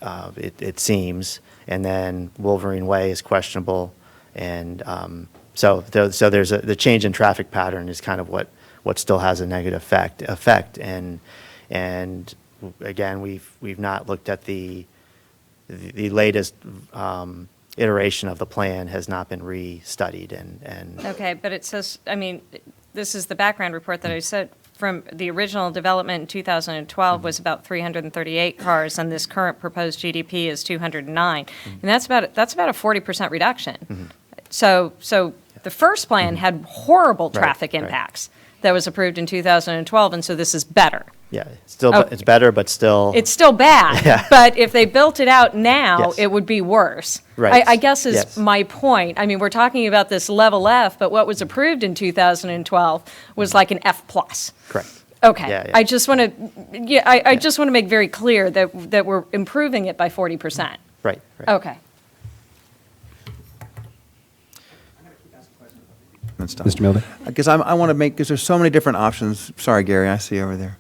it seems. And then Wolverine Way is questionable. And so there's the change in traffic pattern is kind of what still has a negative effect. And again, we've not looked at the latest iteration of the plan has not been re-studied and. Okay, but it says, I mean, this is the background report that I said from the original development in 2012 was about 338 cars, and this current proposed GDP is 209. And that's about a 40% reduction. So the first plan had horrible traffic impacts that was approved in 2012, and so this is better. Yeah, it's better, but still. It's still bad, Yeah. but if they built it out now, Yes. it would be worse. Right. I guess is Yes. my point. I mean, we're talking about this level F, but what was approved in 2012 was like an F plus. Correct. Okay. Yeah, yeah. I just want to, I just want to make very clear that we're improving it by 40%. Right. Okay. Mr. Milde? Because I want to make, because there's so many different options. Sorry, Gary, I see you over there.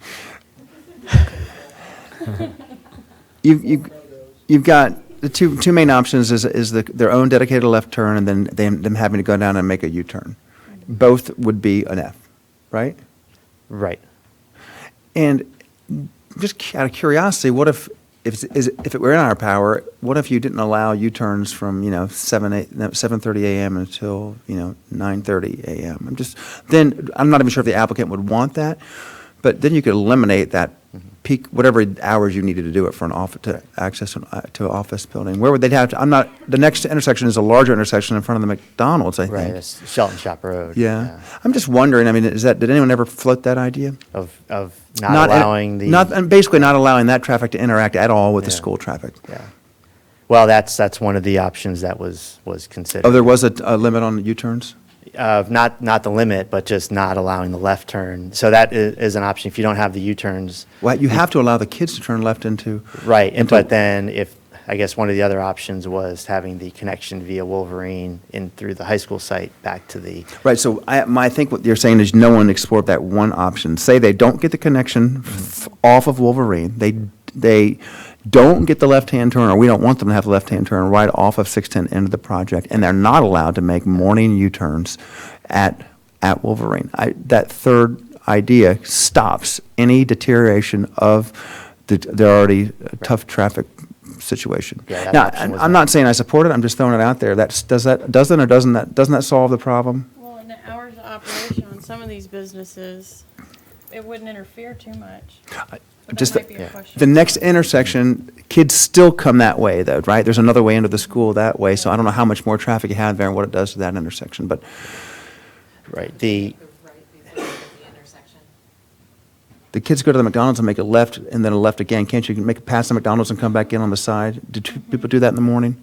You've got the two main options is their own dedicated left turn and then them having to go down and make a U-turn. Both would be an F, right? Right. And just out of curiosity, what if it were in our power, what if you didn't allow U-turns from 7:30 a.m. until 9:30 a.m.? I'm not even sure if the applicant would want that, but then you could eliminate that peak, whatever hours you needed to do it for an office, to access to an office building. Where would they have to? The next intersection is a larger intersection in front of the McDonald's, I think. Right, it's Shelton Shop Road. Yeah. I'm just wondering, I mean, did anyone ever float that idea? Of not allowing the. Basically not allowing that traffic to interact at all with the school traffic. Yeah. Well, that's one of the options that was considered. Oh, there was a limit on U-turns? Not the limit, but just not allowing the left turn. So that is an option if you don't have the U-turns. Well, you have to allow the kids to turn left into. Right, but then I guess one of the other options was having the connection via Wolverine in through the high school site back to the. Right, so I think what you're saying is no one explored that one option. Say they don't get the connection off of Wolverine, they don't get the left-hand turn, or we don't want them to have the left-hand turn right off of 610 into the project, and they're not allowed to make morning U-turns at Wolverine. That third idea stops any deterioration of the already tough traffic situation. Yeah, that now, option was I'm not saying I support it. I'm just throwing it out there. Doesn't that solve the problem? Well, in the hours of operation on some of these businesses, it wouldn't interfere too much. But Just that might be a question. the next intersection, kids still come that way, though, right? There's another way into the school that way, so I don't know how much more traffic you have there and what it does to that intersection, but. Right, The kids go to the McDonald's and make a left and then a left again. Can't you make it past the McDonald's and come back in on the side? Do people do that in the morning?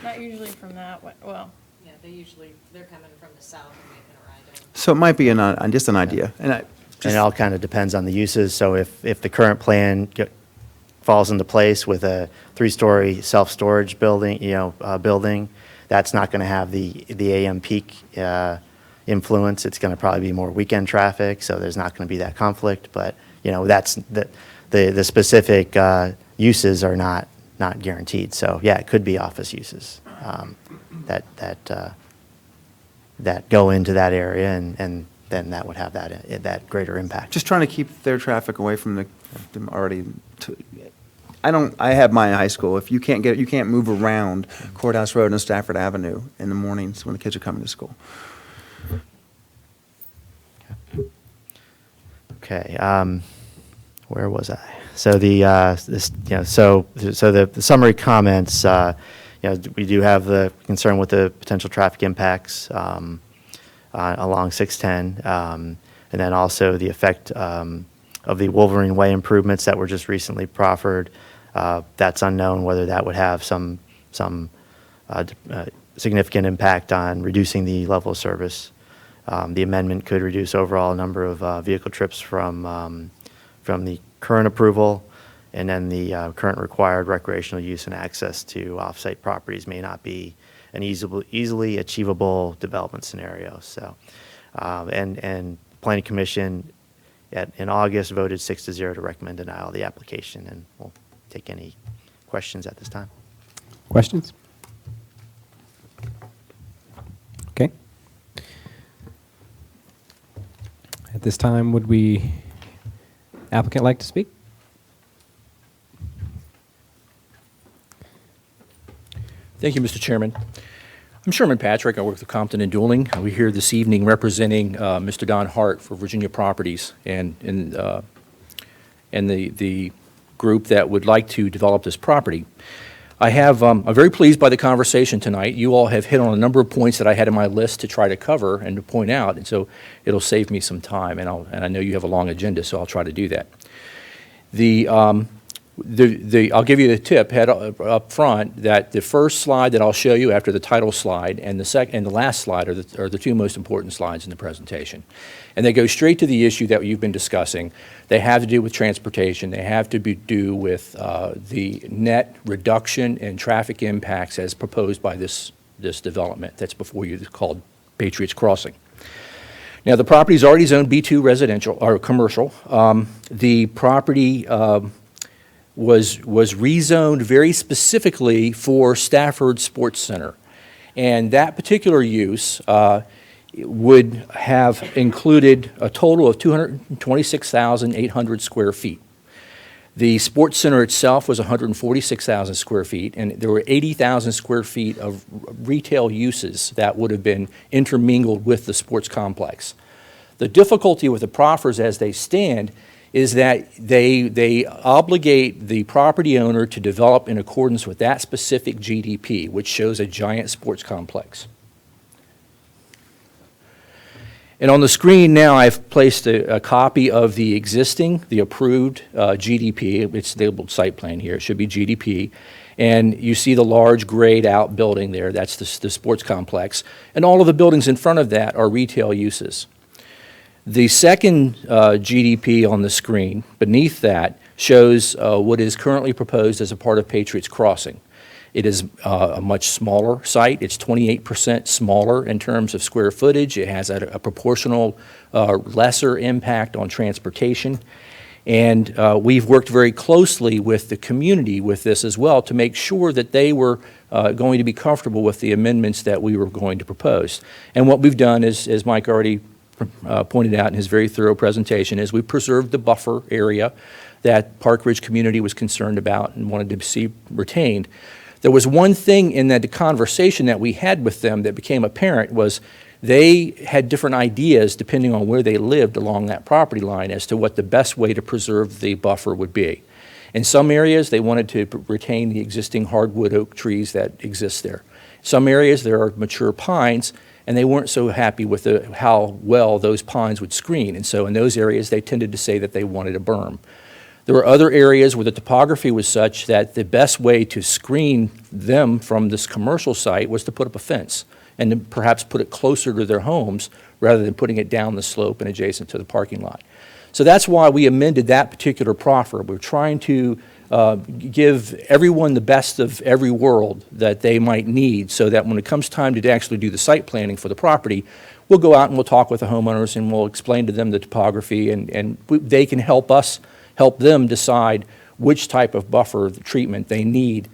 Not usually from that way, well. Yeah, they're coming from the south and making a ride. So it might be just an idea. And it all kind of depends on the uses. So if the current plan falls into place with a 3-story self-storage building, building, that's not going to have the AM peak influence. It's going to probably be more weekend traffic, so there's not going to be that conflict. But that's the specific uses are not guaranteed. So yeah, it could be office uses that go into that area and then that would have that greater impact. Just trying to keep their traffic away from them already. I have my high school. If you can't move around Courthouse Road and Stafford Avenue in the mornings when the kids are coming to school. Okay, where was I? So the summary comments. We do have the concern with the potential traffic impacts along 610, and then also the effect of the Wolverine Way improvements that were just recently proffered. That's unknown whether that would have some significant impact on reducing the level of service. The amendment could reduce overall number of vehicle trips from the current approval, and then the current required recreational use and access to off-site properties may not be an easily achievable development scenario. So, and Planning Commission in August voted 6-0 to recommend denial of the application, and we'll take any questions at this time. Questions? Okay. At this time, would applicant like to speak? Thank you, Mr. Chairman. I'm Sherman Patrick. I work with Compton and Dueling. We're here this evening representing Mr. Don Hart for Virginia Properties and the group that would like to develop this property. I'm very pleased by the conversation tonight. You all have hit on a number of points that I had in my list to try to cover and to point out, and so it'll save me some time, and I know you have a long agenda, so I'll try to do that. I'll give you the tip up front that the first slide that I'll show you after the title slide and the last slide are the two most important slides in the presentation. And they go straight to the issue that you've been discussing. They have to do with transportation. They have to do with the net reduction in traffic impacts as proposed by this development that's before you, called Patriots Crossing. Now, the property is already zoned B2 residential or commercial. The property was rezoned very specifically for Stafford Sports Center. And that particular use would have included a total of 226,800 square feet. The sports center itself was 146,000 square feet, and there were 80,000 square feet of retail uses that would have been intermingled with the sports complex. The difficulty with the proffers as they stand is that they obligate the property owner to develop in accordance with that specific GDP, which shows a giant sports complex. And on the screen now, I've placed a copy of the approved GDP. It's labeled site plan here. It should be GDP. And you see the large grayed out building there. That's the sports complex. And all of the buildings in front of that are retail uses. The second GDP on the screen beneath that shows what is currently proposed as a part of Patriots Crossing. It is a much smaller site. It's 28% smaller in terms of square footage. It has a proportional lesser impact on transportation. And we've worked very closely with the community with this as well to make sure that they were going to be comfortable with the amendments that we were going to propose. And what we've done is, as Mike already pointed out in his very thorough presentation, is we preserved the buffer area that Park Ridge community was concerned about and wanted to see retained. There was one thing in that the conversation that we had with them that became apparent was they had different ideas depending on where they lived along that property line as to what the best way to preserve the buffer would be. In some areas, they wanted to retain the existing hardwood oak trees that exist there. Some areas, there are mature pines, and they weren't so happy with how well those pines would screen. And so in those areas, they tended to say that they wanted a berm. There were other areas where the topography was such that the best way to screen them from this commercial site was to put up a fence and to perhaps put it closer to their homes rather than putting it down the slope and adjacent to the parking lot. So that's why we amended that particular proffer. We're trying to give everyone the best of every world that they might need so that when it comes time to actually do the site planning for the property, we'll go out and we'll talk with the homeowners and we'll explain to them the topography and they can help them decide which type of buffer treatment they need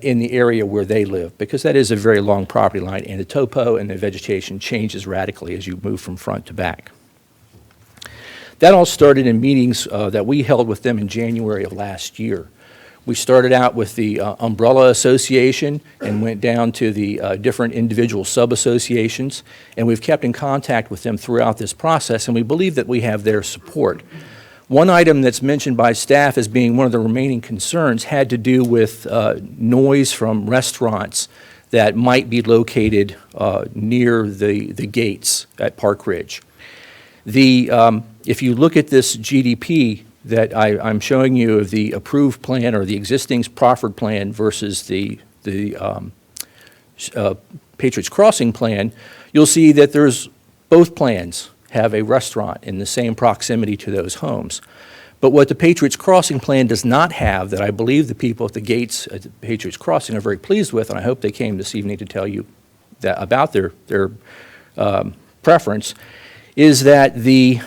in the area where they live, because that is a very long property line and the topo and the vegetation changes radically as you move from front to back. That all started in meetings that we held with them in January of last year. We started out with the Umbrella Association and went down to the different individual sub-associations, and we've kept in contact with them throughout this process, and we believe that we have their support. One item that's mentioned by staff as being one of the remaining concerns had to do with noise from restaurants that might be located near the gates at Park Ridge. If you look at this GDP that I'm showing you of the approved plan or the existing proffered plan versus the Patriots Crossing plan, you'll see that there's both plans have a restaurant in the same proximity to those homes. But what the Patriots Crossing plan does not have, that I believe the people at the gates at the Patriots Crossing are very pleased with, and I hope they came this evening to tell you that about their preference, is that in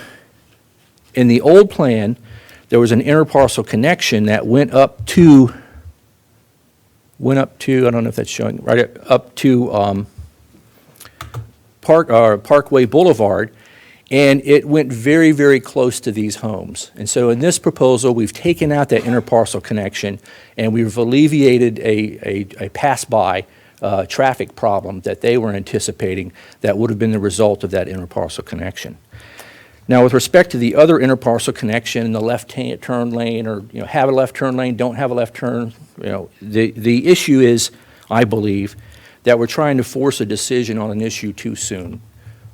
the old plan, there was an interparcel connection that went up to, I don't know if that's showing, right up to Parkway Boulevard, and it went very, very close to these homes. And so in this proposal, we've taken out that interparcel connection, and we've alleviated a pass-by traffic problem that they were anticipating that would have been the result of that interparcel connection. Now, with respect to the other interparcel connection, the left-hand turn lane, or have a left turn lane, don't have a left turn, the issue is, I believe, that we're trying to force a decision on an issue too soon.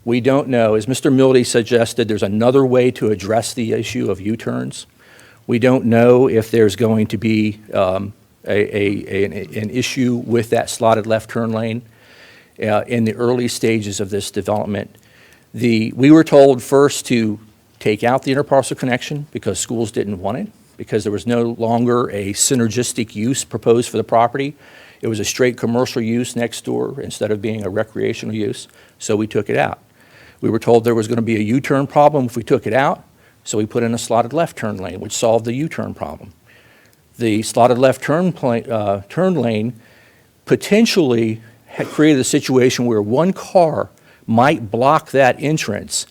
We don't know, as Mr. Mildy suggested, there's another way to address the issue of U-turns. We don't know if there's going to be an issue with that slotted left turn lane in the early stages of this development. We were told first to take out the interparcel connection because schools didn't want it, because there was no longer a synergistic use proposed for the property. It was a straight commercial use next door instead of being a recreational use, so we took it out. We were told there was going to be a U-turn problem if we took it out, so we put in a slotted left turn lane, which solved the U-turn problem. The slotted left turn lane potentially had created a situation where one car might block that entrance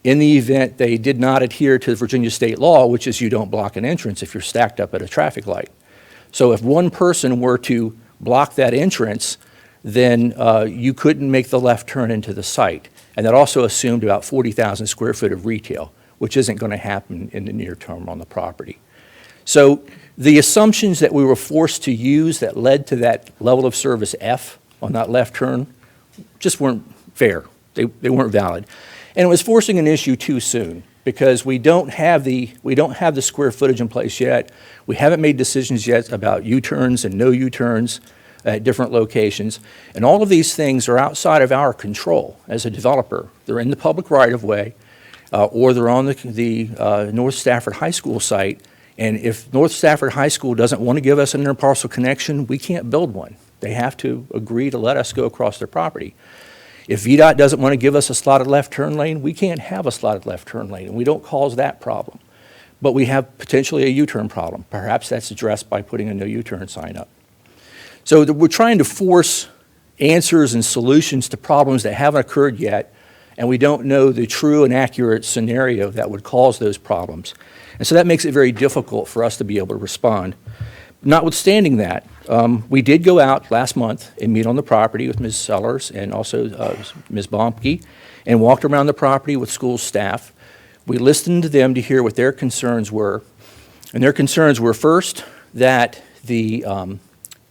in the event they did not adhere to the Virginia state law, which is you don't block an entrance if you're stacked up at a traffic light. So if one person were to block that entrance, then you couldn't make the left turn into the site. And that also assumed about 40,000 square foot of retail, which isn't going to happen in the near term on the property. So the assumptions that we were forced to use that led to that level of service F on that left turn just weren't fair. They weren't valid. And it was forcing an issue too soon because we don't have the square footage in place yet. We haven't made decisions yet about U-turns and no U-turns at different locations. And all of these things are outside of our control as a developer. They're in the public right-of-way or they're on the North Stafford High School site. And if North Stafford High School doesn't want to give us an interparcel connection, we can't build one. They have to agree to let us go across their property. If VDOT doesn't want to give us a slotted left turn lane, we can't have a slotted left turn lane, and we don't cause that problem. But we have potentially a U-turn problem. Perhaps that's addressed by putting a no U-turn sign up. So we're trying to force answers and solutions to problems that haven't occurred yet, and we don't know the true and accurate scenario that would cause those problems. And so that makes it very difficult for us to be able to respond. Notwithstanding that, we did go out last month and meet on the property with Ms. Sellers and also Ms. Bomke and walked around the property with school staff. We listened to them to hear what their concerns were. And their concerns were first that the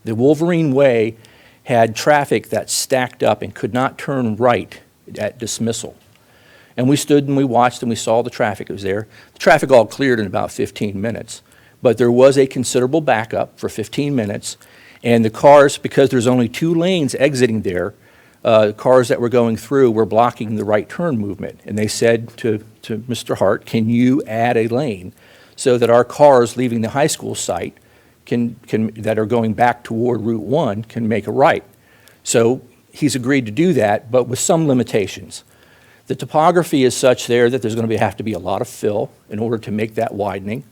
Wolverine Way had traffic that stacked up and could not turn right at dismissal. And we stood and we watched and we saw the traffic that was there. The traffic all cleared in about 15 minutes. But there was a considerable backup for 15 minutes, and the cars, because there's only 2 lanes exiting there, cars that were going through were blocking the right turn movement. And they said to Mr. Hart, can you add a lane so that our cars leaving the high school site that are going back toward Route 1 can make a right? So he's agreed to do that, but with some limitations. The topography is such there that there's going to have to be a lot of fill in order to make that widening.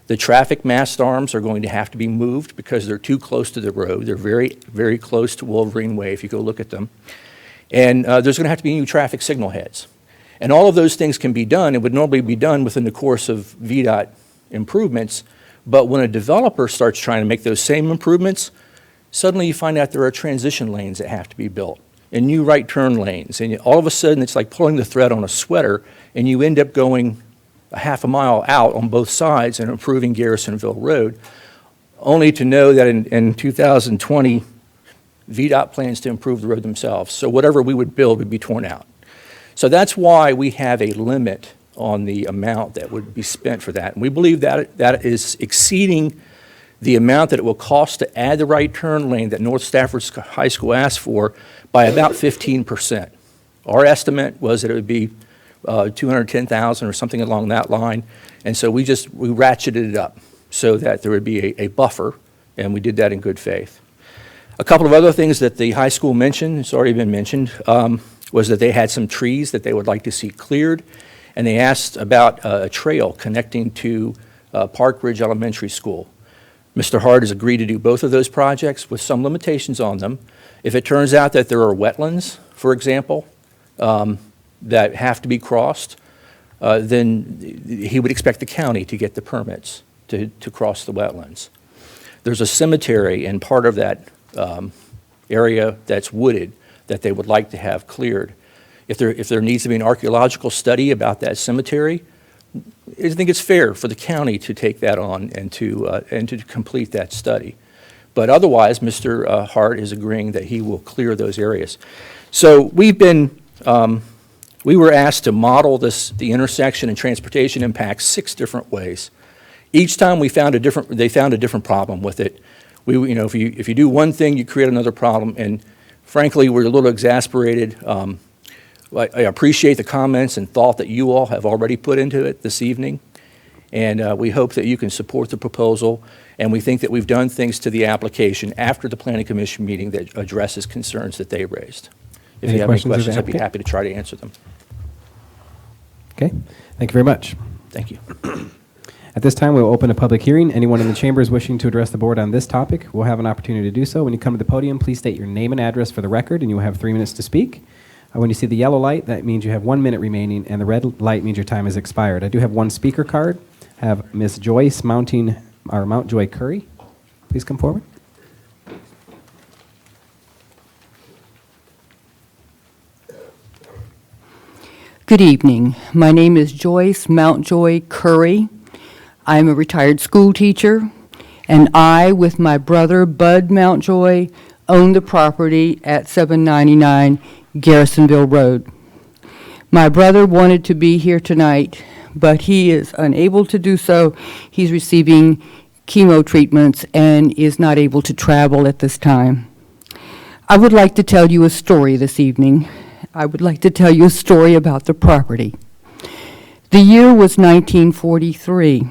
The traffic mast arms are going to have to be moved because they're too close to the road. They're very, very close to Wolverine Way if you go look at them. And there's going to have to be new traffic signal heads. And all of those things can be done. It would normally be done within the course of VDOT improvements. But when a developer starts trying to make those same improvements, suddenly you find out there are transition lanes that have to be built and new right turn lanes. And all of a sudden it's like pulling the thread on a sweater and you end up going a half a mile out on both sides and improving Garrisonville Road, only to know that in 2020, VDOT plans to improve the road themselves. So whatever we would build would be torn out. So that's why we have a limit on the amount that would be spent for that. And we believe that that is exceeding the amount that it will cost to add the right turn lane that North Stafford High School asked for by about 15%. Our estimate was that it would be 210,000 or something along that line. And so we ratcheted it up so that there would be a buffer, and we did that in good faith. A couple of other things that the high school mentioned, it's already been mentioned, was that they had some trees that they would like to see cleared, and they asked about a trail connecting to Park Ridge Elementary School. Mr. Hart has agreed to do both of those projects with some limitations on them. If it turns out that there are wetlands, for example, that have to be crossed, then he would expect the county to get the permits to cross the wetlands. There's a cemetery in part of that area that's wooded that they would like to have cleared. If there needs to be an archaeological study about that cemetery, I think it's fair for the county to take that on and to complete that study. But otherwise, Mr. Hart is agreeing that he will clear those areas. So we were asked to model the intersection and transportation impacts 6 different ways. Each time they found a different problem with it. If you do one thing, you create another problem, and frankly, we're a little exasperated. I appreciate the comments and thought that you all have already put into it this evening, and we hope that you can support the proposal, and we think that we've done things to the application after the Planning Commission meeting that addresses concerns that they raised. If you have any questions, I'd be happy to try to answer them. Okay, thank you very much. Thank you. At this time, we'll open a public hearing. Anyone in the chambers wishing to address the board on this topic will have an opportunity to do so. When you come to the podium, please state your name and address for the record, and you will have 3 minutes to speak. When you see the yellow light, that means you have 1 minute remaining, and the red light means your time has expired. I do have one speaker card. I have Ms. Joyce Mountjoy Curry. Please come forward. Good evening. My name is Joyce Mountjoy Curry. I'm a retired school teacher, and I, with my brother Bud Mountjoy, own the property at 799 Garrisonville Road. My brother wanted to be here tonight, but he is unable to do so. He's receiving chemo treatments and is not able to travel at this time. I would like to tell you a story this evening. I would like to tell you a story about the property. The year was 1943.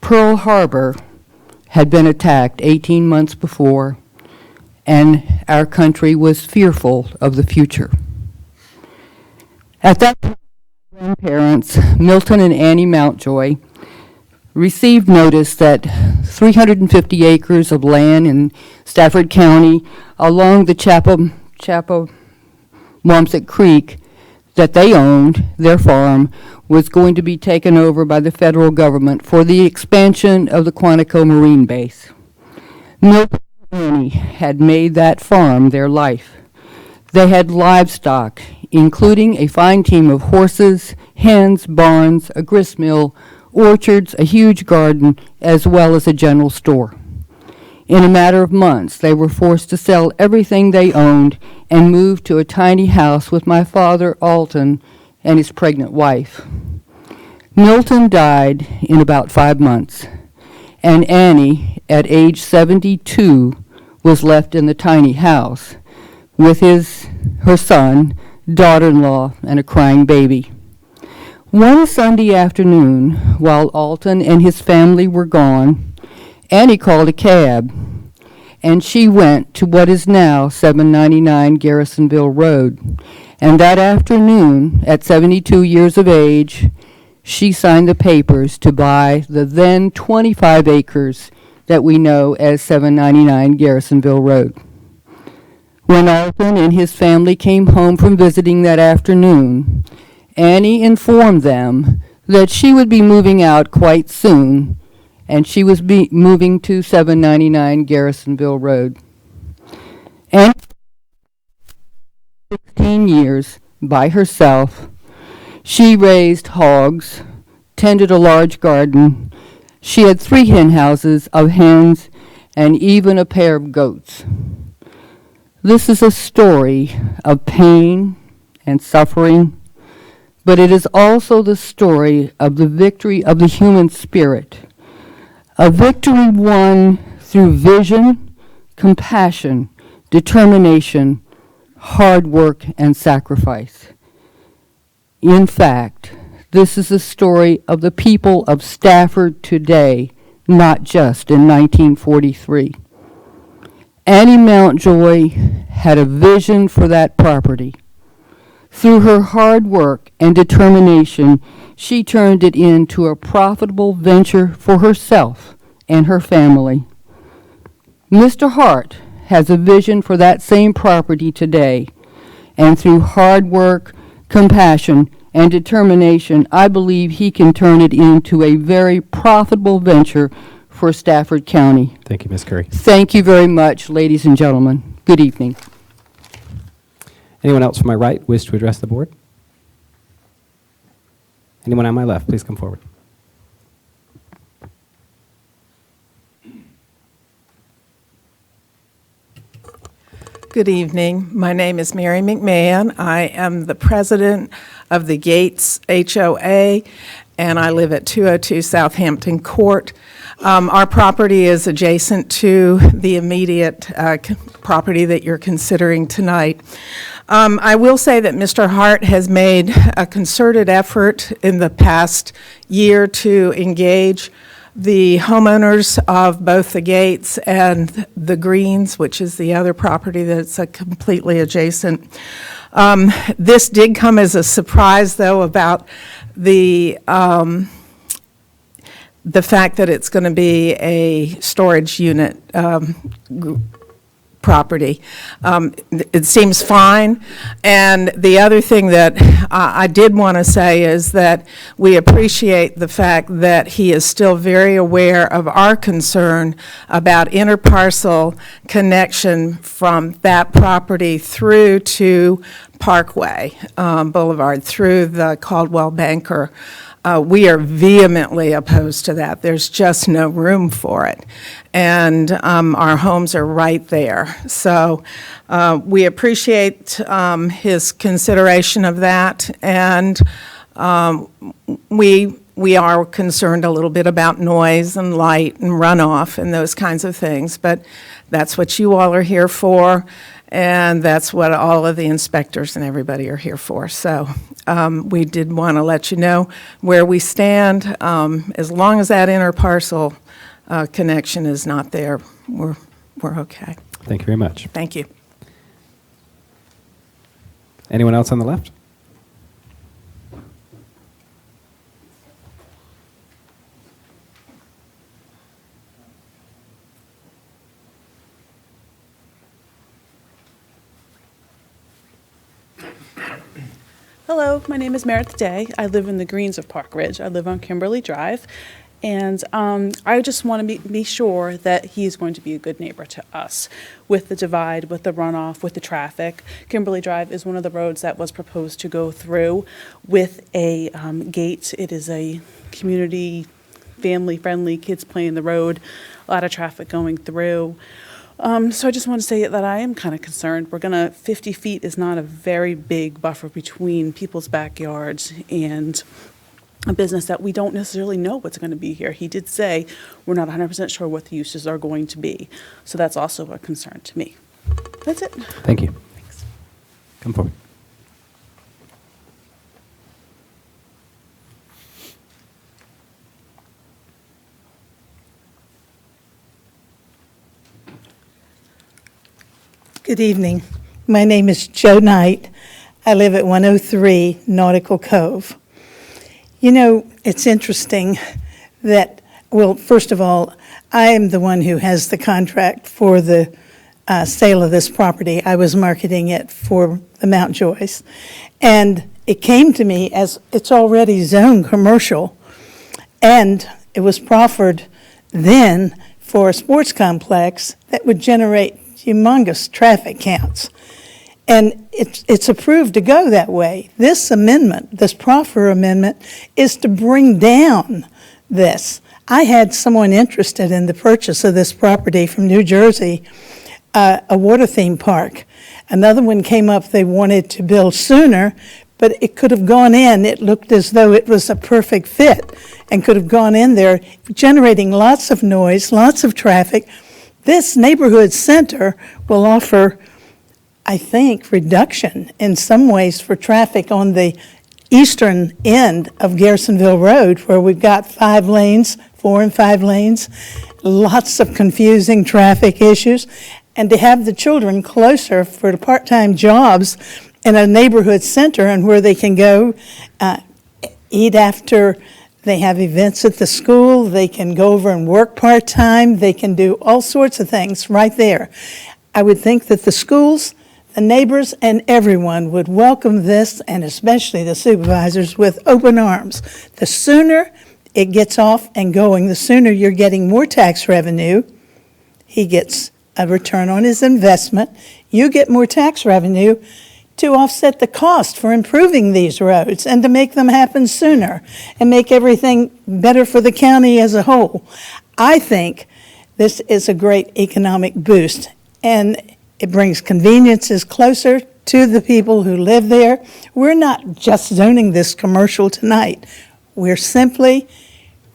Pearl Harbor had been attacked 18 months before, and our country was fearful of the future. At that time, my grandparents, Milton and Annie Mountjoy, received notice that 350 acres of land in Stafford County along the Chappaqua-Wampsic Creek that they owned, their farm, was going to be taken over by the federal government for the expansion of the Quantico Marine Base. Milton and Annie had made that farm their life. They had livestock, including a fine team of horses, hens, barns, a grist mill, orchards, a huge garden, as well as a general store. In a matter of months, they were forced to sell everything they owned and move to a tiny house with my father, Alton, and his pregnant wife. Milton died in about 5 months, and Annie, at age 72, was left in the tiny house with her son, daughter-in-law, and a crying baby. One Sunday afternoon, while Alton and his family were gone, Annie called a cab, and she went to what is now 799 Garrisonville Road. And that afternoon, at 72 years of age, she signed the papers to buy the then 25 acres that we know as 799 Garrisonville Road. When Alton and his family came home from visiting that afternoon, Annie informed them that she would be moving out quite soon, and she was moving to 799 Garrisonville Road. And 16 years by herself, she raised hogs, tended a large garden. She had 3 hen houses of hens and even a pair of goats. This is a story of pain and suffering, but it is also the story of the victory of the human spirit, a victory won through vision, compassion, determination, hard work, and sacrifice. In fact, this is a story of the people of Stafford today, not just in 1943. Annie Mountjoy had a vision for that property. Through her hard work and determination, she turned it into a profitable venture for herself and her family. Mr. Hart has a vision for that same property today, and through hard work, compassion, and determination, I believe he can turn it into a very profitable venture for Stafford County. Thank you, Ms. Curry. Thank you very much, ladies and gentlemen. Good evening. Anyone else from my right wish to address the board? Anyone on my left, please come forward. Good evening. My name is Mary McMahon. I am the president of the Gates HOA, and I live at 202 Southampton Court. Our property is adjacent to the immediate property that you're considering tonight. I will say that Mr. Hart has made a concerted effort in the past year to engage the homeowners of both the Gates and the Greens, which is the other property that's completely adjacent. This did come as a surprise, though, about the fact that it's going to be a storage unit property. It seems fine. And the other thing that I did want to say is that we appreciate the fact that he is still very aware of our concern about interparcel connection from that property through to Parkway Boulevard, through the Caldwell Banker. We are vehemently opposed to that. There's just no room for it. And our homes are right there. So we appreciate his consideration of that. And we are concerned a little bit about noise and light and runoff and those kinds of things. But that's what you all are here for. And that's what all of the inspectors and everybody are here for. So we did want to let you know where we stand. As long as that interparcel connection is not there, we're okay. Thank you very much. Thank you. Anyone else on the left? Hello, my name is Meredith Day. I live in the Greens of Park Ridge. I live on Kimberly Drive. And I just want to be sure that he's going to be a good neighbor to us with the divide, with the runoff, with the traffic. Kimberly Drive is one of the roads that was proposed to go through with a gate. It is a community, family-friendly, kids play in the road, a lot of traffic going through. So I just want to say that I am kind of concerned. 50 feet is not a very big buffer between people's backyards and a business that we don't necessarily know what's going to be here. He did say we're not 100% sure what the uses are going to be. So that's also a concern to me. That's it. Thank you. Thanks. Come forward. Good evening. My name is Joe Knight. I live at 103 Nautical Cove. You know, it's interesting that, well, first of all, I am the one who has the contract for the sale of this property. I was marketing it for the Mount Joyce. And it came to me as it's already zoned commercial, and it was proffered then for a sports complex that would generate humongous traffic counts. And it's approved to go that way. This amendment, this proffer amendment, is to bring down this. I had someone interested in the purchase of this property from New Jersey, a water theme park. Another one came up, they wanted to build sooner, but it could have gone in. It looked as though it was a perfect fit and could have gone in there, generating lots of noise, lots of traffic. This neighborhood center will offer, I think, reduction in some ways for traffic on the eastern end of Garrisonville Road, where we've got 5 lanes, 4 and 5 lanes, lots of confusing traffic issues, and to have the children closer for the part-time jobs in a neighborhood center and where they can go eat after they have events at the school, they can go over and work part-time, they can do all sorts of things right there. I would think that the schools, the neighbors, and everyone would welcome this, and especially the supervisors, with open arms. The sooner it gets off and going, the sooner you're getting more tax revenue. He gets a return on his investment. You get more tax revenue to offset the cost for improving these roads and to make them happen sooner and make everything better for the county as a whole. I think this is a great economic boost, and it brings conveniences closer to the people who live there. We're not just zoning this commercial tonight. We're simply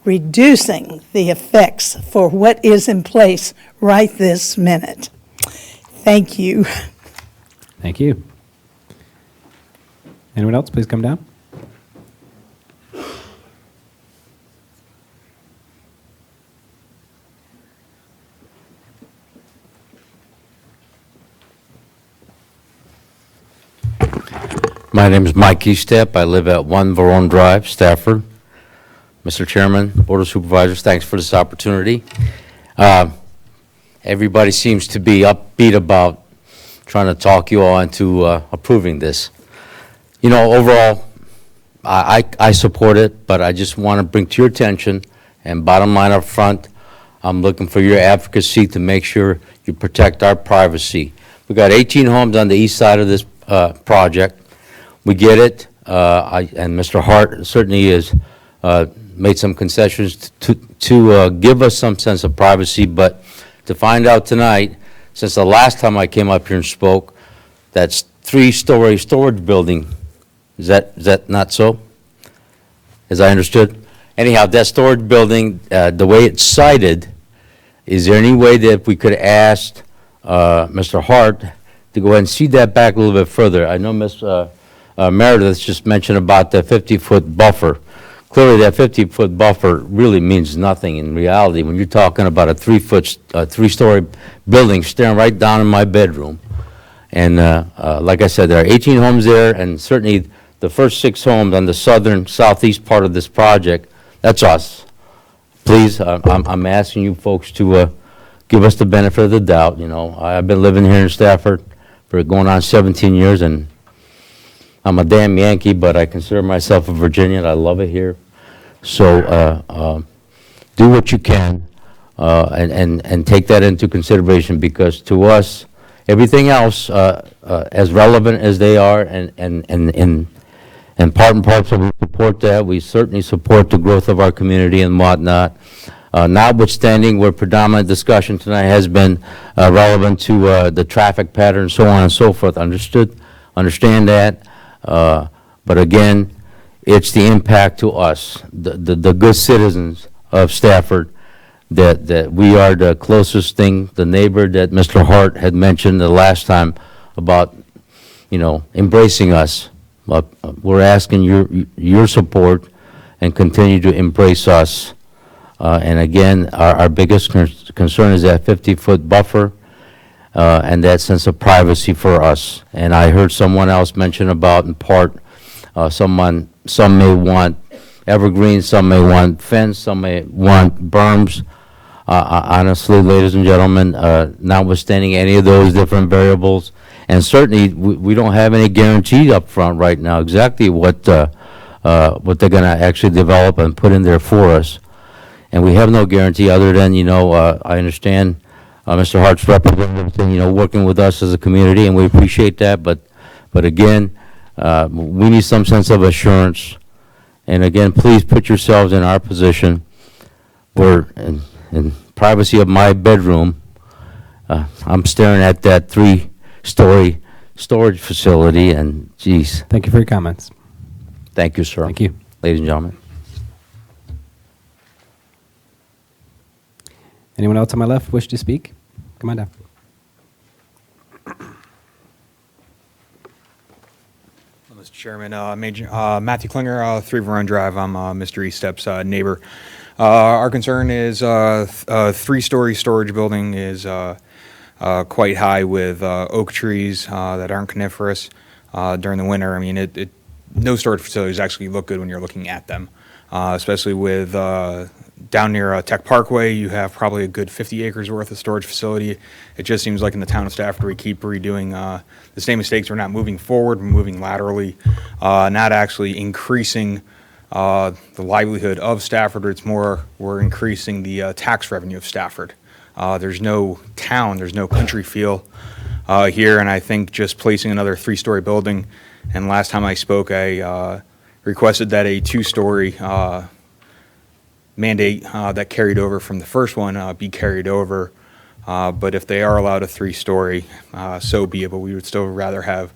reducing the effects for what is in place right this minute. Thank you. Thank you. Anyone else, please come down. My name is Mike Eastep. I live at 1 Verone Drive, Stafford. Mr. Chairman, Board of Supervisors, thanks for this opportunity. Everybody seems to be upbeat about trying to talk you all into approving this. You know, overall, I support it, but I just want to bring to your attention, and bottom line up front, I'm looking for your advocacy to make sure you protect our privacy. We've got 18 homes on the east side of this project. We get it, and Mr. Hart certainly has made some concessions to give us some sense of privacy, but to find out tonight, since the last time I came up here and spoke, that's 3-story storage building. Is that not so? As I understood? Anyhow, that storage building, the way it's cited, is there any way that we could ask Mr. Hart to go ahead and see that back a little bit further? I know Ms. Meredith just mentioned about the 50-foot buffer. Clearly, that 50-foot buffer really means nothing in reality when you're talking about a 3-story building staring right down in my bedroom. And like I said, there are 18 homes there, and certainly the first 6 homes on the southern, southeast part of this project, that's us. Please, I'm asking you folks to give us the benefit of the doubt. You know, I've been living here in Stafford for going on 17 years, and I'm a damn Yankee, but I consider myself a Virginian. I love it here. So do what you can and take that into consideration, because to us, everything else, as relevant as they are, and part and parcel, we support that. We certainly support the growth of our community and whatnot. Notwithstanding where predominant discussion tonight has been relevant to the traffic pattern, so on and so forth. Understand that. But again, it's the impact to us, the good citizens of Stafford, that we are the closest thing, the neighbor that Mr. Hart had mentioned the last time about, you know, embracing us. We're asking your support and continue to embrace us. And again, our biggest concern is that 50-foot buffer and that sense of privacy for us. And I heard someone else mention about, in part, some may want evergreens, some may want fence, some may want berms. Honestly, ladies and gentlemen, notwithstanding any of those different variables, and certainly we don't have any guarantee up front right now exactly what they're going to actually develop and put in there for us. And we have no guarantee other than, you know, I understand Mr. Hart's representative, you know, working with us as a community, and we appreciate that. But again, we need some sense of assurance. And again, please put yourselves in our position where, in privacy of my bedroom, I'm staring at that 3-story storage facility, and geez. Thank you for your comments. Thank you, sir. Thank you. Ladies and gentlemen. Anyone else on my left wish to speak? Come on down. Mr. Chairman, Matthew Klinger, 3 Verone Drive. I'm Mr. Eastep's neighbor. Our concern is a 3-story storage building is quite high with oak trees that aren't coniferous during the winter. I mean, no storage facilities actually look good when you're looking at them, especially with down near Tech Parkway. You have probably a good 50 acres worth of storage facility. It just seems like in the town of Stafford we keep redoing the same mistakes. We're not moving forward, we're moving laterally, not actually increasing the livelihood of Stafford. It's more we're increasing the tax revenue of Stafford. There's no town, there's no country feel here, and I think just placing another 3-story building, and last time I spoke, I requested that a 2-story mandate that carried over from the first one be carried over. But if they are allowed a 3-story, so be it, but we would still rather have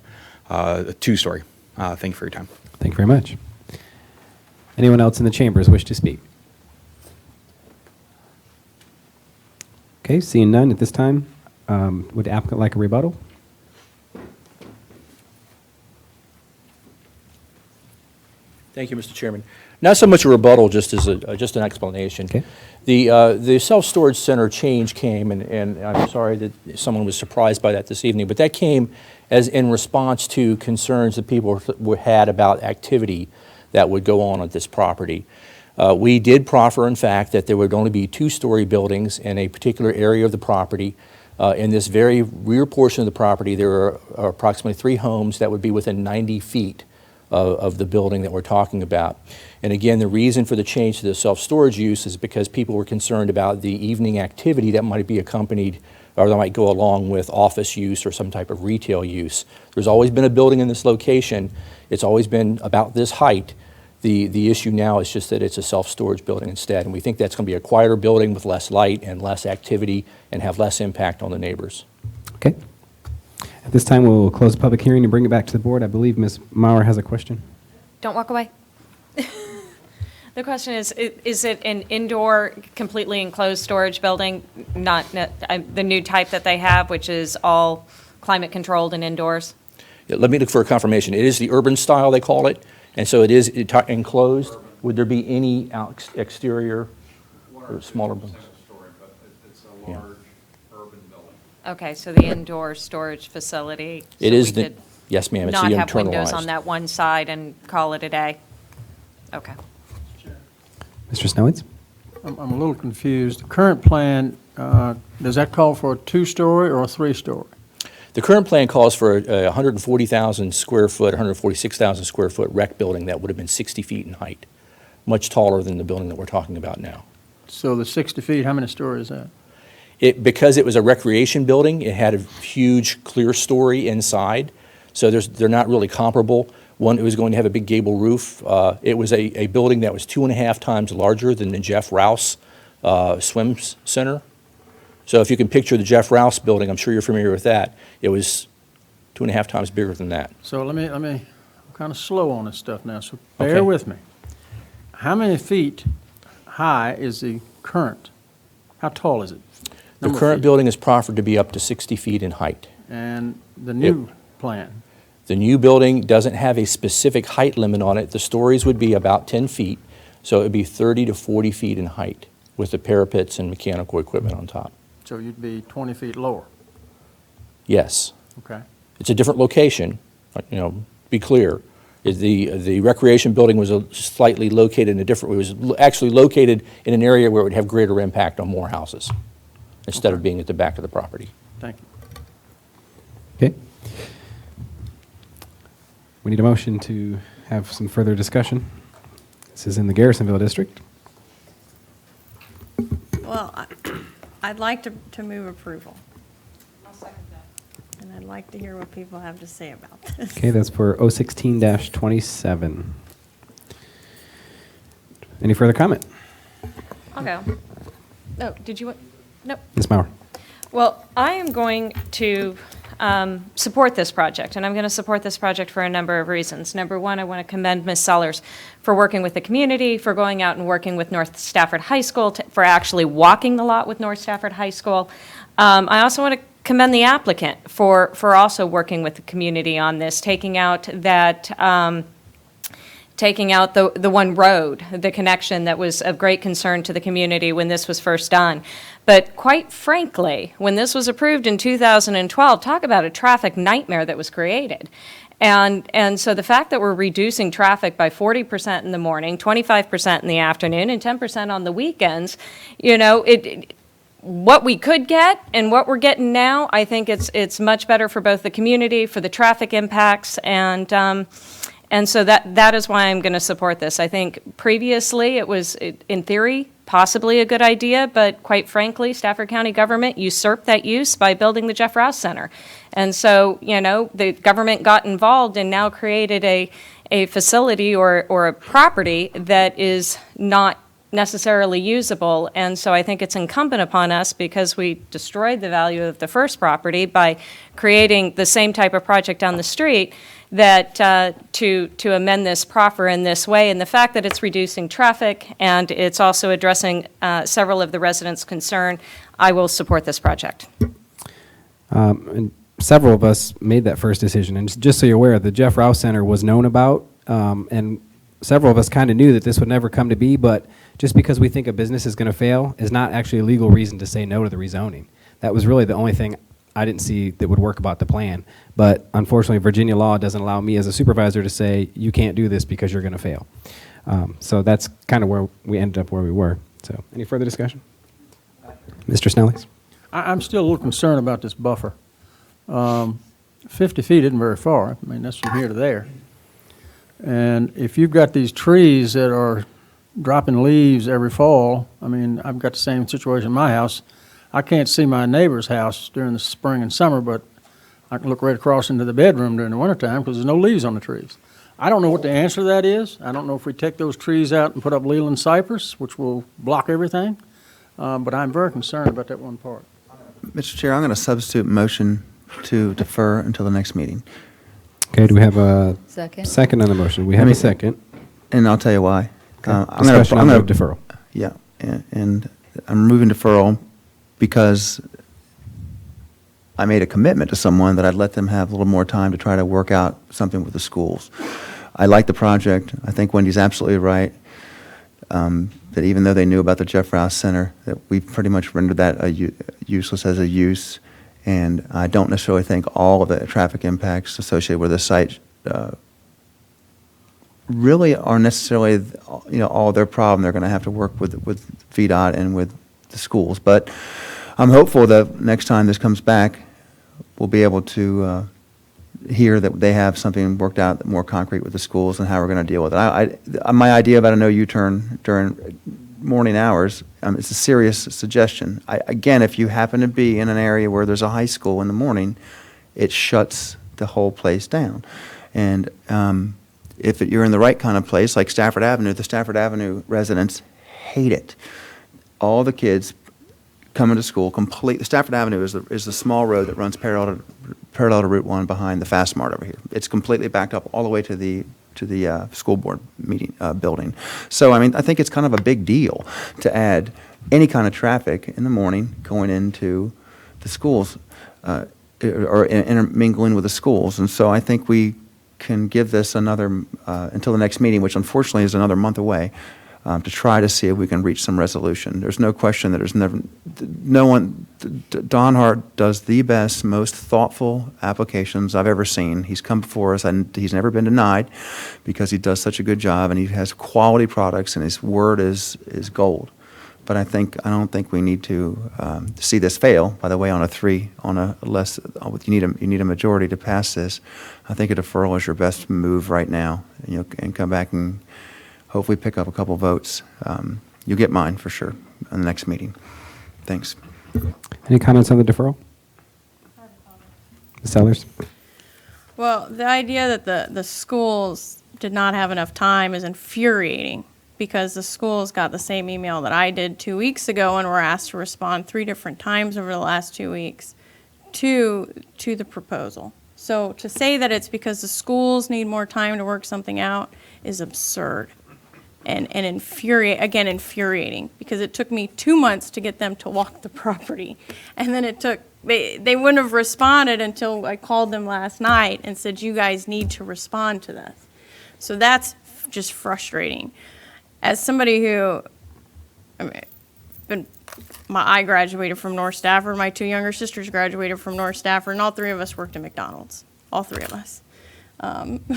a 2-story. Thank you for your time. Thank you very much. Anyone else in the chambers wish to speak? Okay, seeing none at this time, would the applicant like a rebuttal? Thank you, Mr. Chairman. Not so much a rebuttal, just as just an explanation. Okay. The self-storage center change came, and I'm sorry that someone was surprised by that this evening, but that came as in response to concerns that people had about activity that would go on at this property. We did proffer, in fact, that there would only be 2-story buildings in a particular area of the property. In this very rear portion of the property, there are approximately 3 homes that would be within 90 feet of the building that we're talking about. And again, the reason for the change to the self-storage use is because people were concerned about the evening activity that might be accompanied or that might go along with office use or some type of retail use. There's always been a building in this location. It's always been about this height. The issue now is just that it's a self-storage building instead, and we think that's going to be a quieter building with less light and less activity and have less impact on the neighbors. Okay. At this time, we'll close the public hearing and bring it back to the board. I believe Ms. Maurer has a question. Don't walk away. The question is it an indoor, completely enclosed storage building, not the new type that they have, which is all climate controlled and indoors? Yeah, let me look for a confirmation. It is the urban style, they call it, and so it is enclosed. Would there be any exterior or smaller buildings? Yeah. Okay, so the indoor storage facility. It so is we the, could yes ma'am, it's not the have windows internalized. on that one side and call it a day? Okay. Mr. Snowitz? I'm a little confused. The current plan, does that call for a 2-story or a 3-story? The current plan calls for a 140,000 square foot, 146,000 square foot rec building that would have been 60 feet in height, much taller than the building that we're talking about now. So the 60 feet, how many stories is that? Because it was a recreation building, it had a huge clear story inside, so they're not really comparable. One, it was going to have a big gable roof. It was a building that was 2.5 times larger than the Jeff Rouse Swim Center. So if you can picture the Jeff Rouse building, I'm sure you're familiar with that, it was 2.5 times bigger than that. So let me, I'm kind of slow on this stuff now, so Okay. bear with me. How many feet high is the current? How tall is it? The Number of current feet. building is proffered to be up to 60 feet in height. And the new plan? The new building doesn't have a specific height limit on it. The stories would be about 10 feet, so it would be 30 to 40 feet in height with the parapets and mechanical equipment on top. So you'd be 20 feet lower? Yes. Okay. It's a different location, be clear. The recreation building was slightly located in a different, it was actually located in an area where it would have greater impact on more houses instead of being at the back of the property. Thank you. Okay. We need a motion to have some further discussion. This is in the Garrisonville district. Well, I'd like to move approval. I'll second that. And I'd like to hear what people have to say about this. Okay, that's for 016-27. Any further comment? I'll go. Oh, did you want? Nope. Ms. Maurer? Well, I am going to support this project, and I'm going to support this project for a number of reasons. Number one, I want to commend Ms. Sellers for working with the community, for going out and working with North Stafford High School, for actually walking the lot with North Stafford High School. I also want to commend the applicant for also working with the community on this, taking out that the one road, the connection that was of great concern to the community when this was first done. But quite frankly, when this was approved in 2012, talk about a traffic nightmare that was created. And so the fact that we're reducing traffic by 40% in the morning, 25% in the afternoon, and 10% on the weekends, what we could get and what we're getting now, I think it's much better for both the community, for the traffic impacts, and so that is why I'm going to support this. I think previously it was, in theory, possibly a good idea, but quite frankly, Stafford County government usurped that use by building the Jeff Rouse Center. And so, the government got involved and now created a facility or a property that is not necessarily usable. And so I think it's incumbent upon us, because we destroyed the value of the first property by creating the same type of project down the street, that to amend this proffer in this way. And the fact that it's reducing traffic and it's also addressing several of the residents' concern, I will support this project. And several of us made that first decision. And just so you're aware, the Jeff Rouse Center was known about, and several of us kind of knew that this would never come to be, but just because we think a business is going to fail is not actually a legal reason to say no to the rezoning. That was really the only thing I didn't see that would work about the plan. But unfortunately, Virginia law doesn't allow me as a supervisor to say, you can't do this because you're going to fail. So that's kind of where we ended up where we were. So any further discussion? Mr. Snellies? I'm still a little concerned about this buffer. 50 feet isn't very far. I mean, that's from here to there. And if you've got these trees that are dropping leaves every fall, I mean, I've got the same situation in my house. I can't see my neighbor's house during the spring and summer, but I can look right across into the bedroom during the wintertime because there's no leaves on the trees. I don't know what the answer to that is. I don't know if we take those trees out and put up Leland cypress, which will block everything, but I'm very concerned about that one part. Mr. Chair, I'm going to substitute motion to defer until the next meeting. Okay, do we have a Second on the motion? We have a second. And I'll tell you why. Discussion on the deferral. Yeah, and I'm moving deferral because I made a commitment to someone that I'd let them have a little more time to try to work out something with the schools. I like the project. I think Wendy's absolutely right, that even though they knew about the Jeff Rouse Center, that we've pretty much rendered that useless as a use. And I don't necessarily think all of the traffic impacts associated with the site really are necessarily, all their problem. They're going to have to work with VDOT and with the schools. But I'm hopeful that next time this comes back, we'll be able to hear that they have something worked out more concrete with the schools and how we're going to deal with it. My idea about a no U-turn during morning hours, it's a serious suggestion. Again, if you happen to be in an area where there's a high school in the morning, it shuts the whole place down. And if you're in the right kind of place, like Stafford Avenue, the Stafford Avenue residents hate it. All the kids coming to school completely. Stafford Avenue is the small road that runs parallel to Route 1 behind the Fast Mart over here. It's completely backed up all the way to the school board meeting building. So, I mean, I think it's kind of a big deal to add any kind of traffic in the morning going into the schools or intermingling with the schools. And so I think we can give this another, until the next meeting, which unfortunately is another month away, to try to see if we can reach some resolution. There's no question that Don Hart does the best, most thoughtful applications I've ever seen. He's come before us and he's never been denied because he does such a good job and he has quality products and his word is gold. But I don't think we need to see this fail. By the way, you need a majority to pass this. I think a deferral is your best move right now, and come back and hopefully pick up a couple votes. You'll get mine for sure in the next meeting. Thanks. Any comments on the deferral? Ms. Sellers? Well, the idea that the schools did not have enough time is infuriating, because the schools got the same email that I did 2 weeks ago and were asked to respond 3 different times over the last 2 weeks to the proposal. So to say that it's because the schools need more time to work something out is absurd and infuriating, because it took me 2 months to get them to walk the property. And then they wouldn't have responded until I called them last night and said, you guys need to respond to this. So that's just frustrating. As somebody who, I graduated from North Stafford, my 2 younger sisters graduated from North Stafford, and all 3 of us worked at McDonald's, all 3 of us.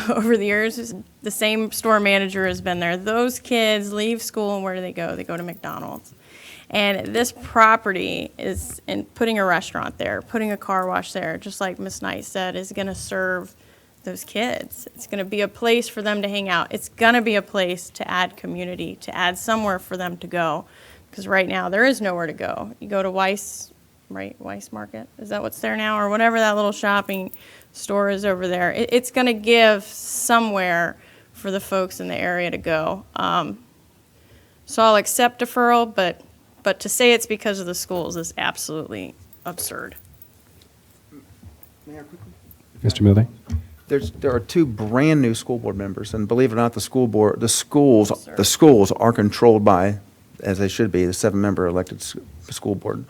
Over the years, the same store manager has been there. Those kids leave school, and where do they go? They go to McDonald's. And this property is, and putting a restaurant there, putting a car wash there, just like Ms. Knight said, is going to serve those kids. It's going to be a place for them to hang out. It's going to be a place to add community, to add somewhere for them to go because right now there is nowhere to go. You go to Weiss, right, Weiss Market, is that what's there now, or whatever that little shopping store is over there. It's going to give somewhere for the folks in the area to go. So I'll accept deferral, but to say it's because of the schools is absolutely absurd. Mr. Mulday? There are two brand-new school board members, and believe it or not, the schools are controlled by, as they should be, the 7-member elected school board.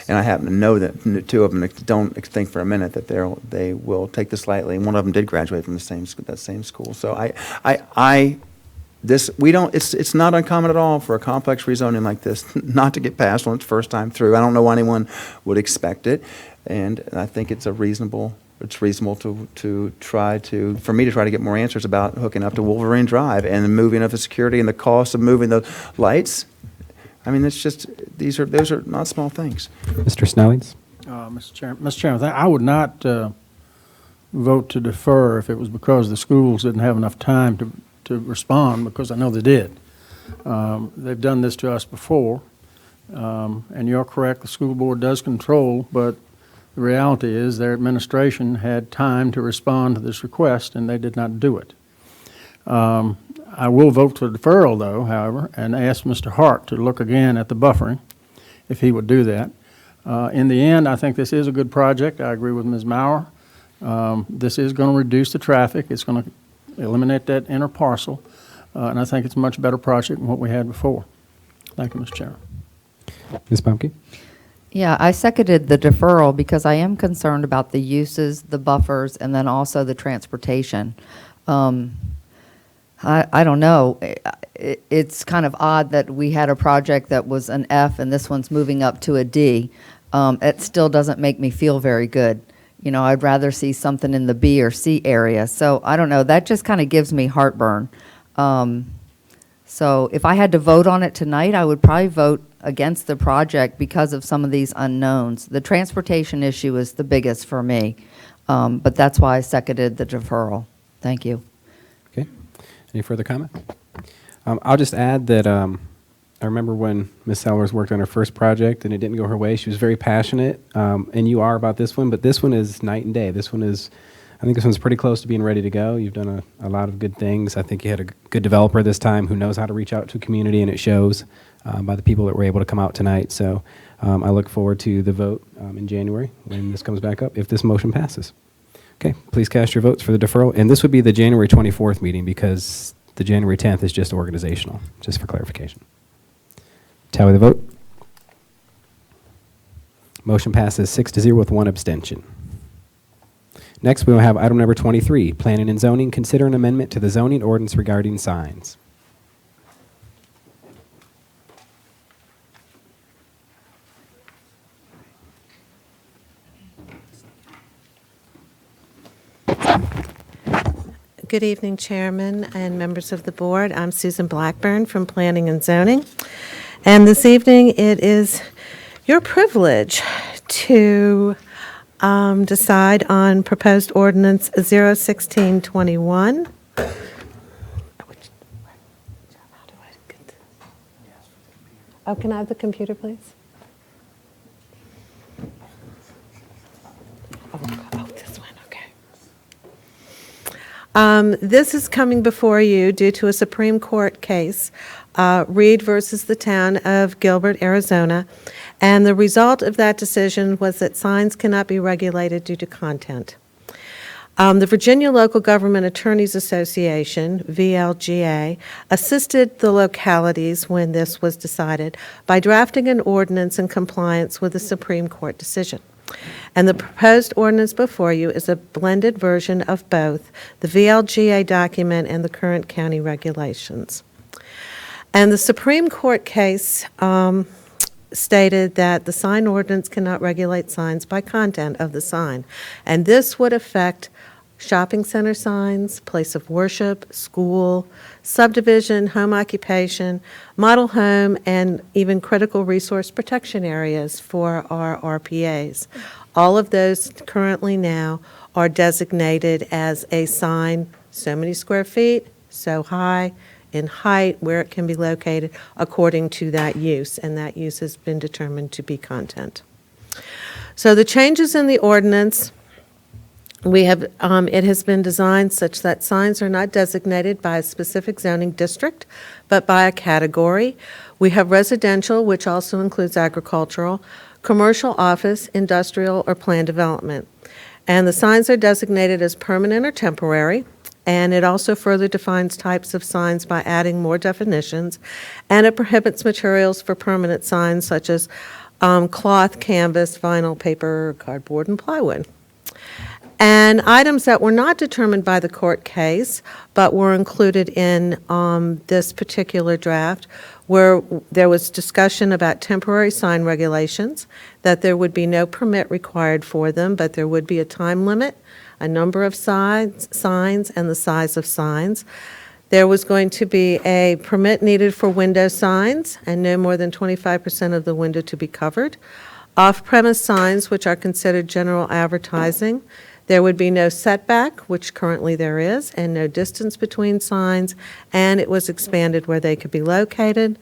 And I happen to know that two of them don't think for a minute that they will take this lightly. And one of them did graduate from that same school. So it's not uncommon at all for a complex rezoning like this not to get passed on its first time through. I don't know why anyone would expect it, and I think it's reasonable to try to get more answers about hooking up to Wolverine Drive and the moving of the security and the cost of moving the lights. I mean, it's just, those are not small things. Mr. Snellings? Mr. Chairman, I would not vote to defer if it was because the schools didn't have enough time to respond, because I know they did. They've done this to us before, and you're correct, the school board does control, but the reality is their administration had time to respond to this request, and they did not do it. I will vote for deferral, though, however, and ask Mr. Hart to look again at the buffering, if he would do that. In the end, I think this is a good project. I agree with Ms. Maurer. This is going to reduce the traffic. It's going to eliminate that inner parcel, and I think it's a much better project than what we had before. Thank you, Mr. Chairman. Ms. Bumke? Yeah, I seconded the deferral because I am concerned about the uses, the buffers, and then also the transportation. I don't know. It's kind of odd that we had a project that was an F and this one's moving up to a D. It still doesn't make me feel very good. You know, I'd rather see something in the B or C area. So I don't know. That just kind of gives me heartburn. So if I had to vote on it tonight, I would probably vote against the project because of some of these unknowns. The transportation issue is the biggest for me, but that's why I seconded the deferral. Thank you. Okay. Any further comment? I'll just add that I remember when Ms. Sellers worked on her first project and it didn't go her way. She was very passionate, and you are about this one, but this one is night and day. This one is, I think this one's pretty close to being ready to go. You've done a lot of good things. I think you had a good developer this time who knows how to reach out to a community, and it shows by the people that were able to come out tonight. So I look forward to the vote in January when this comes back up, if this motion passes. Okay, please cast your votes for the deferral. And this would be the January 24th meeting because the January 10th is just organizational, just for clarification. Tally the vote. Motion passes 6-0 with 1 abstention. Next, we will have item number 23, Planning and Zoning. Consider an amendment to the zoning ordinance regarding signs. Good evening, Chairman and members of the board. I'm Susan Blackburn from Planning and Zoning. And this evening, it is your privilege to decide on proposed ordinance 01621. Oh, can I have the computer, please? Oh, this one, okay. This is coming before you due to a Supreme Court case, Reed versus the town of Gilbert, Arizona, and the result of that decision was that signs cannot be regulated due to content. The Virginia Local Government Attorneys Association, VLGA, assisted the localities when this was decided by drafting an ordinance in compliance with the Supreme Court decision. And the proposed ordinance before you is a blended version of both the VLGA document and the current county regulations. And the Supreme Court case stated that the sign ordinance cannot regulate signs by content of the sign. And this would affect shopping center signs, place of worship, school, subdivision, home occupation, model home, and even critical resource protection areas for our RPAs. All of those currently now are designated as a sign, so many square feet, so high, in height, where it can be located, according to that use, and that use has been determined to be content. So the changes in the ordinance, we have, it has been designed such that signs are not designated by a specific zoning district, but by a category. We have residential, which also includes agricultural, commercial, office, industrial, or planned development. And the signs are designated as permanent or temporary, and it also further defines types of signs by adding more definitions, and it prohibits materials for permanent signs such as cloth, canvas, vinyl, paper, cardboard, and plywood. And items that were not determined by the court case, but were included in this particular draft, where there was discussion about temporary sign regulations, that there would be no permit required for them, but there would be a time limit, a number of signs, and the size of signs. There was going to be a permit needed for window signs, and no more than 25% of the window to be covered. Off-premise signs, which are considered general advertising. There would be no setback, which currently there is, and no distance between signs, and it was expanded where they could be located.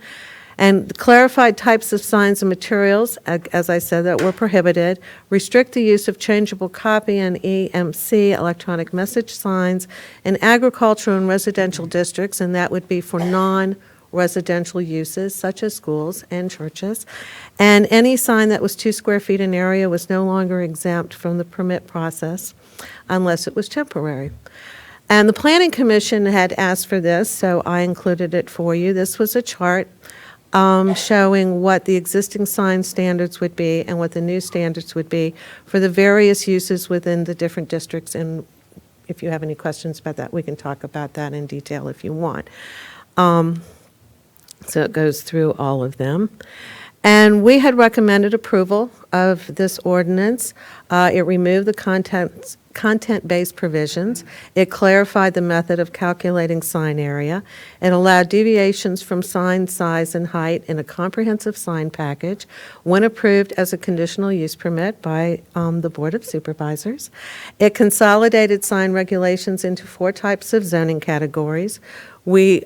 And clarified types of signs and materials, as I said, that were prohibited, restrict the use of changeable copy and EMC, electronic message signs, in agricultural and residential districts, and that would be for non-residential uses, such as schools and churches. And any sign that was 2 square feet in area was no longer exempt from the permit process unless it was temporary. And the Planning Commission had asked for this, so I included it for you. This was a chart showing what the existing sign standards would be and what the new standards would be for the various uses within the different districts. And if you have any questions about that, we can talk about that in detail if you want. So it goes through all of them. And we had recommended approval of this ordinance. It removed the content-based provisions. It clarified the method of calculating sign area. It allowed deviations from sign size and height in a comprehensive sign package when approved as a conditional use permit by the Board of Supervisors. It consolidated sign regulations into 4 types of zoning categories. We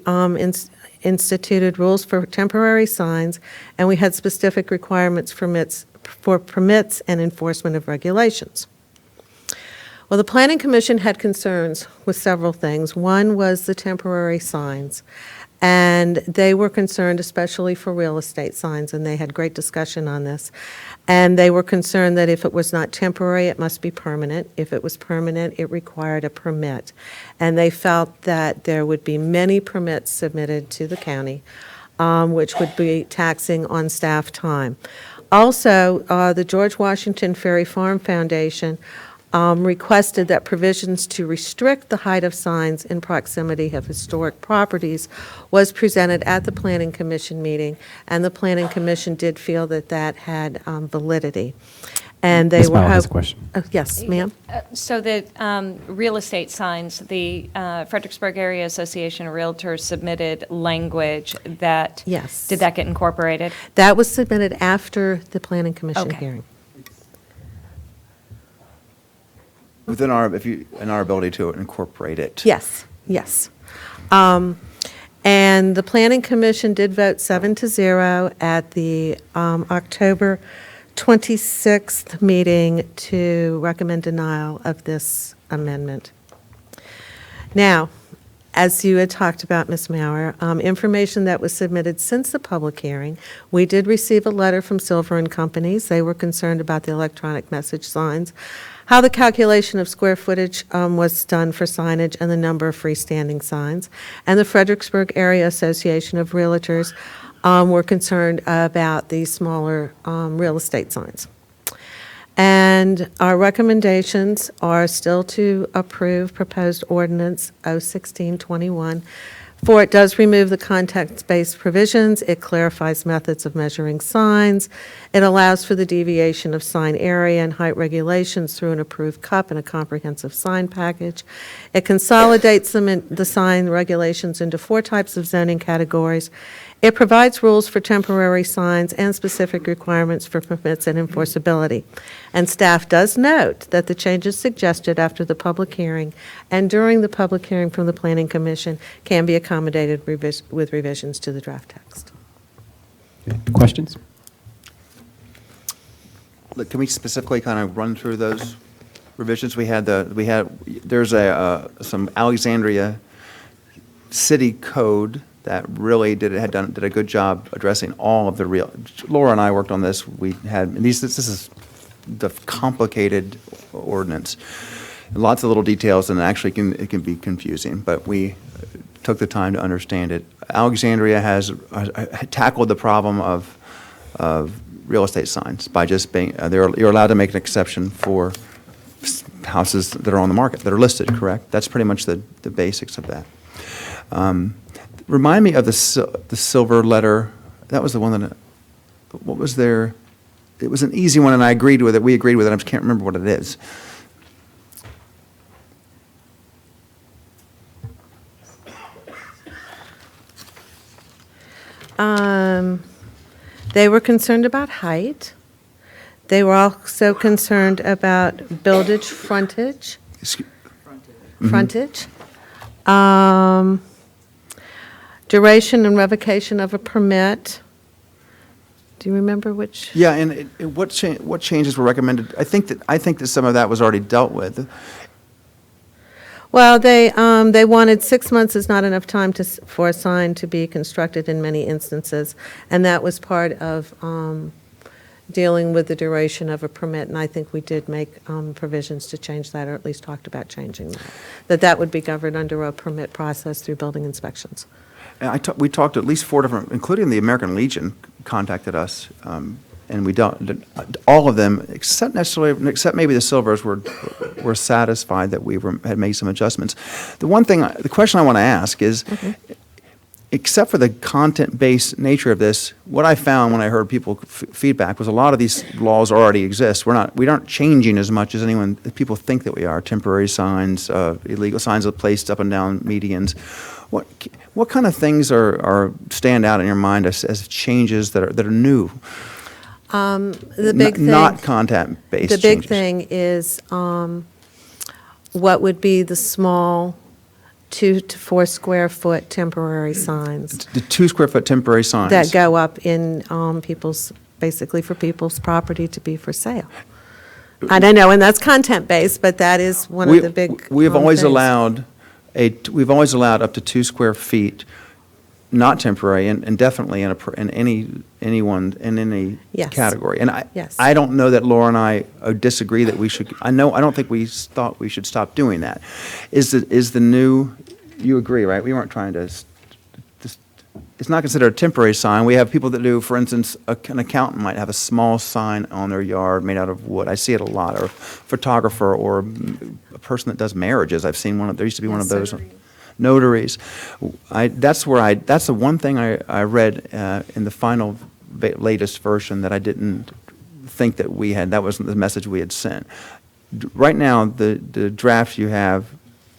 instituted rules for temporary signs, and we had specific requirements for permits and enforcement of regulations. Well, the Planning Commission had concerns with several things. One was the temporary signs, and they were concerned especially for real estate signs, and they had great discussion on this. And they were concerned that if it was not temporary, it must be permanent. If it was permanent, it required a permit. And they felt that there would be many permits submitted to the county, which would be taxing on staff time. Also, the George Washington Ferry Farm Foundation requested that provisions to restrict the height of signs in proximity of historic properties was presented at the Planning Commission meeting, and the Planning Commission did feel that that had validity. And they Ms. were Powell has a question. Yes, ma'am. So the real estate signs, the Fredericksburg Area Association of Realtors submitted language that. Yes. Did that get incorporated? That was submitted after the Planning Commission Okay. hearing. Within our ability to incorporate it. Yes, yes. And the Planning Commission did vote 7-0 at the October 26th meeting to recommend denial of this amendment. Now, as you had talked about, Ms. Maurer, information that was submitted since the public hearing, we did receive a letter from Silver and Companies. They were concerned about the electronic message signs, how the calculation of square footage was done for signage, and the number of freestanding signs. And the Fredericksburg Area Association of Realtors were concerned about the smaller real estate signs. And our recommendations are still to approve proposed ordinance 01621. For it does remove the context-based provisions, it clarifies methods of measuring signs, it allows for the deviation of sign area and height regulations through an approved CUP and a comprehensive sign package. It consolidates the sign regulations into 4 types of zoning categories. It provides rules for temporary signs and specific requirements for permits and enforceability. And staff does note that the changes suggested after the public hearing and during the public hearing from the Planning Commission can be accomplished accommodated with revisions to the draft text. Questions? Look, can we specifically kind of run through those revisions? There's some Alexandria city code that really did a good job addressing all of the real. Laura and I worked on this. We had this is the complicated ordinance, lots of little details, and actually it can be confusing. But we took the time to understand it. Alexandria has tackled the problem of real estate signs by just being you're allowed to make an exception for houses that are on the market that are listed. Correct. That's pretty much the basics of that. Remind me of the silver letter. That was the one that, what was there? It was an easy one, and I agreed with it. We agreed with it. I just can't remember what it is. They were concerned about height. They were also concerned about buildage frontage. Frontage. Duration and revocation of a permit. Do you remember which? Yeah, and what changes were recommended? I think that some of that was already dealt with. Well, they wanted 6 months is not enough time for a sign to be constructed in many instances, and that was part of dealing with the duration of a permit, and I think we did make provisions to change that, or at least talked about changing that would be governed under a permit process through building inspections. And we talked to at least 4 different, including the American Legion, contacted us, and we don't. All of them, except maybe the Silvers, were satisfied that we had made some adjustments. The question I want to ask is, except for the content-based nature of this, what I found when I heard people feedback was a lot of these laws already exist. We aren't changing as much as people think that we are. Temporary signs, illegal signs are placed up and down medians. What kind of things stand out in your mind as changes that are new? The big thing, not content-based. The big changes. thing is what would be the small 2 to 4 square foot temporary signs The 2 square foot temporary signs that go up in basically for people's property to be for sale. I don't know, and that's content based, but that is one of the big. We've always things. we've always allowed up to 2 square feet, not temporary, and definitely in any Yes. category. And Yes. I don't know that Laura and I disagree that we should. I don't think we thought we should stop doing that. Is the new? You agree, right? We weren't trying to. It's not considered a temporary sign. We have people that do, for instance, an accountant might have a small sign on their yard made out of wood. I see it a lot. Or a photographer or a person that does marriages. I've seen there used to be one of those. Notaries. That's the one thing I read in the final latest version that I didn't think that we had. That wasn't the message we had sent. Right now, the draft you have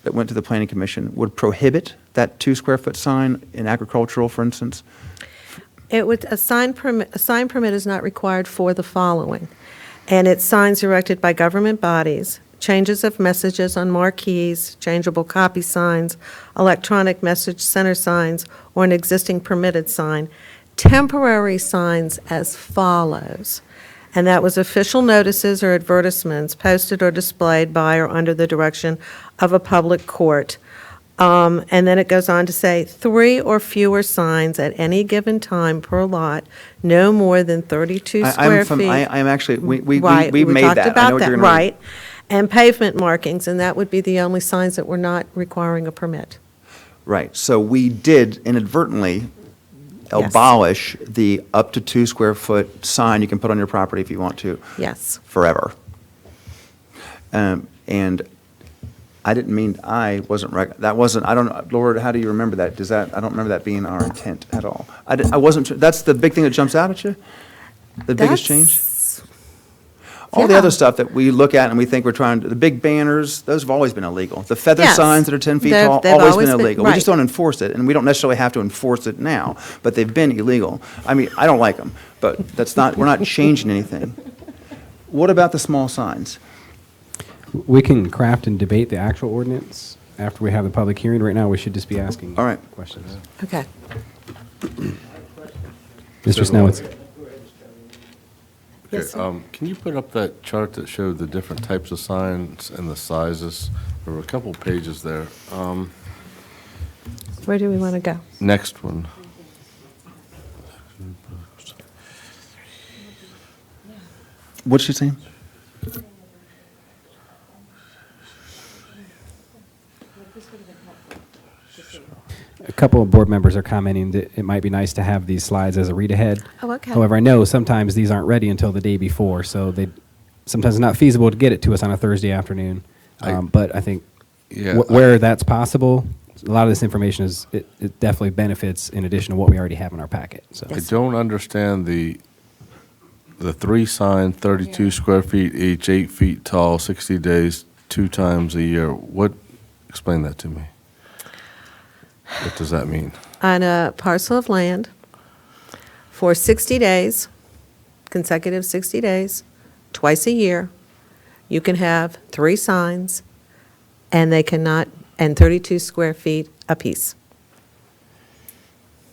that went to the Planning Commission would prohibit that 2 square foot sign in agricultural, for instance. A sign permit is not required for the following, and it's signs erected by government bodies, changes of messages on marquees, changeable copy signs, electronic message center signs, or an existing permitted sign. Temporary signs as follows, and that was official notices or advertisements posted or displayed by or under the direction of a public court. And then it goes on to say 3 or fewer signs at any given time per lot, no more than 32 square feet. I'm actually, we Right, made we that. talked I know about what that, you're gonna read. right. And pavement markings, and that would be the only signs that were not requiring a permit. Right. So we did inadvertently Yes. abolish the up to 2 square foot sign you can put on your property if you want to. Yes. Forever. And I didn't mean, I wasn't, I don't know, Laura, how do you remember that? I don't remember that being our intent at all. I wasn't, that's the big thing that jumps out at you? The biggest change? All the yeah. other stuff that we look at and we think we're trying to, the big banners, those have always been illegal. The feather Yes. signs that are 10 feet They've- tall, they've always always been been- illegal. We just right. don't enforce it, and we don't necessarily have to enforce it now, but they've been illegal. I mean, I don't like them, but we're not changing anything. What about the small signs? We can craft and debate the actual ordinance. after we have the public hearing. Right now, we should just be asking All right. questions. Okay. Mr. Snellwitz. Yes, Okay, sir. can you put up that chart that showed the different types of signs and the sizes? There were a couple pages there. Where do we want to go? Next one. What's she saying? A couple of board members are commenting that it might be nice to have these slides as a read-ahead. Oh, okay. However, I know sometimes these aren't ready until the day before, so sometimes it's not feasible to get it to us on a Thursday afternoon. But I think where that's possible, a lot of this information it definitely benefits in addition to what we already have in our packet. So I don't understand the three sign, 32 square feet each, 8 feet tall, 60 days, 2 times a year. Explain that to me. What does that mean? On a parcel of land for 60 days, consecutive 60 days, twice a year, you can have 3 signs, and 32 square feet apiece.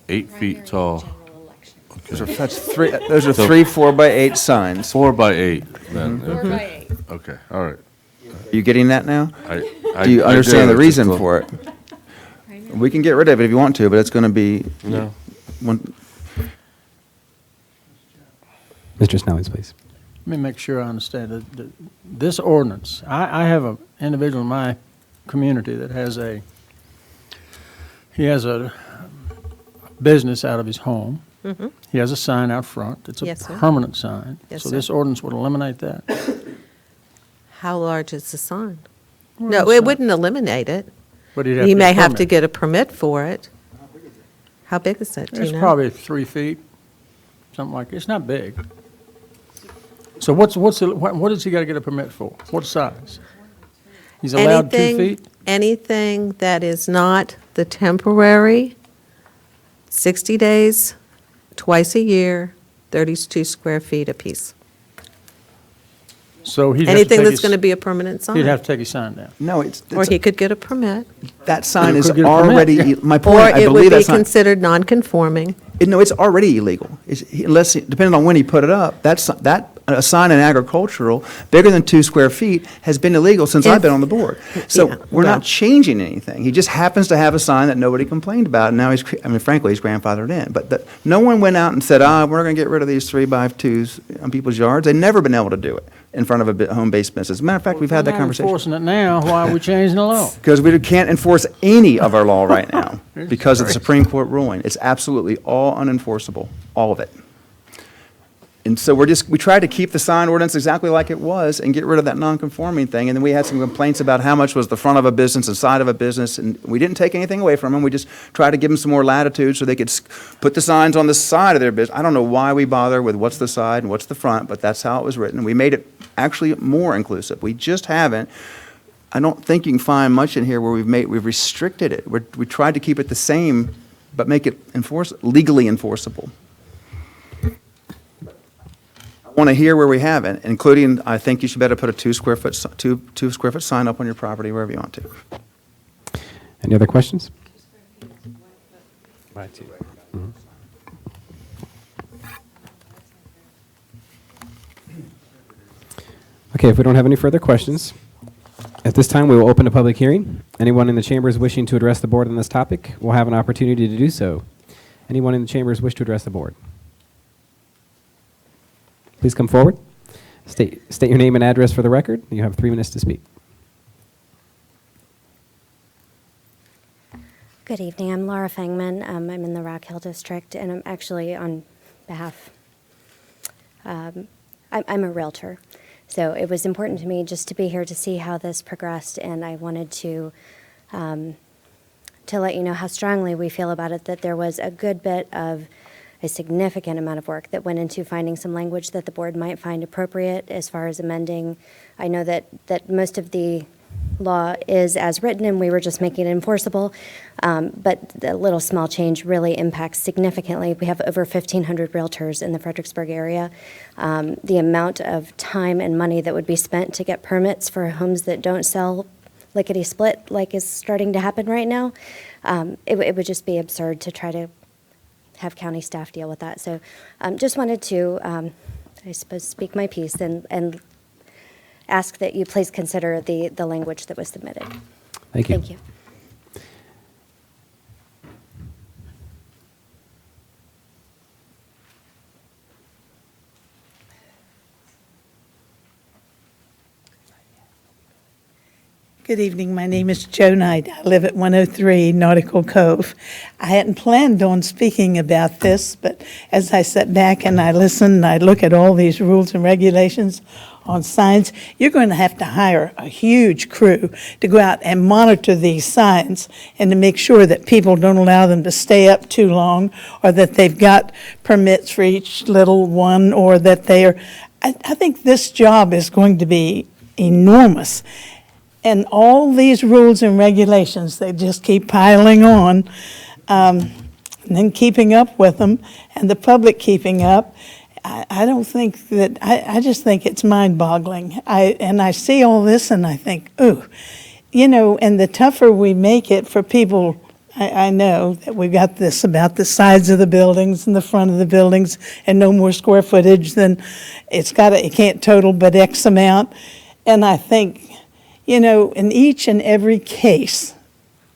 8 feet tall. Those are three 4x8 signs. 4x8, then. Mhm. Okay. Okay, all right. Are you getting that now? Do you I understand do. the It's just reason a- for it? We can get rid of it if you want to, but it's going to be. No. Mr. Snellwitz, please. Let me make sure I understand that this ordinance, I have an individual in my community that has a business out of his home. Mhm. He has a sign out front. It's a Yes, sir. permanent sign. Yes, So sir. this ordinance would eliminate that. How large is the sign? Well, No, it's it not- wouldn't eliminate it. But he'd have He to get may a have to permit. get a permit for it. How big is it? Do you It's know? probably 3 feet, something like, it's not big. So what does he got to get a permit for? What size? He's allowed 2 feet? Anything that is not the temporary, 60 days, twice a year, 32 square feet apiece. So he'd have to Anything take that's his- going to be a permanent sign. He'd have to take his sign down. No, it's. Or he could get a permit. That sign You is could get a permit, already, yeah. my Or point, I it would believe be that's not. considered non-conforming. No, it's already illegal. Depending on when he put it up, a sign in agricultural, bigger than 2 square feet, has been illegal since I've been on the board. So Yeah, we're well. not changing anything. He just happens to have a sign that nobody complained about, and now frankly, he's grandfathered in. But no one went out and said, we're going to get rid of these 3x2s on people's yards. They've never been able to do it in front of a home-based business. As a matter of fact, we've had that We're not conversation. enforcing it now, why are we changing the law? Because we can't enforce any of our law right now because of the Supreme Court ruling. It's absolutely all unenforceable, all of it. And so we tried to keep the sign ordinance exactly like it was and get rid of that non-conforming thing. And then we had some complaints about how much was the front of a business and side of a business. And we didn't take anything away from them. We just tried to give them some more latitude so they could put the signs on the side of their business. I don't know why we bother with what's the side and what's the front, but that's how it was written. We made it actually more inclusive. We just haven't. I don't think you can find much in here where we've restricted it. We tried to keep it the same, but make it legally enforceable. I want to hear where we haven't, including, I think you should better put a 2 square foot sign up on your property wherever you want to. Any other questions? Mhm. Okay, if we don't have any further questions, at this time we will open a public hearing. Anyone in the chambers wishing to address the board on this topic will have an opportunity to do so. Anyone in the chambers wish to address the board? Please come forward. State your name and address for the record. You have 3 minutes to speak. Good evening. I'm Laura Fangman. I'm in the Rock Hill District, and I'm actually on behalf. I'm a realtor, so it was important to me just to be here to see how this progressed, and I wanted to let you know how strongly we feel about it. That there was a good bit of a significant amount of work that went into finding some language that the board might find appropriate as far as amending. I know that most of the law is as written, and we were just making it enforceable, but the little small change really impacts significantly. We have over 1,500 realtors in the Fredericksburg area. The amount of time and money that would be spent to get permits for homes that don't sell lickety-split like is starting to happen right now, it would just be absurd to try to have county staff deal with that. So just wanted to, I suppose, speak my piece and ask that you please consider the language that was submitted. Thank you. Thank you. Good evening. My name is Joe Knight. I live at 103 Nautical Cove. I hadn't planned on speaking about this, but as I sat back and I listened and I look at all these rules and regulations on signs, you're going to have to hire a huge crew to go out and monitor these signs and to make sure that people don't allow them to stay up too long, or that they've got permits for each little one, or that they are. I think this job is going to be enormous. And all these rules and regulations, they just keep piling on, and then keeping up with them, and the public keeping up. I don't think that, I just think it's mind-boggling. And I see all this and I think, ooh, and the tougher we make it for people, I know that we've got this about the sides of the buildings and the front of the buildings, and no more square footage than it can't total but X amount. And I think, in each and every case,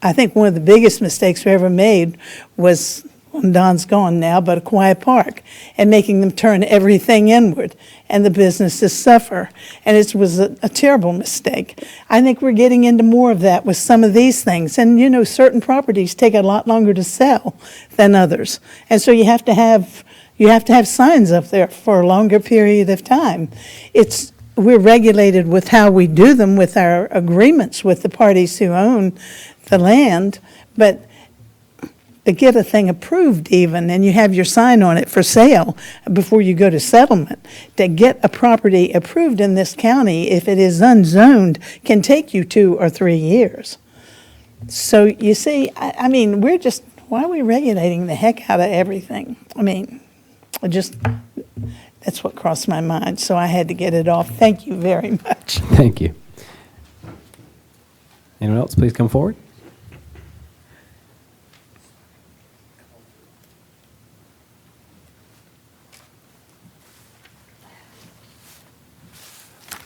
I think one of the biggest mistakes we ever made was, when Don's gone now, but a quiet park, and making them turn everything inward, and the businesses suffer. And it was a terrible mistake. I think we're getting into more of that with some of these things. And, certain properties take a lot longer to sell than others. And so you have to have signs up there for a longer period of time. We're regulated with how we do them, with our agreements with the parties who own the land, but to get a thing approved even, and you have your sign on it for sale before you go to settlement, to get a property approved in this county, if it is unzoned, can take you 2 or 3 years. So you see, I mean, why are we regulating the heck out of everything? I mean, that's what crossed my mind, so I had to get it off. Thank you very much. Thank you. Anyone else, please come forward.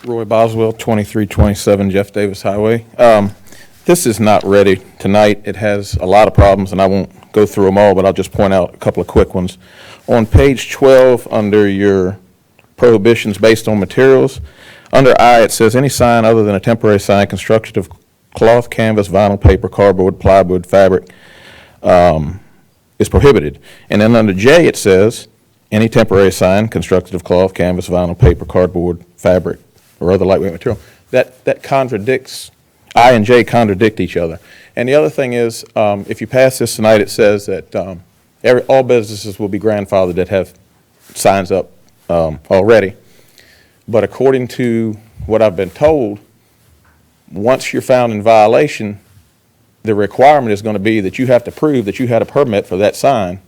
Roy Boswell, 2327 Jeff Davis Highway. This is not ready tonight. It has a lot of problems, and I won't go through them all, but I'll just point out a couple of quick ones. On page 12, under your prohibitions based on materials, under I, it says any sign other than a temporary sign constructed of cloth, canvas, vinyl, paper, cardboard, plywood, fabric is prohibited. And then under J, it says any temporary sign constructed of cloth, canvas, vinyl, paper, cardboard, fabric, or other lightweight material. That contradicts, I and J contradict each other. And the other thing is, if you pass this tonight, it says that all businesses will be grandfathered that have signs up already. But according to what I've been told, once you're found in violation, the requirement is going to be that you have to prove that you had a permit for that sign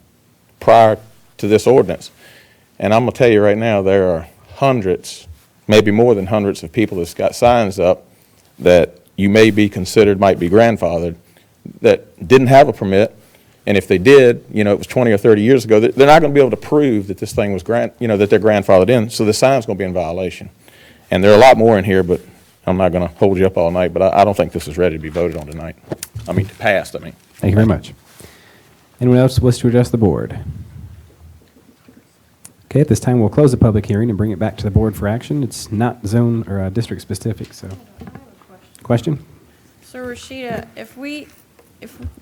prior to this ordinance. And I'm going to tell you right now, there are hundreds, maybe more than hundreds of people that's got signs up that you may be considered might be grandfathered that didn't have a permit. And if they did, it was 20 or 30 years ago, they're not going to be able to prove that this thing was that they're grandfathered in. So the sign's going to be in violation. And there are a lot more in here, but I'm not going to hold you up all night. But I don't think this is ready to be voted on tonight. Passed. Thank you very much. Anyone else wish to address the board? Okay, at this time, we'll close the public hearing and bring it back to the board for action. It's not zone or district specific, so. Question? So Rashida, if we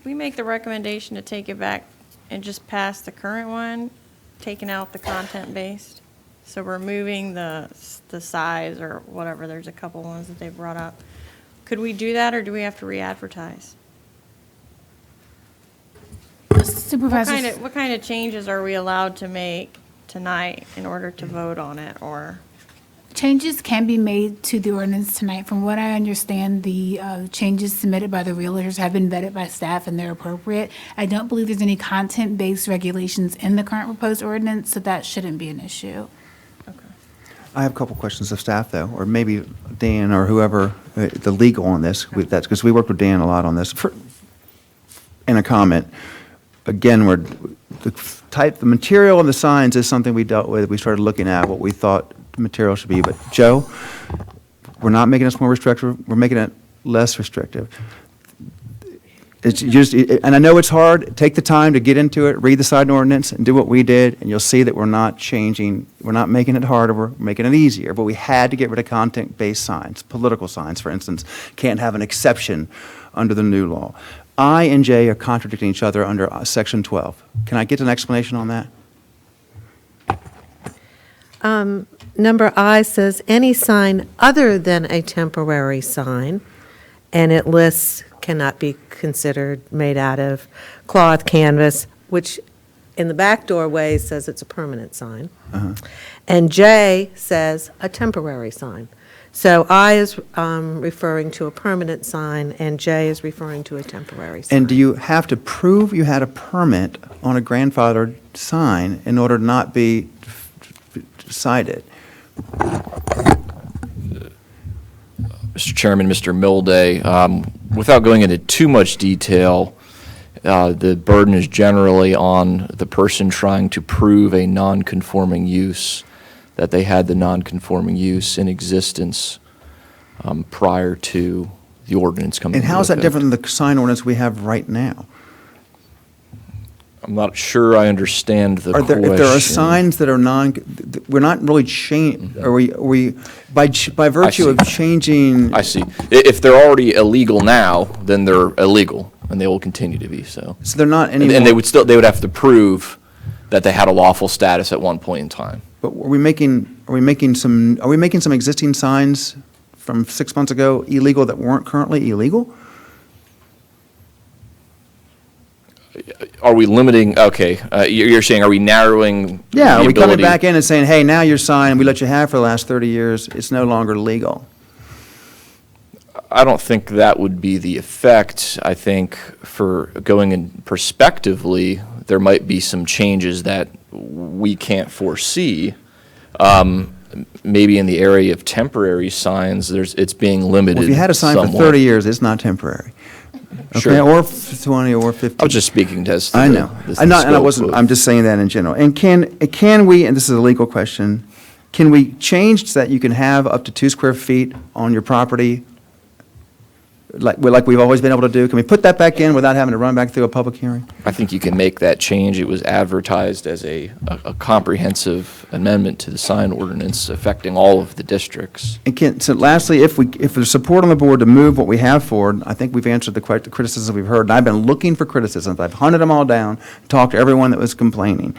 make the recommendation to take it back and just pass the current one, taking out the content-based, so removing the size or whatever, there's a couple ones that they brought up, could we do that, or do we have to re-advertise? Supervisor. What kind of changes are we allowed to make tonight in order to vote on it, or? Changes can be made to the ordinance tonight. From what I understand, the changes submitted by the realtors have been vetted by staff and they're appropriate. I don't believe there's any content-based regulations in the current proposed ordinance, so that shouldn't be an issue. I have a couple questions of staff, though, or maybe Dan or whoever, the legal on this, that's, because we worked with Dan a lot on this. In a comment, again, the material and the signs is something we dealt with. We started looking at what we thought the material should be. But Joe, we're not making this more restrictive, we're making it less restrictive. It's just, and I know it's hard, take the time to get into it, read the sign ordinance, and do what we did, and you'll see that we're not changing, we're not making it harder, we're making it easier, but we had to get rid of content-based signs, political signs, for instance, can't have an exception under the new law. I and J are contradicting each other under Section 12. Can I get an explanation on that? Number I says, any sign other than a temporary sign, and it lists cannot be considered made out of cloth, canvas, which in the back doorway says it's a permanent sign. And J says a temporary sign. So I is referring to a permanent sign, and J is referring to a temporary sign. And do you have to prove you had a permit on a grandfathered sign in order to not be cited? Mr. Chairman, Mr. Milday, without going into too much detail, the burden is generally on the person trying to prove a non-conforming use, that they had the non-conforming use in existence prior to the ordinance coming into effect. And how is that different than the sign ordinance we have right now? I'm not sure I understand the question. If there are signs that are we're not really changing, are we, by virtue of changing? I see. If they're already illegal now, then they're illegal, and they will continue to be so. So they're not anymore. And they would have to prove that they had a lawful status at one point in time. But are we making some existing signs from 6 months ago illegal that weren't currently illegal? Are we limiting, okay, you're saying, are we narrowing Yeah, the are we coming ability- back in and saying, hey, now your sign we let you have for the last 30 years, it's no longer legal? I don't think that would be the effect. I think for going in prospectively, there might be some changes that we can't foresee. Maybe in the area of temporary signs, it's being limited Well, if you had a sign somewhat. for 30 years, it's not temporary. Okay, Sure. or 20 or 50. I was just speaking as to I know. the I wasn't, scope I'm just saying that in general. And can we, and this is a legal question, can we change so that you can have up to 2 square feet on your property like we've always been able to do? Can we put that back in without having to run back through a public hearing? I think you can make that change. It was advertised as a comprehensive amendment to the sign ordinance affecting all of the districts. And so lastly, if there's support on the board to move what we have forward, I think we've answered the criticisms we've heard, and I've been looking for criticisms. I've hunted them all down, talked to everyone that was complaining.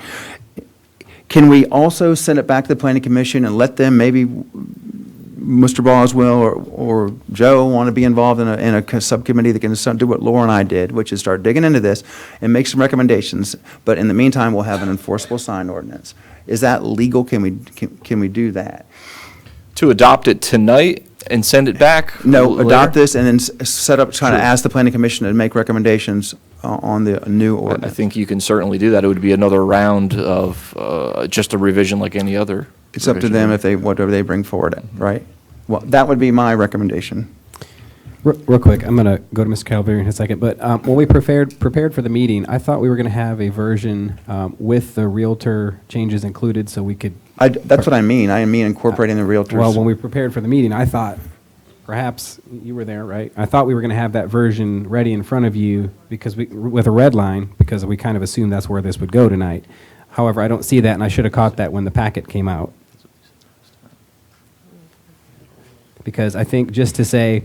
Can we also send it back to the planning commission and let them, maybe Mr. Boswell or Joe, want to be involved in a subcommittee that can do what Laura and I did, which is start digging into this and make some recommendations, but in the meantime, we'll have an enforceable sign ordinance. Is that legal? Can we do that? To adopt it tonight and send it back? No, later? adopt this and then set up, trying to Sure. ask the planning commission to make recommendations on the new I ordinance. think you can certainly do that. It would be another round of just a revision like any other. It's up to revision. them whatever they bring forward, right? Well, that would be my recommendation. Real quick, I'm going to go to Mr. Calvary in a second, but when we prepared for the meeting, I thought we were going to have a version with the Realtor changes included, so we could... That's what I mean. I mean incorporating the Realtors. Well, when we prepared for the meeting, I thought, perhaps you were there, right? I thought we were going to have that version ready in front of you with a red line, because we kind of assumed that's where this would go tonight. However, I don't see that, and I should have caught that when the packet came out. Because I think just to say,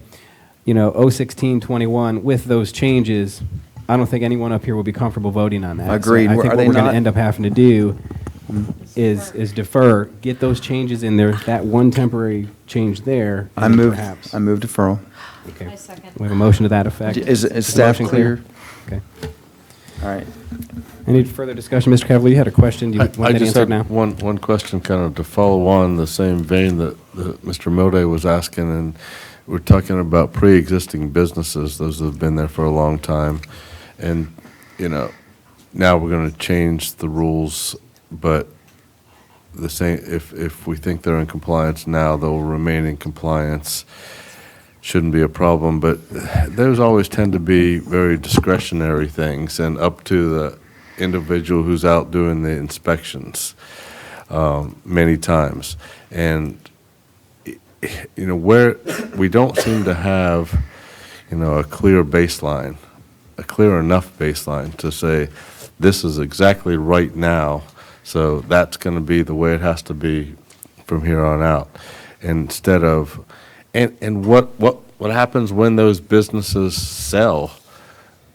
01621 with those changes, I don't think anyone up here will be comfortable voting on that. Agreed. So I think Are what they we're going not- to end up having to do is defer, get those changes in there, that one temporary change there. I and move perhaps. deferral. Okay. We have a motion to that effect. Is the staff motion clear? Okay. All right. Any further discussion? Mr. Cavalier, you had a question. Do you want I that just answered have now? one question kind of to follow on the same vein that Mr. Mode was asking, and we're talking about pre-existing businesses, those that have been there for a long time. And, now we're going to change the rules, but the same, if we think they're in compliance now, they'll remain in compliance. Shouldn't be a problem, but those always tend to be very discretionary things and up to the individual who's out doing the inspections many times. And, you know, where we don't seem to have, you know, a clear baseline, a clear enough baseline to say, this is exactly right now, so that's going to be the way it has to be from here on out. Instead of, and what happens when those businesses sell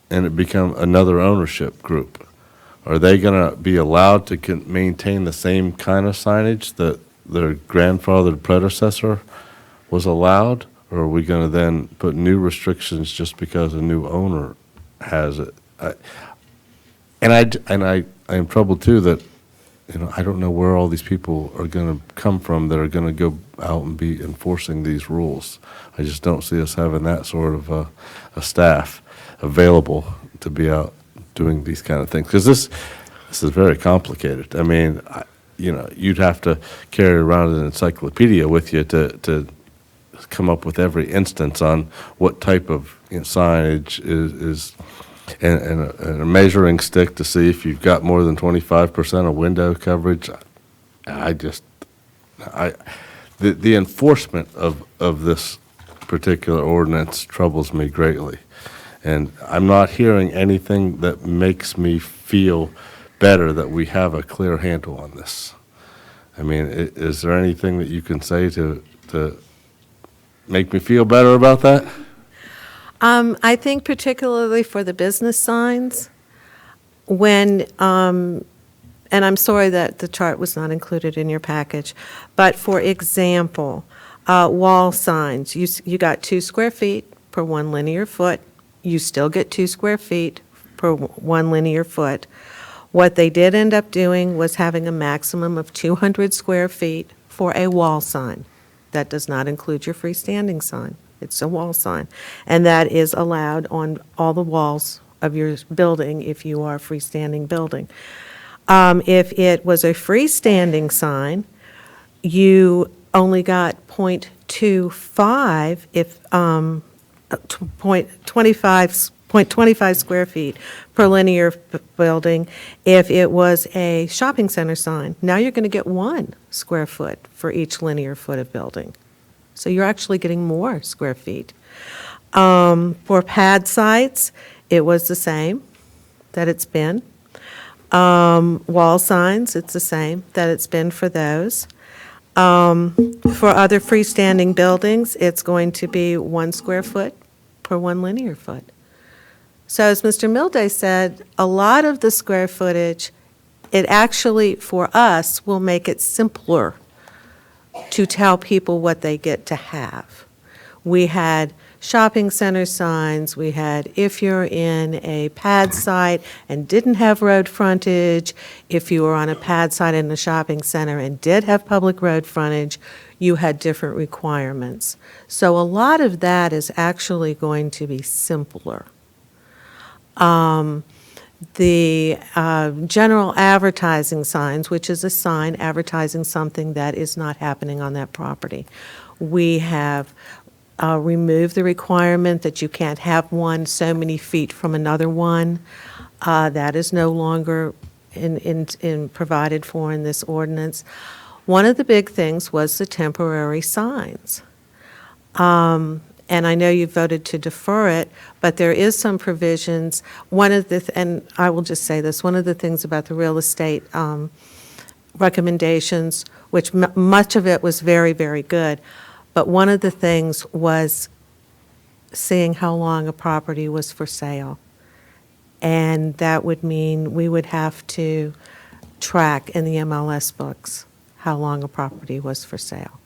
and it become another ownership group? Are they going to be allowed to maintain the same kind of signage that their grandfathered predecessor was allowed? Or are we going to then put new restrictions just because a new owner has it? I am troubled too that, you know, I don't know where all these people are going to come from that are going to go out and be enforcing these rules. I just don't see us having that sort of a staff available to be out doing these kind of things, because this is very complicated. I mean, you know, you'd have to carry around an encyclopedia with you to come up with every instance on what type of, you know, signage is and a measuring stick to see if you've got more than 25% of window coverage. The enforcement of this particular ordinance troubles me greatly. And I'm not hearing anything that makes me feel better that we have a clear handle on this. I mean, is there anything that you can say to make me feel better about that? I think particularly for the business signs, when, and I'm sorry that the chart was not included in your package, but for example, wall signs, you got 2 square feet per 1 linear foot. You still get 2 square feet per 1 linear foot. What they did end up doing was having a maximum of 200 square feet for a wall sign. That does not include your freestanding sign. It's a wall sign. And that is allowed on all the walls of your building if you are a freestanding building. If it was a freestanding sign, you only got 0.25 if 0.25 square feet per linear building if it was a shopping center sign. Now you're going to get 1 square foot for each linear foot of building. So you're actually getting more square feet. For pad sites, it was the same that it's been. Wall signs, it's the same that it's been for those. For other freestanding buildings, it's going to be 1 square foot per 1 linear foot. So as Mr. Milday said, a lot of the square footage, it actually, for us, will make it simpler to tell people what they get to have. We had shopping center signs, we had if you're in a pad site and didn't have road frontage, if you were on a pad site in a shopping center and did have public road frontage, you had different requirements. So a lot of that is actually going to be simpler. The general advertising signs, which is a sign advertising something that is not happening on that property. We have removed the requirement that you can't have one so many feet from another one. That is no longer provided for in this ordinance. One of the big things was the temporary signs. And I know you voted to defer it, but there is some provisions. And I will just say this, one of the things about the real estate recommendations, which much of it was very, very good, but one of the things was seeing how long a property was for sale. And that would mean we would have to track in the MLS books how long a property was for sale.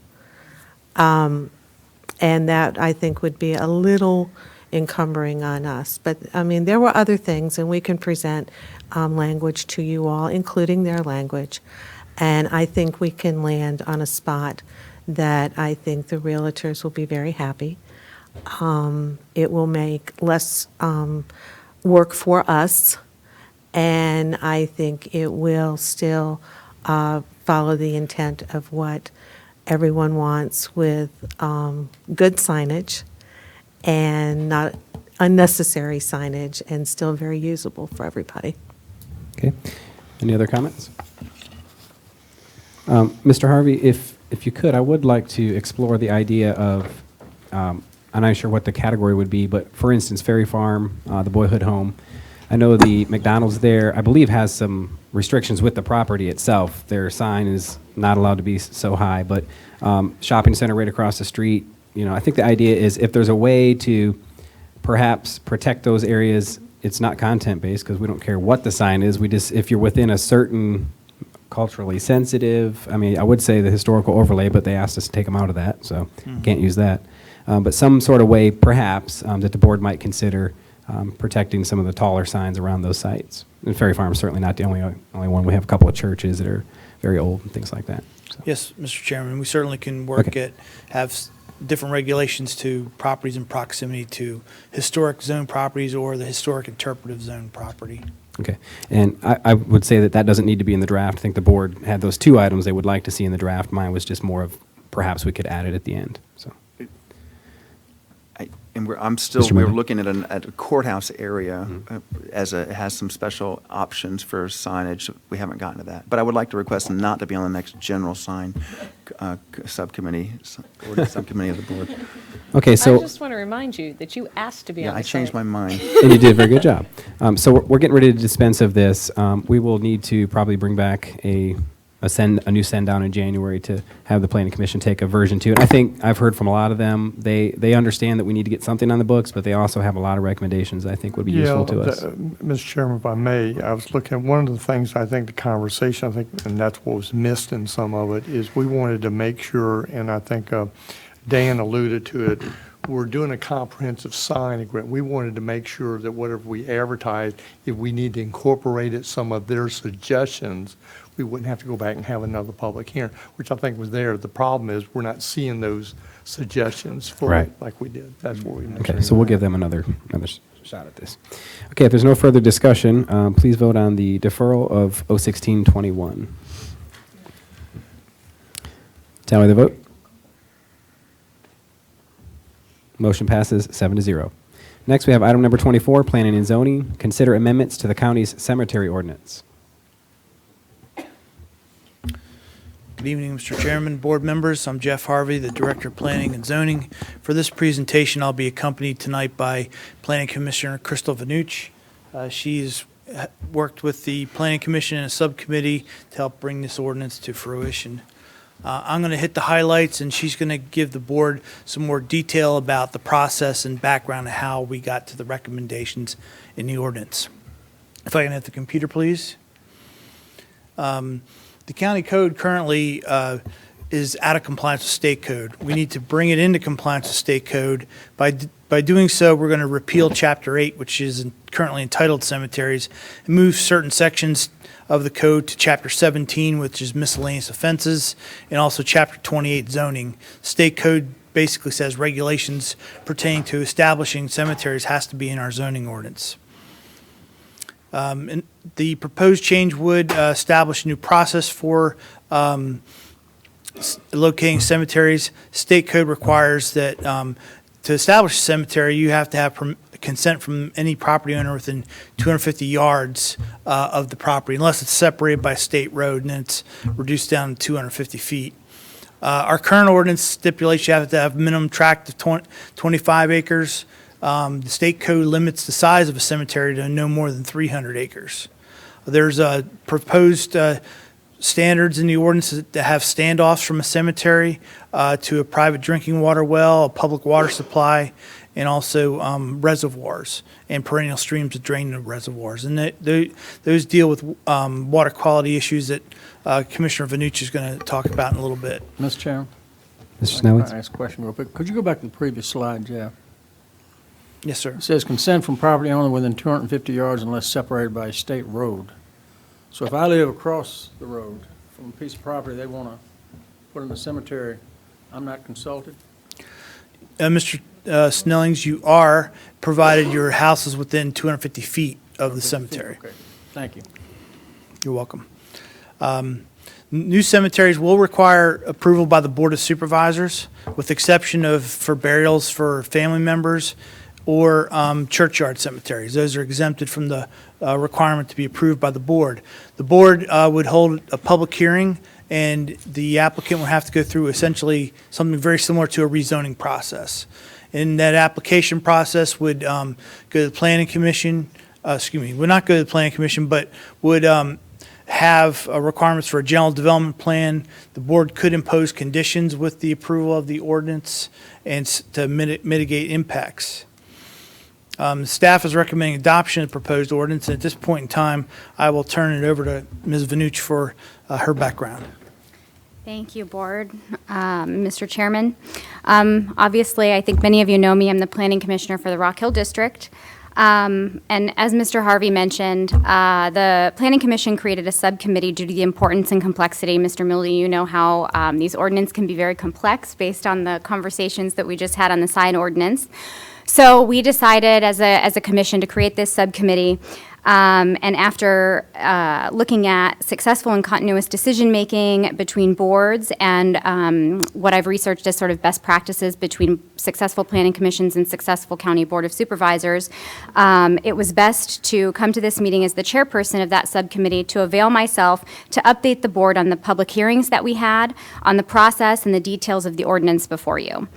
And that, I think, would be a little encumbering on us. But, I mean, there were other things, and we can present language to you all, including their language. And I think we can land on a spot that I think the realtors will be very happy. It will make less work for us, and I think it will still follow the intent of what everyone wants with good signage and not unnecessary signage and still very usable for everybody. Okay. Any other comments? Mr. Harvey, if you could, I would like to explore the idea of, I'm not sure what the category would be, but for instance, Ferry Farm, the Boyhood Home. I know the McDonald's there, I believe, has some restrictions with the property itself. Their sign is not allowed to be so high, but shopping center right across the street, I think the idea is if there's a way to perhaps protect those areas, it's not content-based because we don't care what the sign is. We just, if you're within a certain culturally sensitive, I would say the historical overlay, but they asked us to take them out of that, so can't use that. But some sort of way, perhaps, that the board might consider protecting some of the taller signs around those sites. And Ferry Farm is certainly not the only one. We have a couple of churches that are very old and things like that. So. Yes, Mr. Chairman, we certainly can work have different regulations to properties in proximity to historic zone properties or the historic interpretive zone property. Okay, and I would say that doesn't need to be in the draft. I think the board had those two items they would like to see in the draft. Mine was just more of perhaps we could add it at the end. So. We're looking at a courthouse area it has some special options for signage. We haven't gotten to that. But I would like to request not to be on the next general sign subcommittee of the board. Okay, so. I just want to remind you that you asked to be on the I changed my mind. And you did a very good job. So we're getting ready to dispense of this. We will need to probably bring back a new send down in January to have the Planning Commission take a version 2. And I think I've heard from a lot of them, they understand that we need to get something on the books, but they also have a lot of recommendations I think would be useful to us. Mr. Chairman, if I may, I was looking at one of the things I think the conversation, and that's what was missed in some of it, is we wanted to make sure, and I think Dan alluded to it, we're doing a comprehensive sign agreement. We wanted to make sure that whatever we advertise, if we need to incorporate some of their suggestions, we wouldn't have to go back and have another public hearing, which I think was there. The problem is we're not seeing those suggestions fully like we did. That's what we Okay, so we'll give them another shot at this. Okay, if there's no further discussion, please vote on the deferral of 01621. Tally the vote. Motion passes 7-0. Next, we have item number 24, Planning and Zoning. Consider amendments to the county's cemetery ordinance. Good evening, Mr. Chairman, board members. I'm Jeff Harvey, the Director of Planning and Zoning. For this presentation, I'll be accompanied tonight by Planning Commissioner Crystal Vanucci. She's worked with the Planning Commission and a subcommittee to help bring this ordinance to fruition. I'm going to hit the highlights, and she's going to give the board some more detail about the process and background of how we got to the recommendations in the ordinance. If I can hit the computer, please. The county code currently is out of compliance with state code. We need to bring it into compliance with state code. By doing so, we're going to repeal Chapter 8, which is currently entitled Cemeteries, and move certain sections of the code to Chapter 17, which is miscellaneous offenses, and also Chapter 28, zoning. State code basically says regulations pertaining to establishing cemeteries has to be in our zoning ordinance. And the proposed change would establish a new process for locating cemeteries. State code requires that to establish a cemetery, you have to have consent from any property owner within 250 yards of the property, unless it's separated by a state road, and then it's reduced down to 250 feet. Our current ordinance stipulates you have to have minimum tract of 25 acres. The state code limits the size of a cemetery to no more than 300 acres. There's proposed standards in the ordinance that have standoffs from a cemetery to a private drinking water well, a public water supply, and also reservoirs and perennial streams that drain the reservoirs. And those deal with water quality issues that Commissioner Vanucci is going to talk about in a little bit. Mr. Chairman? Mr. Snelling? I'll ask a question real quick. Could you go back to the previous slide, Jeff? Yes, sir. It says consent from property owner within 250 yards unless separated by a state road. So if I live across the road from a piece of property they want to put in the cemetery, I'm not consulted? Mr. Snellings, you are, provided your house is within 250 feet of the cemetery. Okay, thank you. You're welcome. New cemeteries will require approval by the Board of Supervisors, with exception of for burials for family members or churchyard cemeteries. Those are exempted from the requirement to be approved by the board. The board would hold a public hearing, and the applicant would have to go through essentially something very similar to a rezoning process. And that application process would go to the Planning Commission, would not go to the Planning Commission, but would have requirements for a general development plan. The board could impose conditions with the approval of the ordinance and to mitigate impacts. Staff is recommending adoption of the proposed ordinance, and at this point in time, I will turn it over to Ms. Vanucci for her background. Thank you, Board. Mr. Chairman, obviously, I think many of you know me. I'm the Planning Commissioner for the Rock Hill District. And as Mr. Harvey mentioned, the Planning Commission created a subcommittee due to the importance and complexity. Mr. Mildy, you know how these ordinances can be very complex based on the conversations that we just had on the sign ordinance. So we decided as a commission to create this subcommittee. And after looking at successful and continuous decision-making between boards and what I've researched as sort of best practices between successful planning commissions and successful county board of supervisors, it was best to come to this meeting as the chairperson of that subcommittee to avail myself to update the board on the public hearings that we had, on the process and the details of the ordinance before you.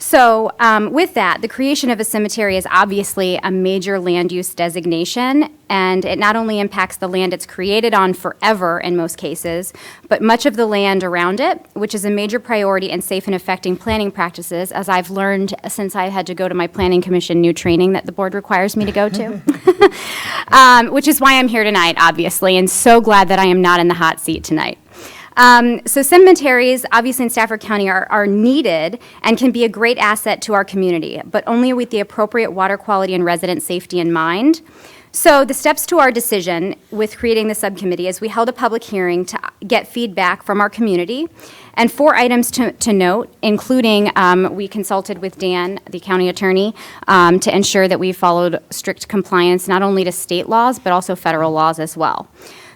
So with that, the creation of a cemetery is obviously a major land use designation, and it not only impacts the land it's created on forever in most cases, but much of the land around it, which is a major priority in safe and effective planning practices, as I've learned since I had to go to my Planning Commission new training that the board requires me to go to, which is why I'm here tonight, obviously, and so glad that I am not in the hot seat tonight. So cemeteries, obviously in Stafford County, are needed and can be a great asset to our community, but only with the appropriate water quality and resident safety in mind. So the steps to our decision with creating the subcommittee is we held a public hearing to get feedback from our community, and 4 items to note, including we consulted with Dan, the county attorney, to ensure that we followed strict compliance not only to state laws, but also federal laws as well.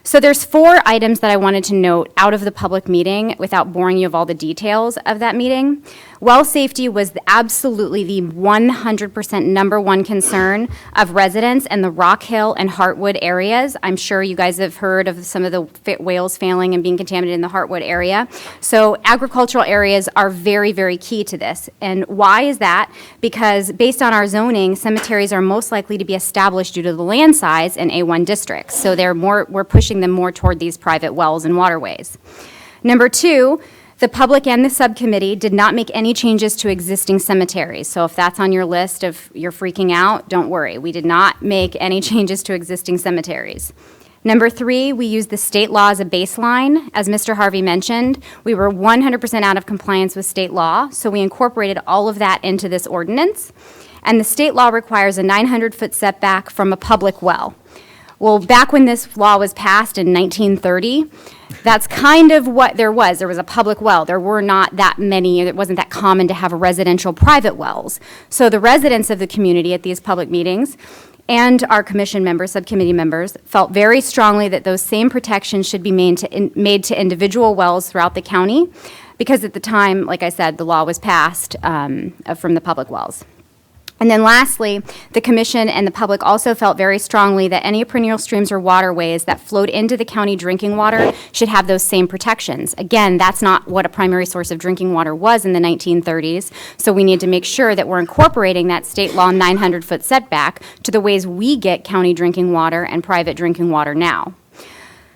So there's 4 items that I wanted to note out of the public meeting without boring you of all the details of that meeting. Well safety was absolutely the 100% #1 concern of residents in the Rock Hill and Heartwood areas. I'm sure you guys have heard of some of the whales failing and being contaminated in the Heartwood area. So agricultural areas are very, very key to this. And why is that? Because based on our zoning, cemeteries are most likely to be established due to the land size in A1 districts. So we're pushing them more toward these private wells and waterways. Number 2, the public and the subcommittee did not make any changes to existing cemeteries. So if that's on your list of you're freaking out, don't worry. We did not make any changes to existing cemeteries. Number 3, we used the state law as a baseline. As Mr. Harvey mentioned, we were 100% out of compliance with state law, so we incorporated all of that into this ordinance. And the state law requires a 900-foot setback from a public well. Well, back when this law was passed in 1930, that's kind of what there was. There was a public well. There were not that many. It wasn't that common to have residential private wells. So the residents of the community at these public meetings and our commission members, subcommittee members, felt very strongly that those same protections should be made to individual wells throughout the county, because at the time, like I said, the law was passed from the public wells. And then lastly, the commission and the public also felt very strongly that any perennial streams or waterways that flowed into the county drinking water should have those same protections. Again, that's not what a primary source of drinking water was in the 1930s, so we need to make sure that we're incorporating that state law 900-foot setback to the ways we get county drinking water and private drinking water now.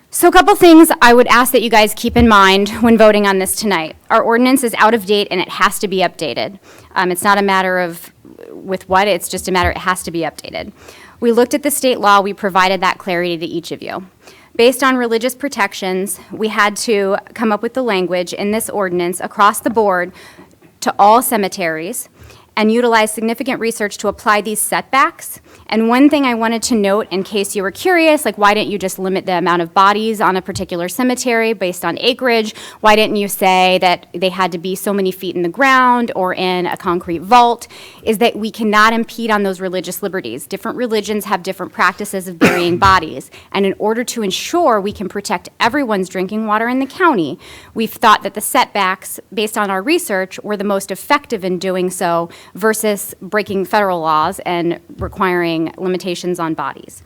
So a couple things I would ask that you guys keep in mind when voting on this tonight. Our ordinance is out of date and it has to be updated. It's not a matter of with what, it's just a matter, it has to be updated. We looked at the state law, we provided that clarity to each of you. Based on religious protections, we had to come up with the language in this ordinance across the board to all cemeteries, and utilized significant research to apply these setbacks. And one thing I wanted to note, in case you were curious, like why didn't you just limit the amount of bodies on a particular cemetery based on acreage? Why didn't you say that they had to be so many feet in the ground or in a concrete vault? Is that we cannot impede on those religious liberties. Different religions have different practices of burying bodies. And in order to ensure we can protect everyone's drinking water in the county, we've thought that the setbacks, based on our research, were the most effective in doing so versus breaking federal laws and requiring limitations on bodies.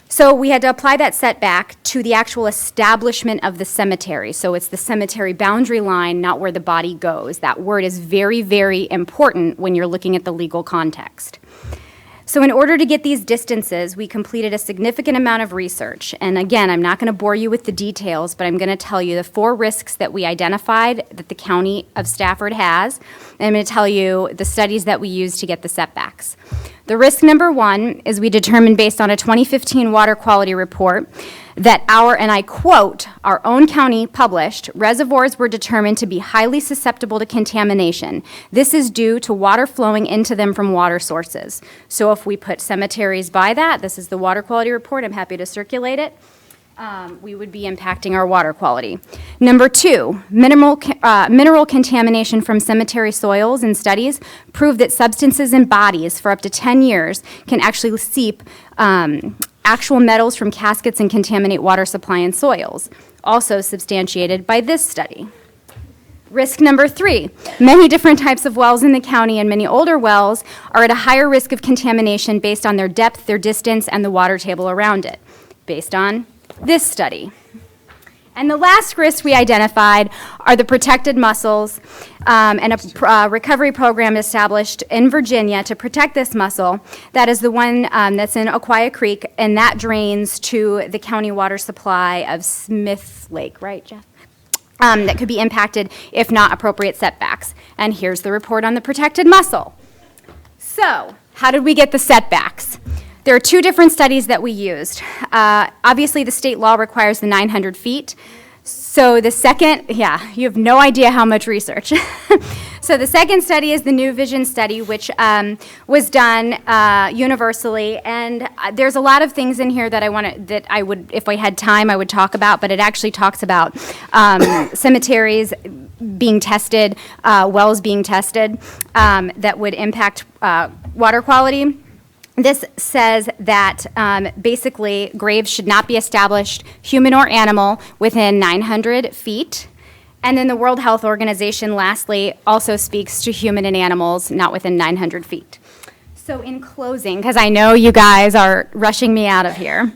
So we had to apply that setback to the actual establishment of the cemetery. So it's the cemetery boundary line, not where the body goes. That word is very, very important when you're looking at the legal context. So in order to get these distances, we completed a significant amount of research. And again, I'm not going to bore you with the details, but I'm going to tell you the 4 risks that we identified that the County of Stafford has. And I'm going to tell you the studies that we used to get the setbacks. The risk number 1 is we determined, based on a 2015 water quality report, that our, and I quote, our own county published, reservoirs were determined to be highly susceptible to contamination. This is due to water flowing into them from water sources. So if we put cemeteries by that, this is the water quality report, I'm happy to circulate it, we would be impacting our water quality. Number 2, mineral contamination from cemetery soils and studies prove that substances in bodies for up to 10 years can actually seep actual metals from caskets and contaminate water supply and soils, also substantiated by this study. Risk number 3, many different types of wells in the county and many older wells are at a higher risk of contamination based on their depth, their distance, and the water table around it, based on this study. And the last risk we identified are the protected mussels, and a recovery program established in Virginia to protect this mussel. That is the one that's in Aquia Creek, and that drains to the county water supply of Smith Lake, right, Jeff? That could be impacted if not appropriate setbacks. And here's the report on the protected mussel. So, how did we get the setbacks? There are 2 different studies that we used. Obviously, the state law requires the 900 feet. So the second, yeah, you have no idea how much research. So the second study is the New Vision study, which was done universally. And there's a lot of things in here that I would, if I had time, I would talk about. But it actually talks about cemeteries being tested, wells being tested that would impact water quality. This says that basically graves should not be established, human or animal, within 900 feet. And then the World Health Organization, lastly, also speaks to human and animals not within 900 feet. So in closing, because I know you guys are rushing me out of here,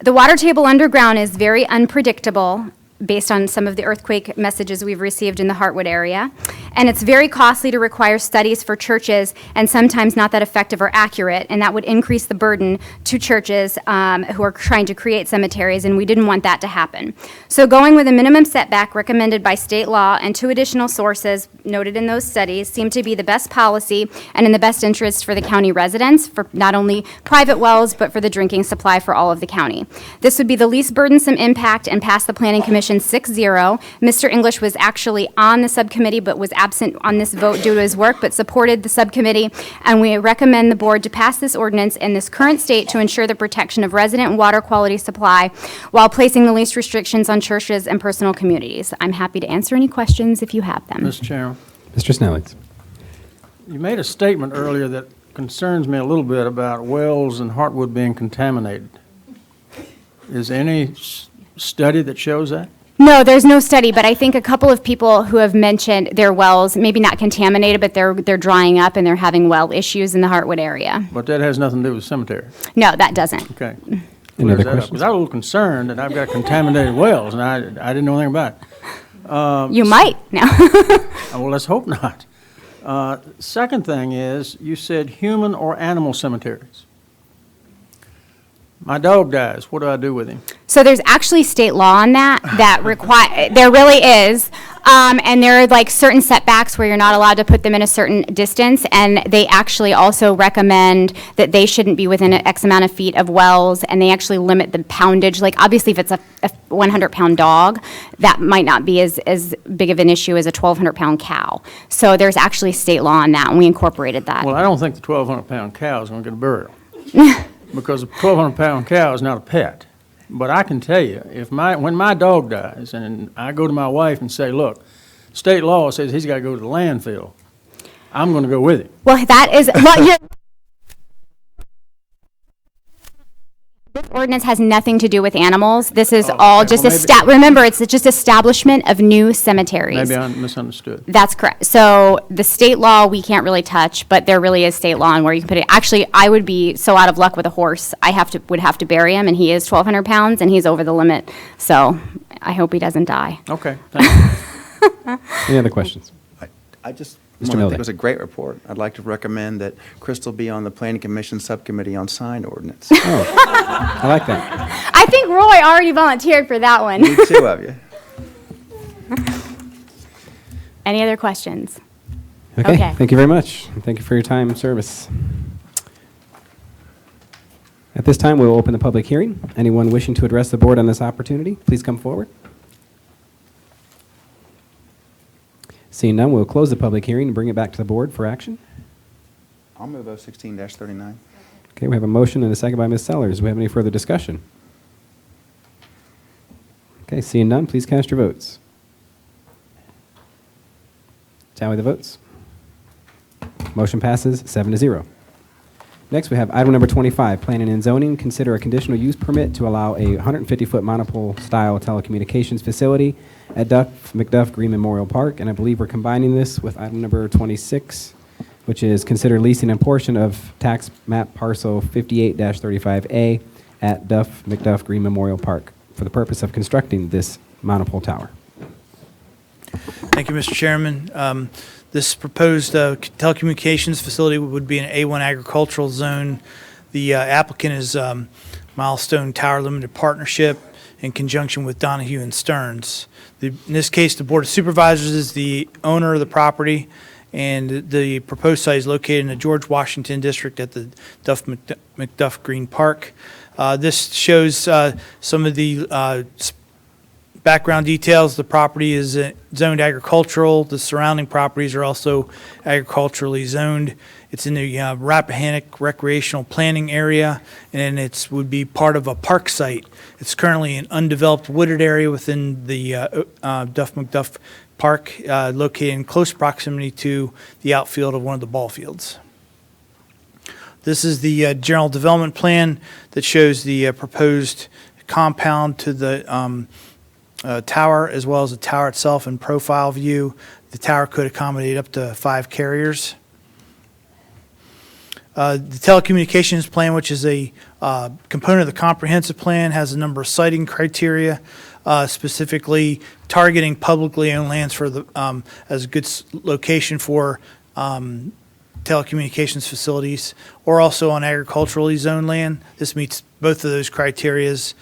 the water table underground is very unpredictable based on some of the earthquake messages we've received in the Hartwood area. And it's very costly to require studies for churches and sometimes not that effective or accurate, and that would increase the burden to churches who are trying to create cemeteries, and we didn't want that to happen. So going with a minimum setback recommended by state law and 2 additional sources noted in those studies seemed to be the best policy and in the best interest for the county residents, for not only private wells, but for the drinking supply for all of the county. This would be the least burdensome impact and pass the Planning Commission 6-0. Mr. English was actually on the subcommittee but was absent on this vote due to his work, but supported the subcommittee, and we recommend the board to pass this ordinance in this current state to ensure the protection of resident and water quality supply while placing the least restrictions on churches and personal communities. I'm happy to answer any questions if you have them. Mr. Chairman. Mr. Snelling. You made a statement earlier that concerns me a little bit about wells in Hartwood being contaminated. Is there any study that shows that? No, there's no study, but I think a couple of people who have mentioned their wells, maybe not contaminated, but they're drying up and they're having well issues in the Hartwood area. But that has nothing to do with cemetery. No, that doesn't. Okay. Any other questions? Because I was a little concerned that I've got contaminated wells, and I didn't know anything about it. You might now. Well, let's hope not. Second thing is, you said human or animal cemeteries. My dog dies. What do I do with him? So there's actually state law on that require. There really is. And there are like certain setbacks where you're not allowed to put them in a certain distance. And they actually also recommend that they shouldn't be within X amount of feet of wells. And they actually limit the poundage. Like obviously if it's a 100-pound dog, that might not be as big of an issue as a 1,200-pound cow. So there's actually state law on that, and we incorporated that. Well, I don't think the 1,200-pound cow is going to get a burial, because a 1,200-pound cow is not a pet. But I can tell you, when my dog dies, and I go to my wife and say, look, state law says he's got to go to the landfill, I'm going to go with him. Well, that is, well, this ordinance has nothing to do with animals. This is all okay. just, Well, remember, it's just establishment of new cemeteries. Maybe I misunderstood. That's correct. So the state law, we can't really touch, but there really is state law on where you can put it. Actually, I would be so out of luck with a horse, would have to bury him, and he is 1,200 pounds, and he's over the limit. So I hope he doesn't die. Okay, thank you. Any other questions? I just Mr. want to Milday. think it was a great report. I'd like to recommend that Crystal be on the Planning Commission Subcommittee on Sign Ordinance. I like that. I think Roy already volunteered for that one. Need two of you. Any other questions? Okay. Okay. Thank you very much. Thank you for your time and service. At this time, we'll open the public hearing. Anyone wishing to address the board on this opportunity, please come forward. Seeing none, we'll close the public hearing and bring it back to the board for action. I'll move 016-39. Okay, we have a motion and a second by Ms. Sellers. Do we have any further discussion? Okay, seeing none, please cast your votes. Tally the votes. Motion passes 7-0. Next, we have item number 25, Planning and Zoning. Consider a conditional use permit to allow a 150-foot monopole-style telecommunications facility at Duff McDuff Green Memorial Park. And I believe we're combining this with item number 26, which is consider leasing a portion of tax map parcel 58-35A at Duff McDuff Green Memorial Park for the purpose of constructing this monopole tower. Thank you, Mr. Chairman. This proposed telecommunications facility would be an A1 agricultural zone. The applicant is Milestone Tower Limited Partnership in conjunction with Donahue and Stearns. In this case, the Board of Supervisors is the owner of the property, and the proposed site is located in the George Washington District at the Duff McDuff Green Park. This shows some of the background details. The property is zoned agricultural. The surrounding properties are also agriculturally zoned. It's in the Rappahannock Recreational Planning Area, and it would be part of a park site. It's currently an undeveloped wooded area within the Duff McDuff Park, located in close proximity to the outfield of one of the ball fields. This is the general development plan that shows the proposed compound to the tower, as well as the tower itself in profile view. The tower could accommodate up to 5 carriers. The telecommunications plan, which is a component of the comprehensive plan, has a number of siting criteria, specifically targeting publicly owned lands for the as a good location for telecommunications facilities, or also on agriculturally zoned land. This meets both of those criterias.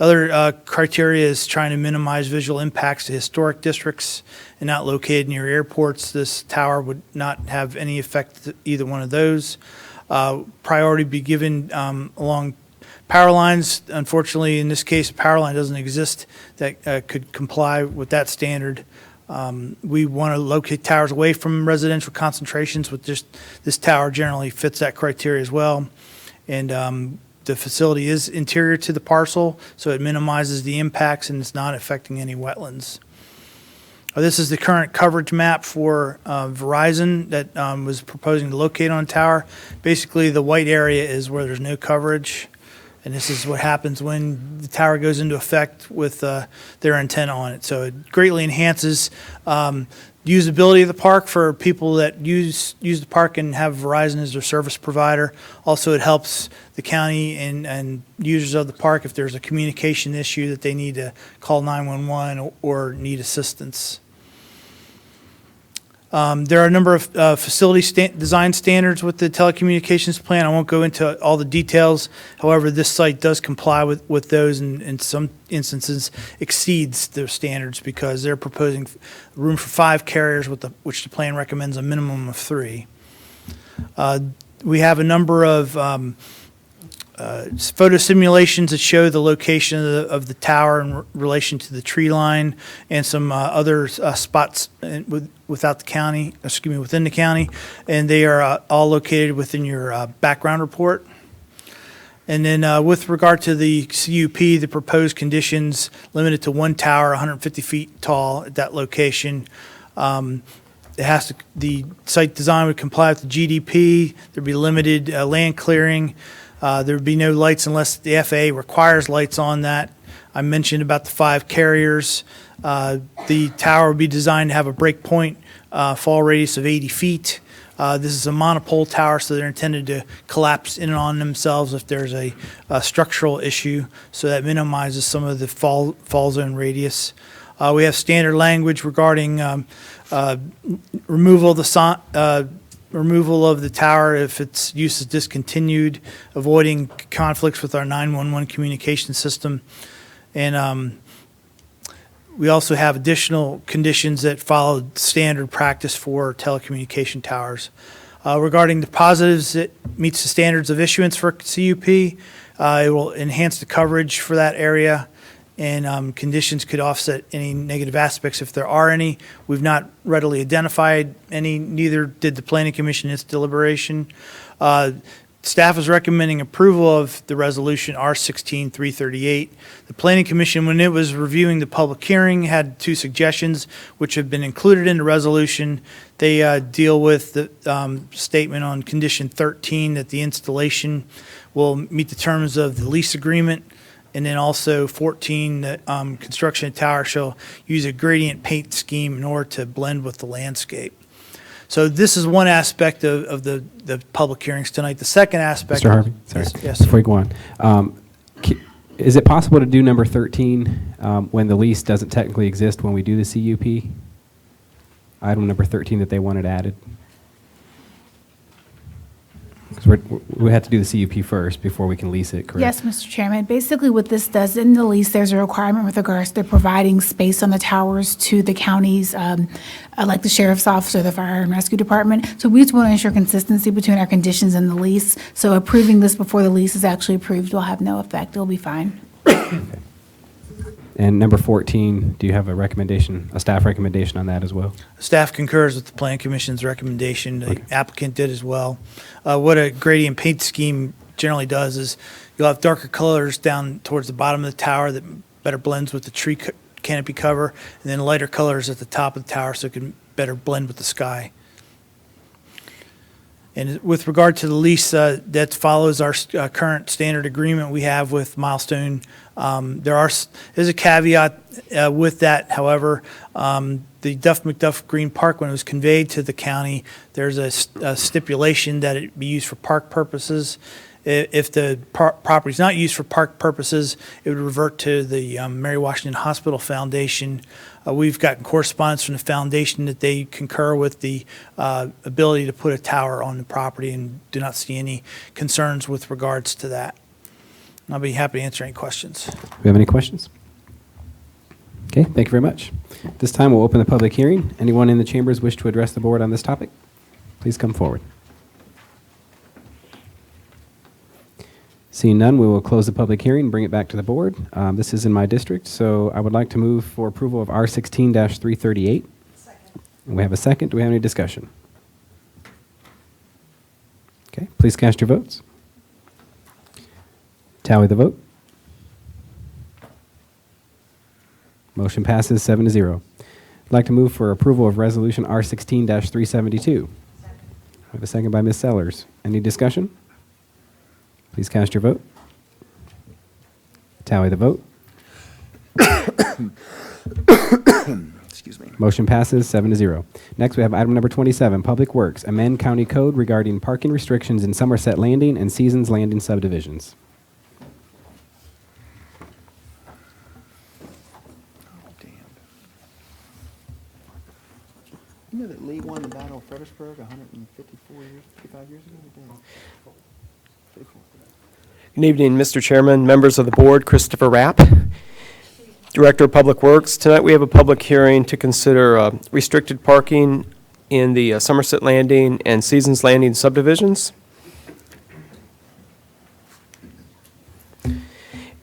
Other criteria is trying to minimize visual impacts to historic districts and not located near airports. This tower would not have any effect to either one of those. Priority be given along power lines. Unfortunately, in this case, a power line doesn't exist that could comply with that standard. We want to locate towers away from residential concentrations, with just this tower generally fits that criteria as well. And the facility is interior to the parcel, so it minimizes the impacts and it's not affecting any wetlands. This is the current coverage map for Verizon that was proposing to locate on a tower. Basically, the white area is where there's no coverage, and this is what happens when the tower goes into effect with their antenna on it. So it greatly enhances usability of the park for people that use the park and have Verizon as their service provider. Also, it helps the county and users of the park if there's a communication issue that they need to call 911 or need assistance. There are a number of facility design standards with the telecommunications plan. I won't go into all the details. However, this site does comply with those and in some instances exceeds those standards because they're proposing room for 5 carriers, which the plan recommends a minimum of 3. We have a number of photo simulations that show the location of the tower in relation to the tree line and some other spots within the county, and they are all located within your background report. And then with regard to the CUP, the proposed conditions limited to 1 tower, 150 feet tall at that location. The site design would comply with the GDP. There'd be limited land clearing. There would be no lights unless the FAA requires lights on that. I mentioned about the 5 carriers. The tower would be designed to have a break point fall radius of 80 feet. This is a monopole tower, so they're intended to collapse in and on themselves if there's a structural issue, so that minimizes some of the fall zone radius. We have standard language regarding removal of the tower if its use is discontinued, avoiding conflicts with our 911 communication system. And we also have additional conditions that follow standard practice for telecommunication towers. Regarding the positives, it meets the standards of issuance for CUP. It will enhance the coverage for that area, and conditions could offset any negative aspects if there are any. We've not readily identified any, neither did the Planning Commission in its deliberation. Staff is recommending approval of the resolution R16-338. The Planning Commission, when it was reviewing the public hearing, had 2 suggestions which have been included in the resolution. They deal with the statement on condition 13 that the installation will meet the terms of the lease agreement, and then also 14 that construction of tower shall use a gradient paint scheme in order to blend with the landscape. So this is one aspect of the public hearings tonight. The second aspect. Mr. Harvey, sorry. Yes. Before you go on, is it possible to do number 13 when the lease doesn't technically exist when we do the CUP? Item number 13 that they wanted added. Because we have to do the CUP first before we can lease it, correct? Yes, Mr. Chairman. Basically, what this does, in the lease, there's a requirement with regards to providing space on the towers to the counties, like the sheriff's office or the fire and rescue department. So we just want to ensure consistency between our conditions and the lease. So approving this before the lease is actually approved will have no effect. It'll be fine. Okay. And number 14, do you have a recommendation, a staff recommendation on that as well? Staff concurs with the Plan Commission's recommendation. The applicant did as well. What a gradient paint scheme generally does is you'll have darker colors down towards the bottom of the tower that better blends with the tree canopy cover, and then lighter colors at the top of the tower so it can better blend with the sky. And with regard to the lease, that follows our current standard agreement we have with Milestone. There's a caveat with that, however. The Duff McDuff Green Park, when it was conveyed to the county, there's a stipulation that it be used for park purposes. If the property is not used for park purposes, it would revert to the Mary Washington Hospital Foundation. We've gotten correspondence from the foundation that they concur with the ability to put a tower on the property and do not see any concerns with regards to that. I'll be happy to answer any questions. Do we have any questions? Okay, thank you very much. This time we'll open the public hearing. Anyone in the chambers wish to address the board on this topic? Please come forward. Seeing none, we will close the public hearing and bring it back to the board. This is in my district, so I would like to move for approval of R16-338. We have a second. Do we have any discussion? Okay, please cast your votes. Tally the vote. Motion passes 7-0. I'd like to move for approval of resolution R16-372. We have a second by Ms. Sellers. Any discussion? Please cast your vote. Tally the vote. Excuse me. Motion passes 7-0. Next, we have item number 27, Public Works, amend county code regarding parking restrictions in Somerset Landing and Seasons Landing subdivisions. You know that Lee won the Battle of Fredericksburg 55 years ago? Good evening, Mr. Chairman, members of the board, Christopher Rapp, Director of Public Works. Tonight we have a public hearing to consider restricted parking in the Somerset Landing and Seasons Landing subdivisions.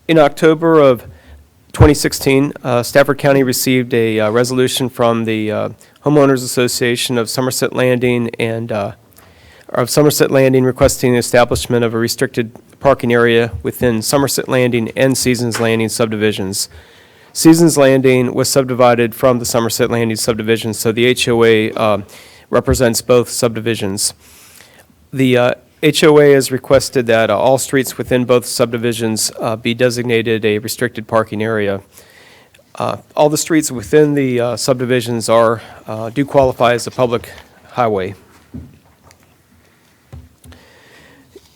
In October of 2016, Stafford County received a resolution from the Homeowners Association of Somerset Landing requesting the establishment of a restricted parking area within Somerset Landing and Seasons Landing subdivisions. Seasons Landing was subdivided from the Somerset Landing subdivision, so the HOA represents both subdivisions. The HOA has requested that all streets within both subdivisions be designated a restricted parking area. All the streets within the subdivisions do qualify as a public highway.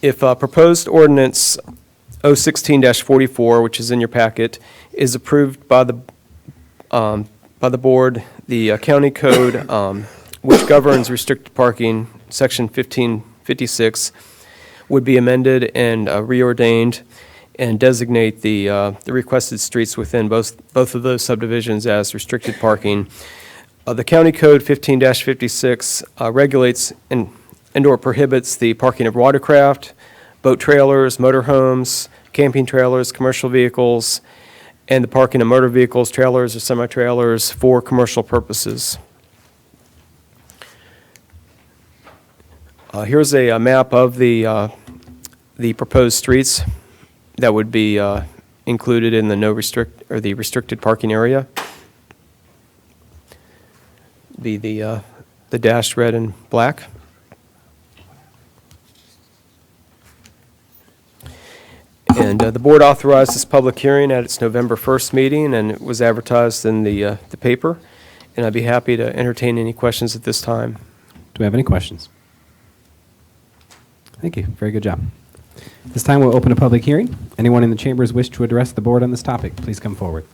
If proposed ordinance 016-44, which is in your packet, is approved by the board, the county code, which governs restricted parking, section 1556, would be amended and reordained and designate the requested streets within both of those subdivisions as restricted parking. The county code 15-56 regulates and/or prohibits the parking of watercraft, boat trailers, motorhomes, camping trailers, commercial vehicles, and the parking of motor vehicles, trailers, or semi-trailers for commercial purposes. Here's a map of the proposed streets that would be included in the the restricted parking area. Be the dashed red and black. And the board authorized this public hearing at its November 1st meeting, and it was advertised in the paper. And I'd be happy to entertain any questions at this time. Do we have any questions? Thank you. Very good job. This time we'll open a public hearing. Anyone in the chambers wish to address the board on this topic, please come forward.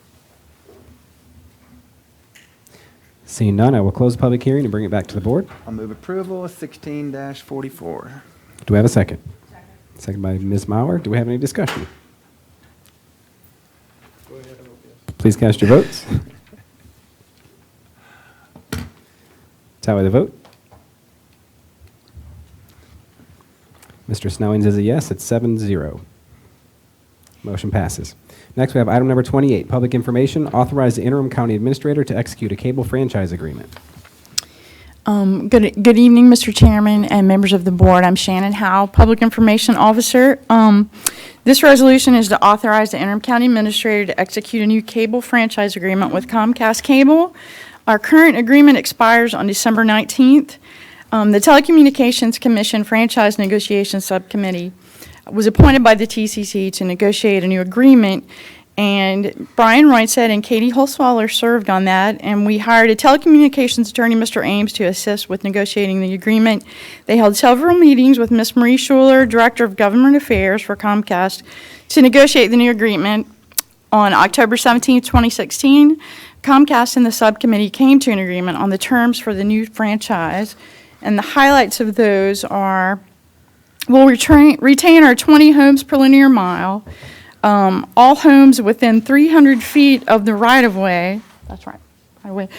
Seeing none, I will close the public hearing and bring it back to the board. I'll move approval of 16-44. Do we have a second? Second by Ms. Mauer. Do we have any discussion? Please cast your votes. Tally the vote. Mr. Snellings is a yes. It's 7-0. Motion passes. Next, we have item number 28, public information. Authorize the interim county administrator to execute a cable franchise agreement. Good evening, Mr. Chairman and members of the board. I'm Shannon Howe, Public Information Officer. This resolution is to authorize the interim county administrator to execute a new cable franchise agreement with Comcast Cable. Our current agreement expires on December 19th. The Telecommunications Commission Franchise Negotiation Subcommittee was appointed by the TCC to negotiate a new agreement, and Brian Reinstead and Katie Holzweiler served on that, and we hired a telecommunications attorney, Mr. Ames, to assist with negotiating the agreement. They held several meetings with Ms. Marie Schuler, Director of Government Affairs for Comcast, to negotiate the new agreement. On October 17, 2016, Comcast and the subcommittee came to an agreement on the terms for the new franchise, and the highlights of those are we'll retain our 20 homes per linear mile. All homes within 300 feet of the right-of-way, that's right, highway,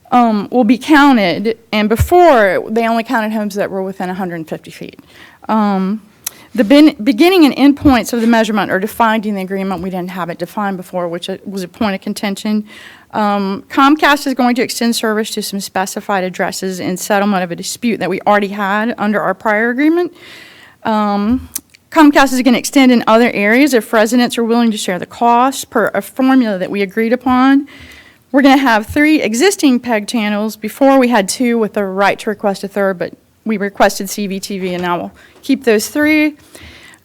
will be counted, and before, they only counted homes that were within 150 feet. The beginning and end points of the measurement are defined in the agreement. We didn't have it defined before, which was a point of contention. Comcast is going to extend service to some specified addresses in settlement of a dispute that we already had under our prior agreement. Comcast is going to extend in other areas if residents are willing to share the cost per a formula that we agreed upon. We're going to have 3 existing PEG channels. Before we had 2 with the right to request a third, but we requested CVTV, and now we'll keep those 3.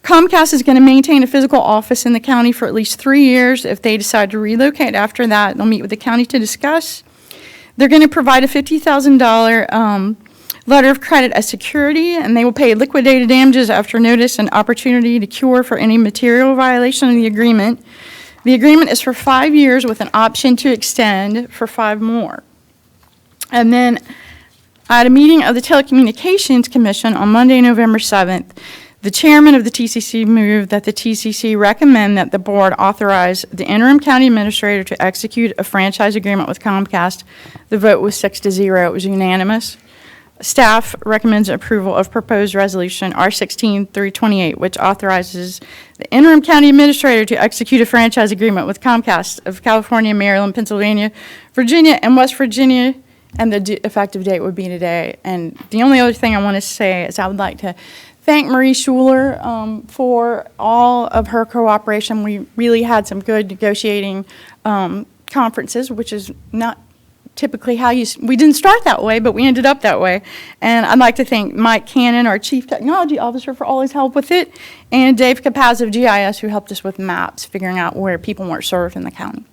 Comcast is going to maintain a physical office in the county for at least 3 years. If they decide to relocate after that, they'll meet with the county to discuss. They're going to provide a $50,000 letter of credit as security, and they will pay liquidated damages after notice and opportunity to cure for any material violation of the agreement. The agreement is for 5 years with an option to extend for 5 more. And then At a meeting of the Telecommunications Commission on Monday, November 7th, the chairman of the TCC moved that the TCC recommend that the board authorize the interim county administrator to execute a franchise agreement with Comcast. The vote was 6-0. It was unanimous. Staff recommends approval of proposed resolution R16-328, which authorizes the interim county administrator to execute a franchise agreement with Comcast of California, Maryland, Pennsylvania, Virginia, and West Virginia, and the effective date would be today. And the only other thing I want to say is I would like to thank Marie Schuler for all of her cooperation. We really had some good negotiating conferences, which is not typically how we didn't start that way, but we ended up that way. And I'd like to thank Mike Cannon, our Chief Technology Officer, for all his help with it, and Dave Capaz of GIS, who helped us with maps, figuring out where people weren't served in the county.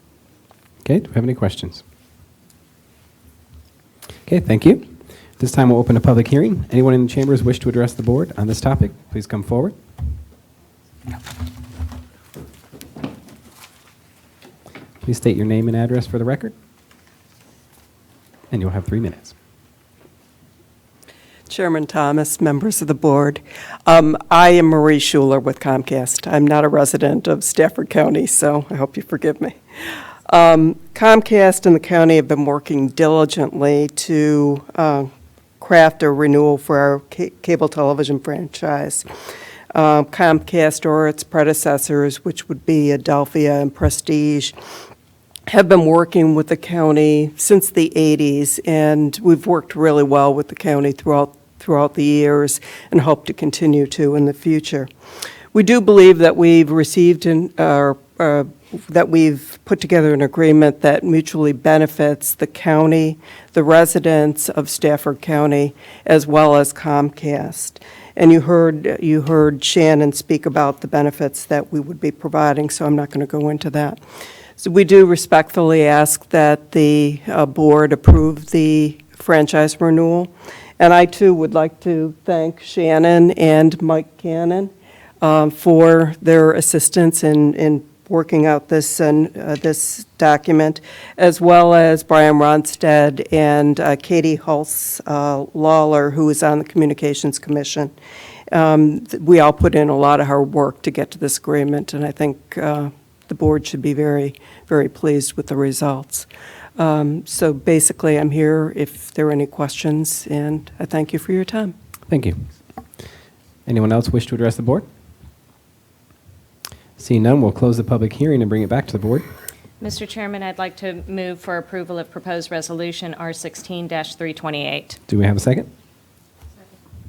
Okay, do we have any questions? Okay, thank you. This time we'll open a public hearing. Anyone in the chambers wish to address the board on this topic, please come forward. Please state your name and address for the record. And you'll have 3 minutes. Chairman Thomas, members of the board. I am Marie Schuler with Comcast. I'm not a resident of Stafford County, so I hope you forgive me. Comcast and the county have been working diligently to craft a renewal for our cable television franchise. Comcast or its predecessors, which would be Adelphia and Prestige, have been working with the county since the 80s, and we've worked really well with the county throughout the years and hope to continue to in the future. We do believe that we've received that we've put together an agreement that mutually benefits the county, the residents of Stafford County, as well as Comcast. And you heard Shannon speak about the benefits that we would be providing, so I'm not going to go into that. So we do respectfully ask that the board approve the franchise renewal. And I, too, would like to thank Shannon and Mike Cannon for their assistance in working out this document, as well as Brian Ronstadt and Katie Hulse-Lawler, who is on the Communications Commission. We all put in a lot of hard work to get to this agreement, and I think the board should be very, very pleased with the results. So basically, I'm here if there are any questions, and I thank you for your time. Thank you. Anyone else wish to address the board? Seeing none, we'll close the public hearing and bring it back to the board. Mr. Chairman, I'd like to move for approval of proposed resolution R16-328. Do we have a second?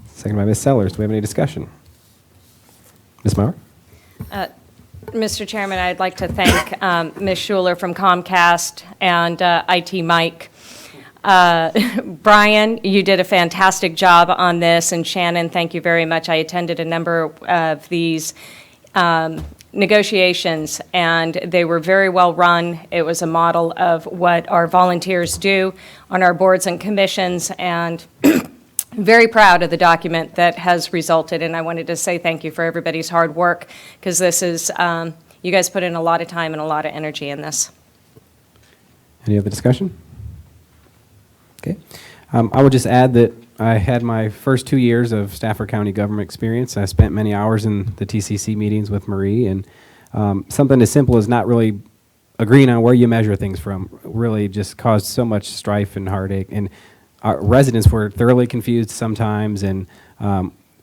Second by Ms. Sellers. Do we have any discussion? Ms. Maurer? Mr. Chairman, I'd like to thank Ms. Schuler from Comcast and IT Mike. Brian, you did a fantastic job on this, and Shannon, thank you very much. I attended a number of these negotiations, and they were very well run. It was a model of what our volunteers do on our boards and commissions, and very proud of the document that has resulted, and I wanted to say thank you for everybody's hard work, because this is, you guys put in a lot of time and a lot of energy in this. Any other discussion? Okay. I would just add that I had my first 2 years of Stafford County government experience. I spent many hours in the TCC meetings with Marie, and something as simple as not really agreeing on where you measure things from really just caused so much strife and heartache. And our residents were thoroughly confused sometimes, and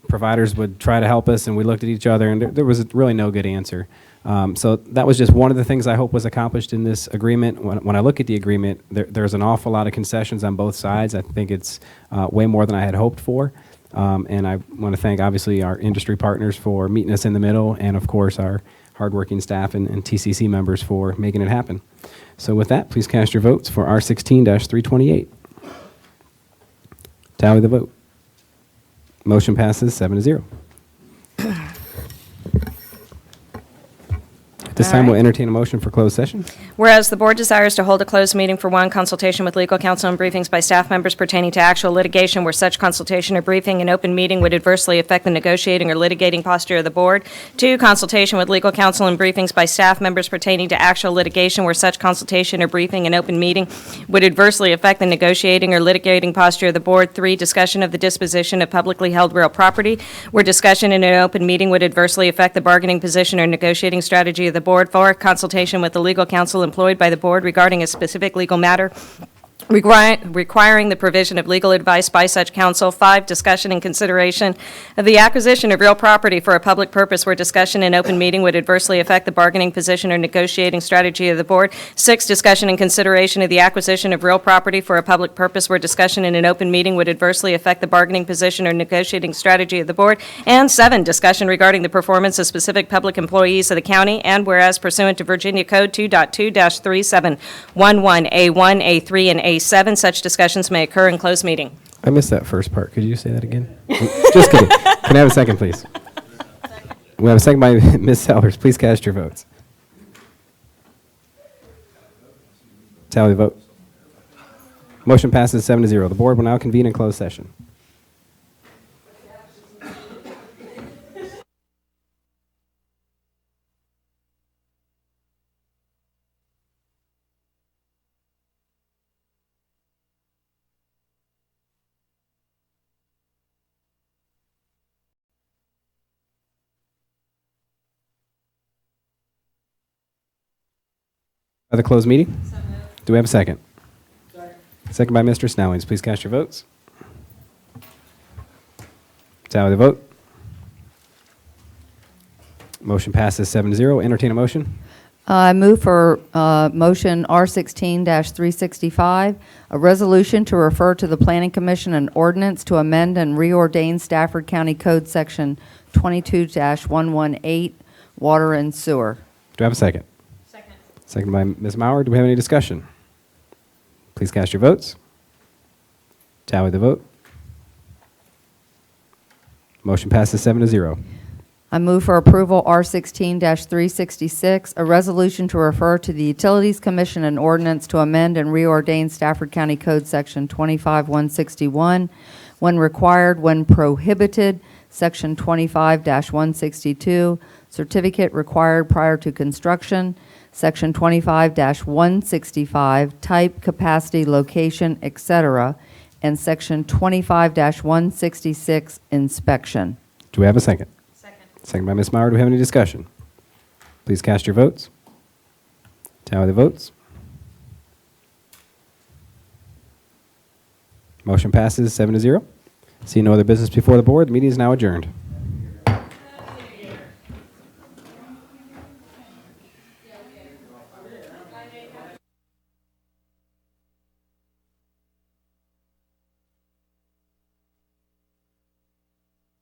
providers would try to help us, and we looked at each other, and there was really no good answer. So that was just one of the things I hope was accomplished in this agreement. When I look at the agreement, there's an awful lot of concessions on both sides. I think it's way more than I had hoped for. And I want to thank, obviously, our industry partners for meeting us in the middle, and, of course, our hardworking staff and TCC members for making it happen. So with that, please cast your votes for R16-328. Tally the vote. Motion passes 7-0. At This All time, we'll right. entertain a motion for closed session. Whereas the board desires to hold a closed meeting for one, consultation with legal counsel and briefings by staff members pertaining to actual litigation where such consultation or briefing in open meeting would adversely affect the negotiating or litigating posture of the board. Two, consultation with legal counsel and briefings by staff members pertaining to actual litigation where such consultation or briefing in open meeting would adversely affect the negotiating or litigating posture of the board. Three, discussion of the disposition of publicly held real property where discussion in an open meeting would adversely affect the bargaining position or negotiating strategy of the board. Four, consultation with the legal counsel employed by the board regarding a specific legal matter requiring the provision of legal advice by such counsel. Five, discussion and consideration of the acquisition of real property for a public purpose where discussion in open meeting would adversely affect the bargaining position or negotiating strategy of the board. Six, discussion and consideration of the acquisition of real property for a public purpose where discussion in an open meeting would adversely affect the bargaining position or negotiating strategy of the board. And seven, discussion regarding the performance of specific public employees of the county, and whereas pursuant to Virginia Code 2.2-3711, A1, A3, and A7, such discussions may occur in closed meeting. I missed that first part. Could you say that again? Just kidding. Can I have a second, please? We have a second by Ms. Sellers. Please cast your votes. Tally the vote. Motion passes 7-0. The board will now convene in closed session. By the closed meeting? Do we have a second? Second by Mr. Snellings. Please cast your votes. Tally the vote. Motion passes 7-0. Entertain a motion. I move for motion R16-365, a resolution to refer to the Planning Commission an ordinance to amend and reordain Stafford County Code Section 22-118, water and sewer. Do I have a second? Second. Second by Ms. Mauer. Do we have any discussion? Please cast your votes. Tally the vote. Motion passes 7-0. I move for approval R16-366, a resolution to refer to the Utilities Commission an ordinance to amend and reordain Stafford County Code Section 25-161, when required, when prohibited, Section 25-162, certificate required prior to construction, Section 25-165, type, capacity, location, etc., and Section 25-166, inspection. Do we have a second? Second by Ms. Mauer. Do we have any discussion? Please cast your votes. Tally the votes. Motion passes 7-0. See no other business before the board. The meeting is now adjourned.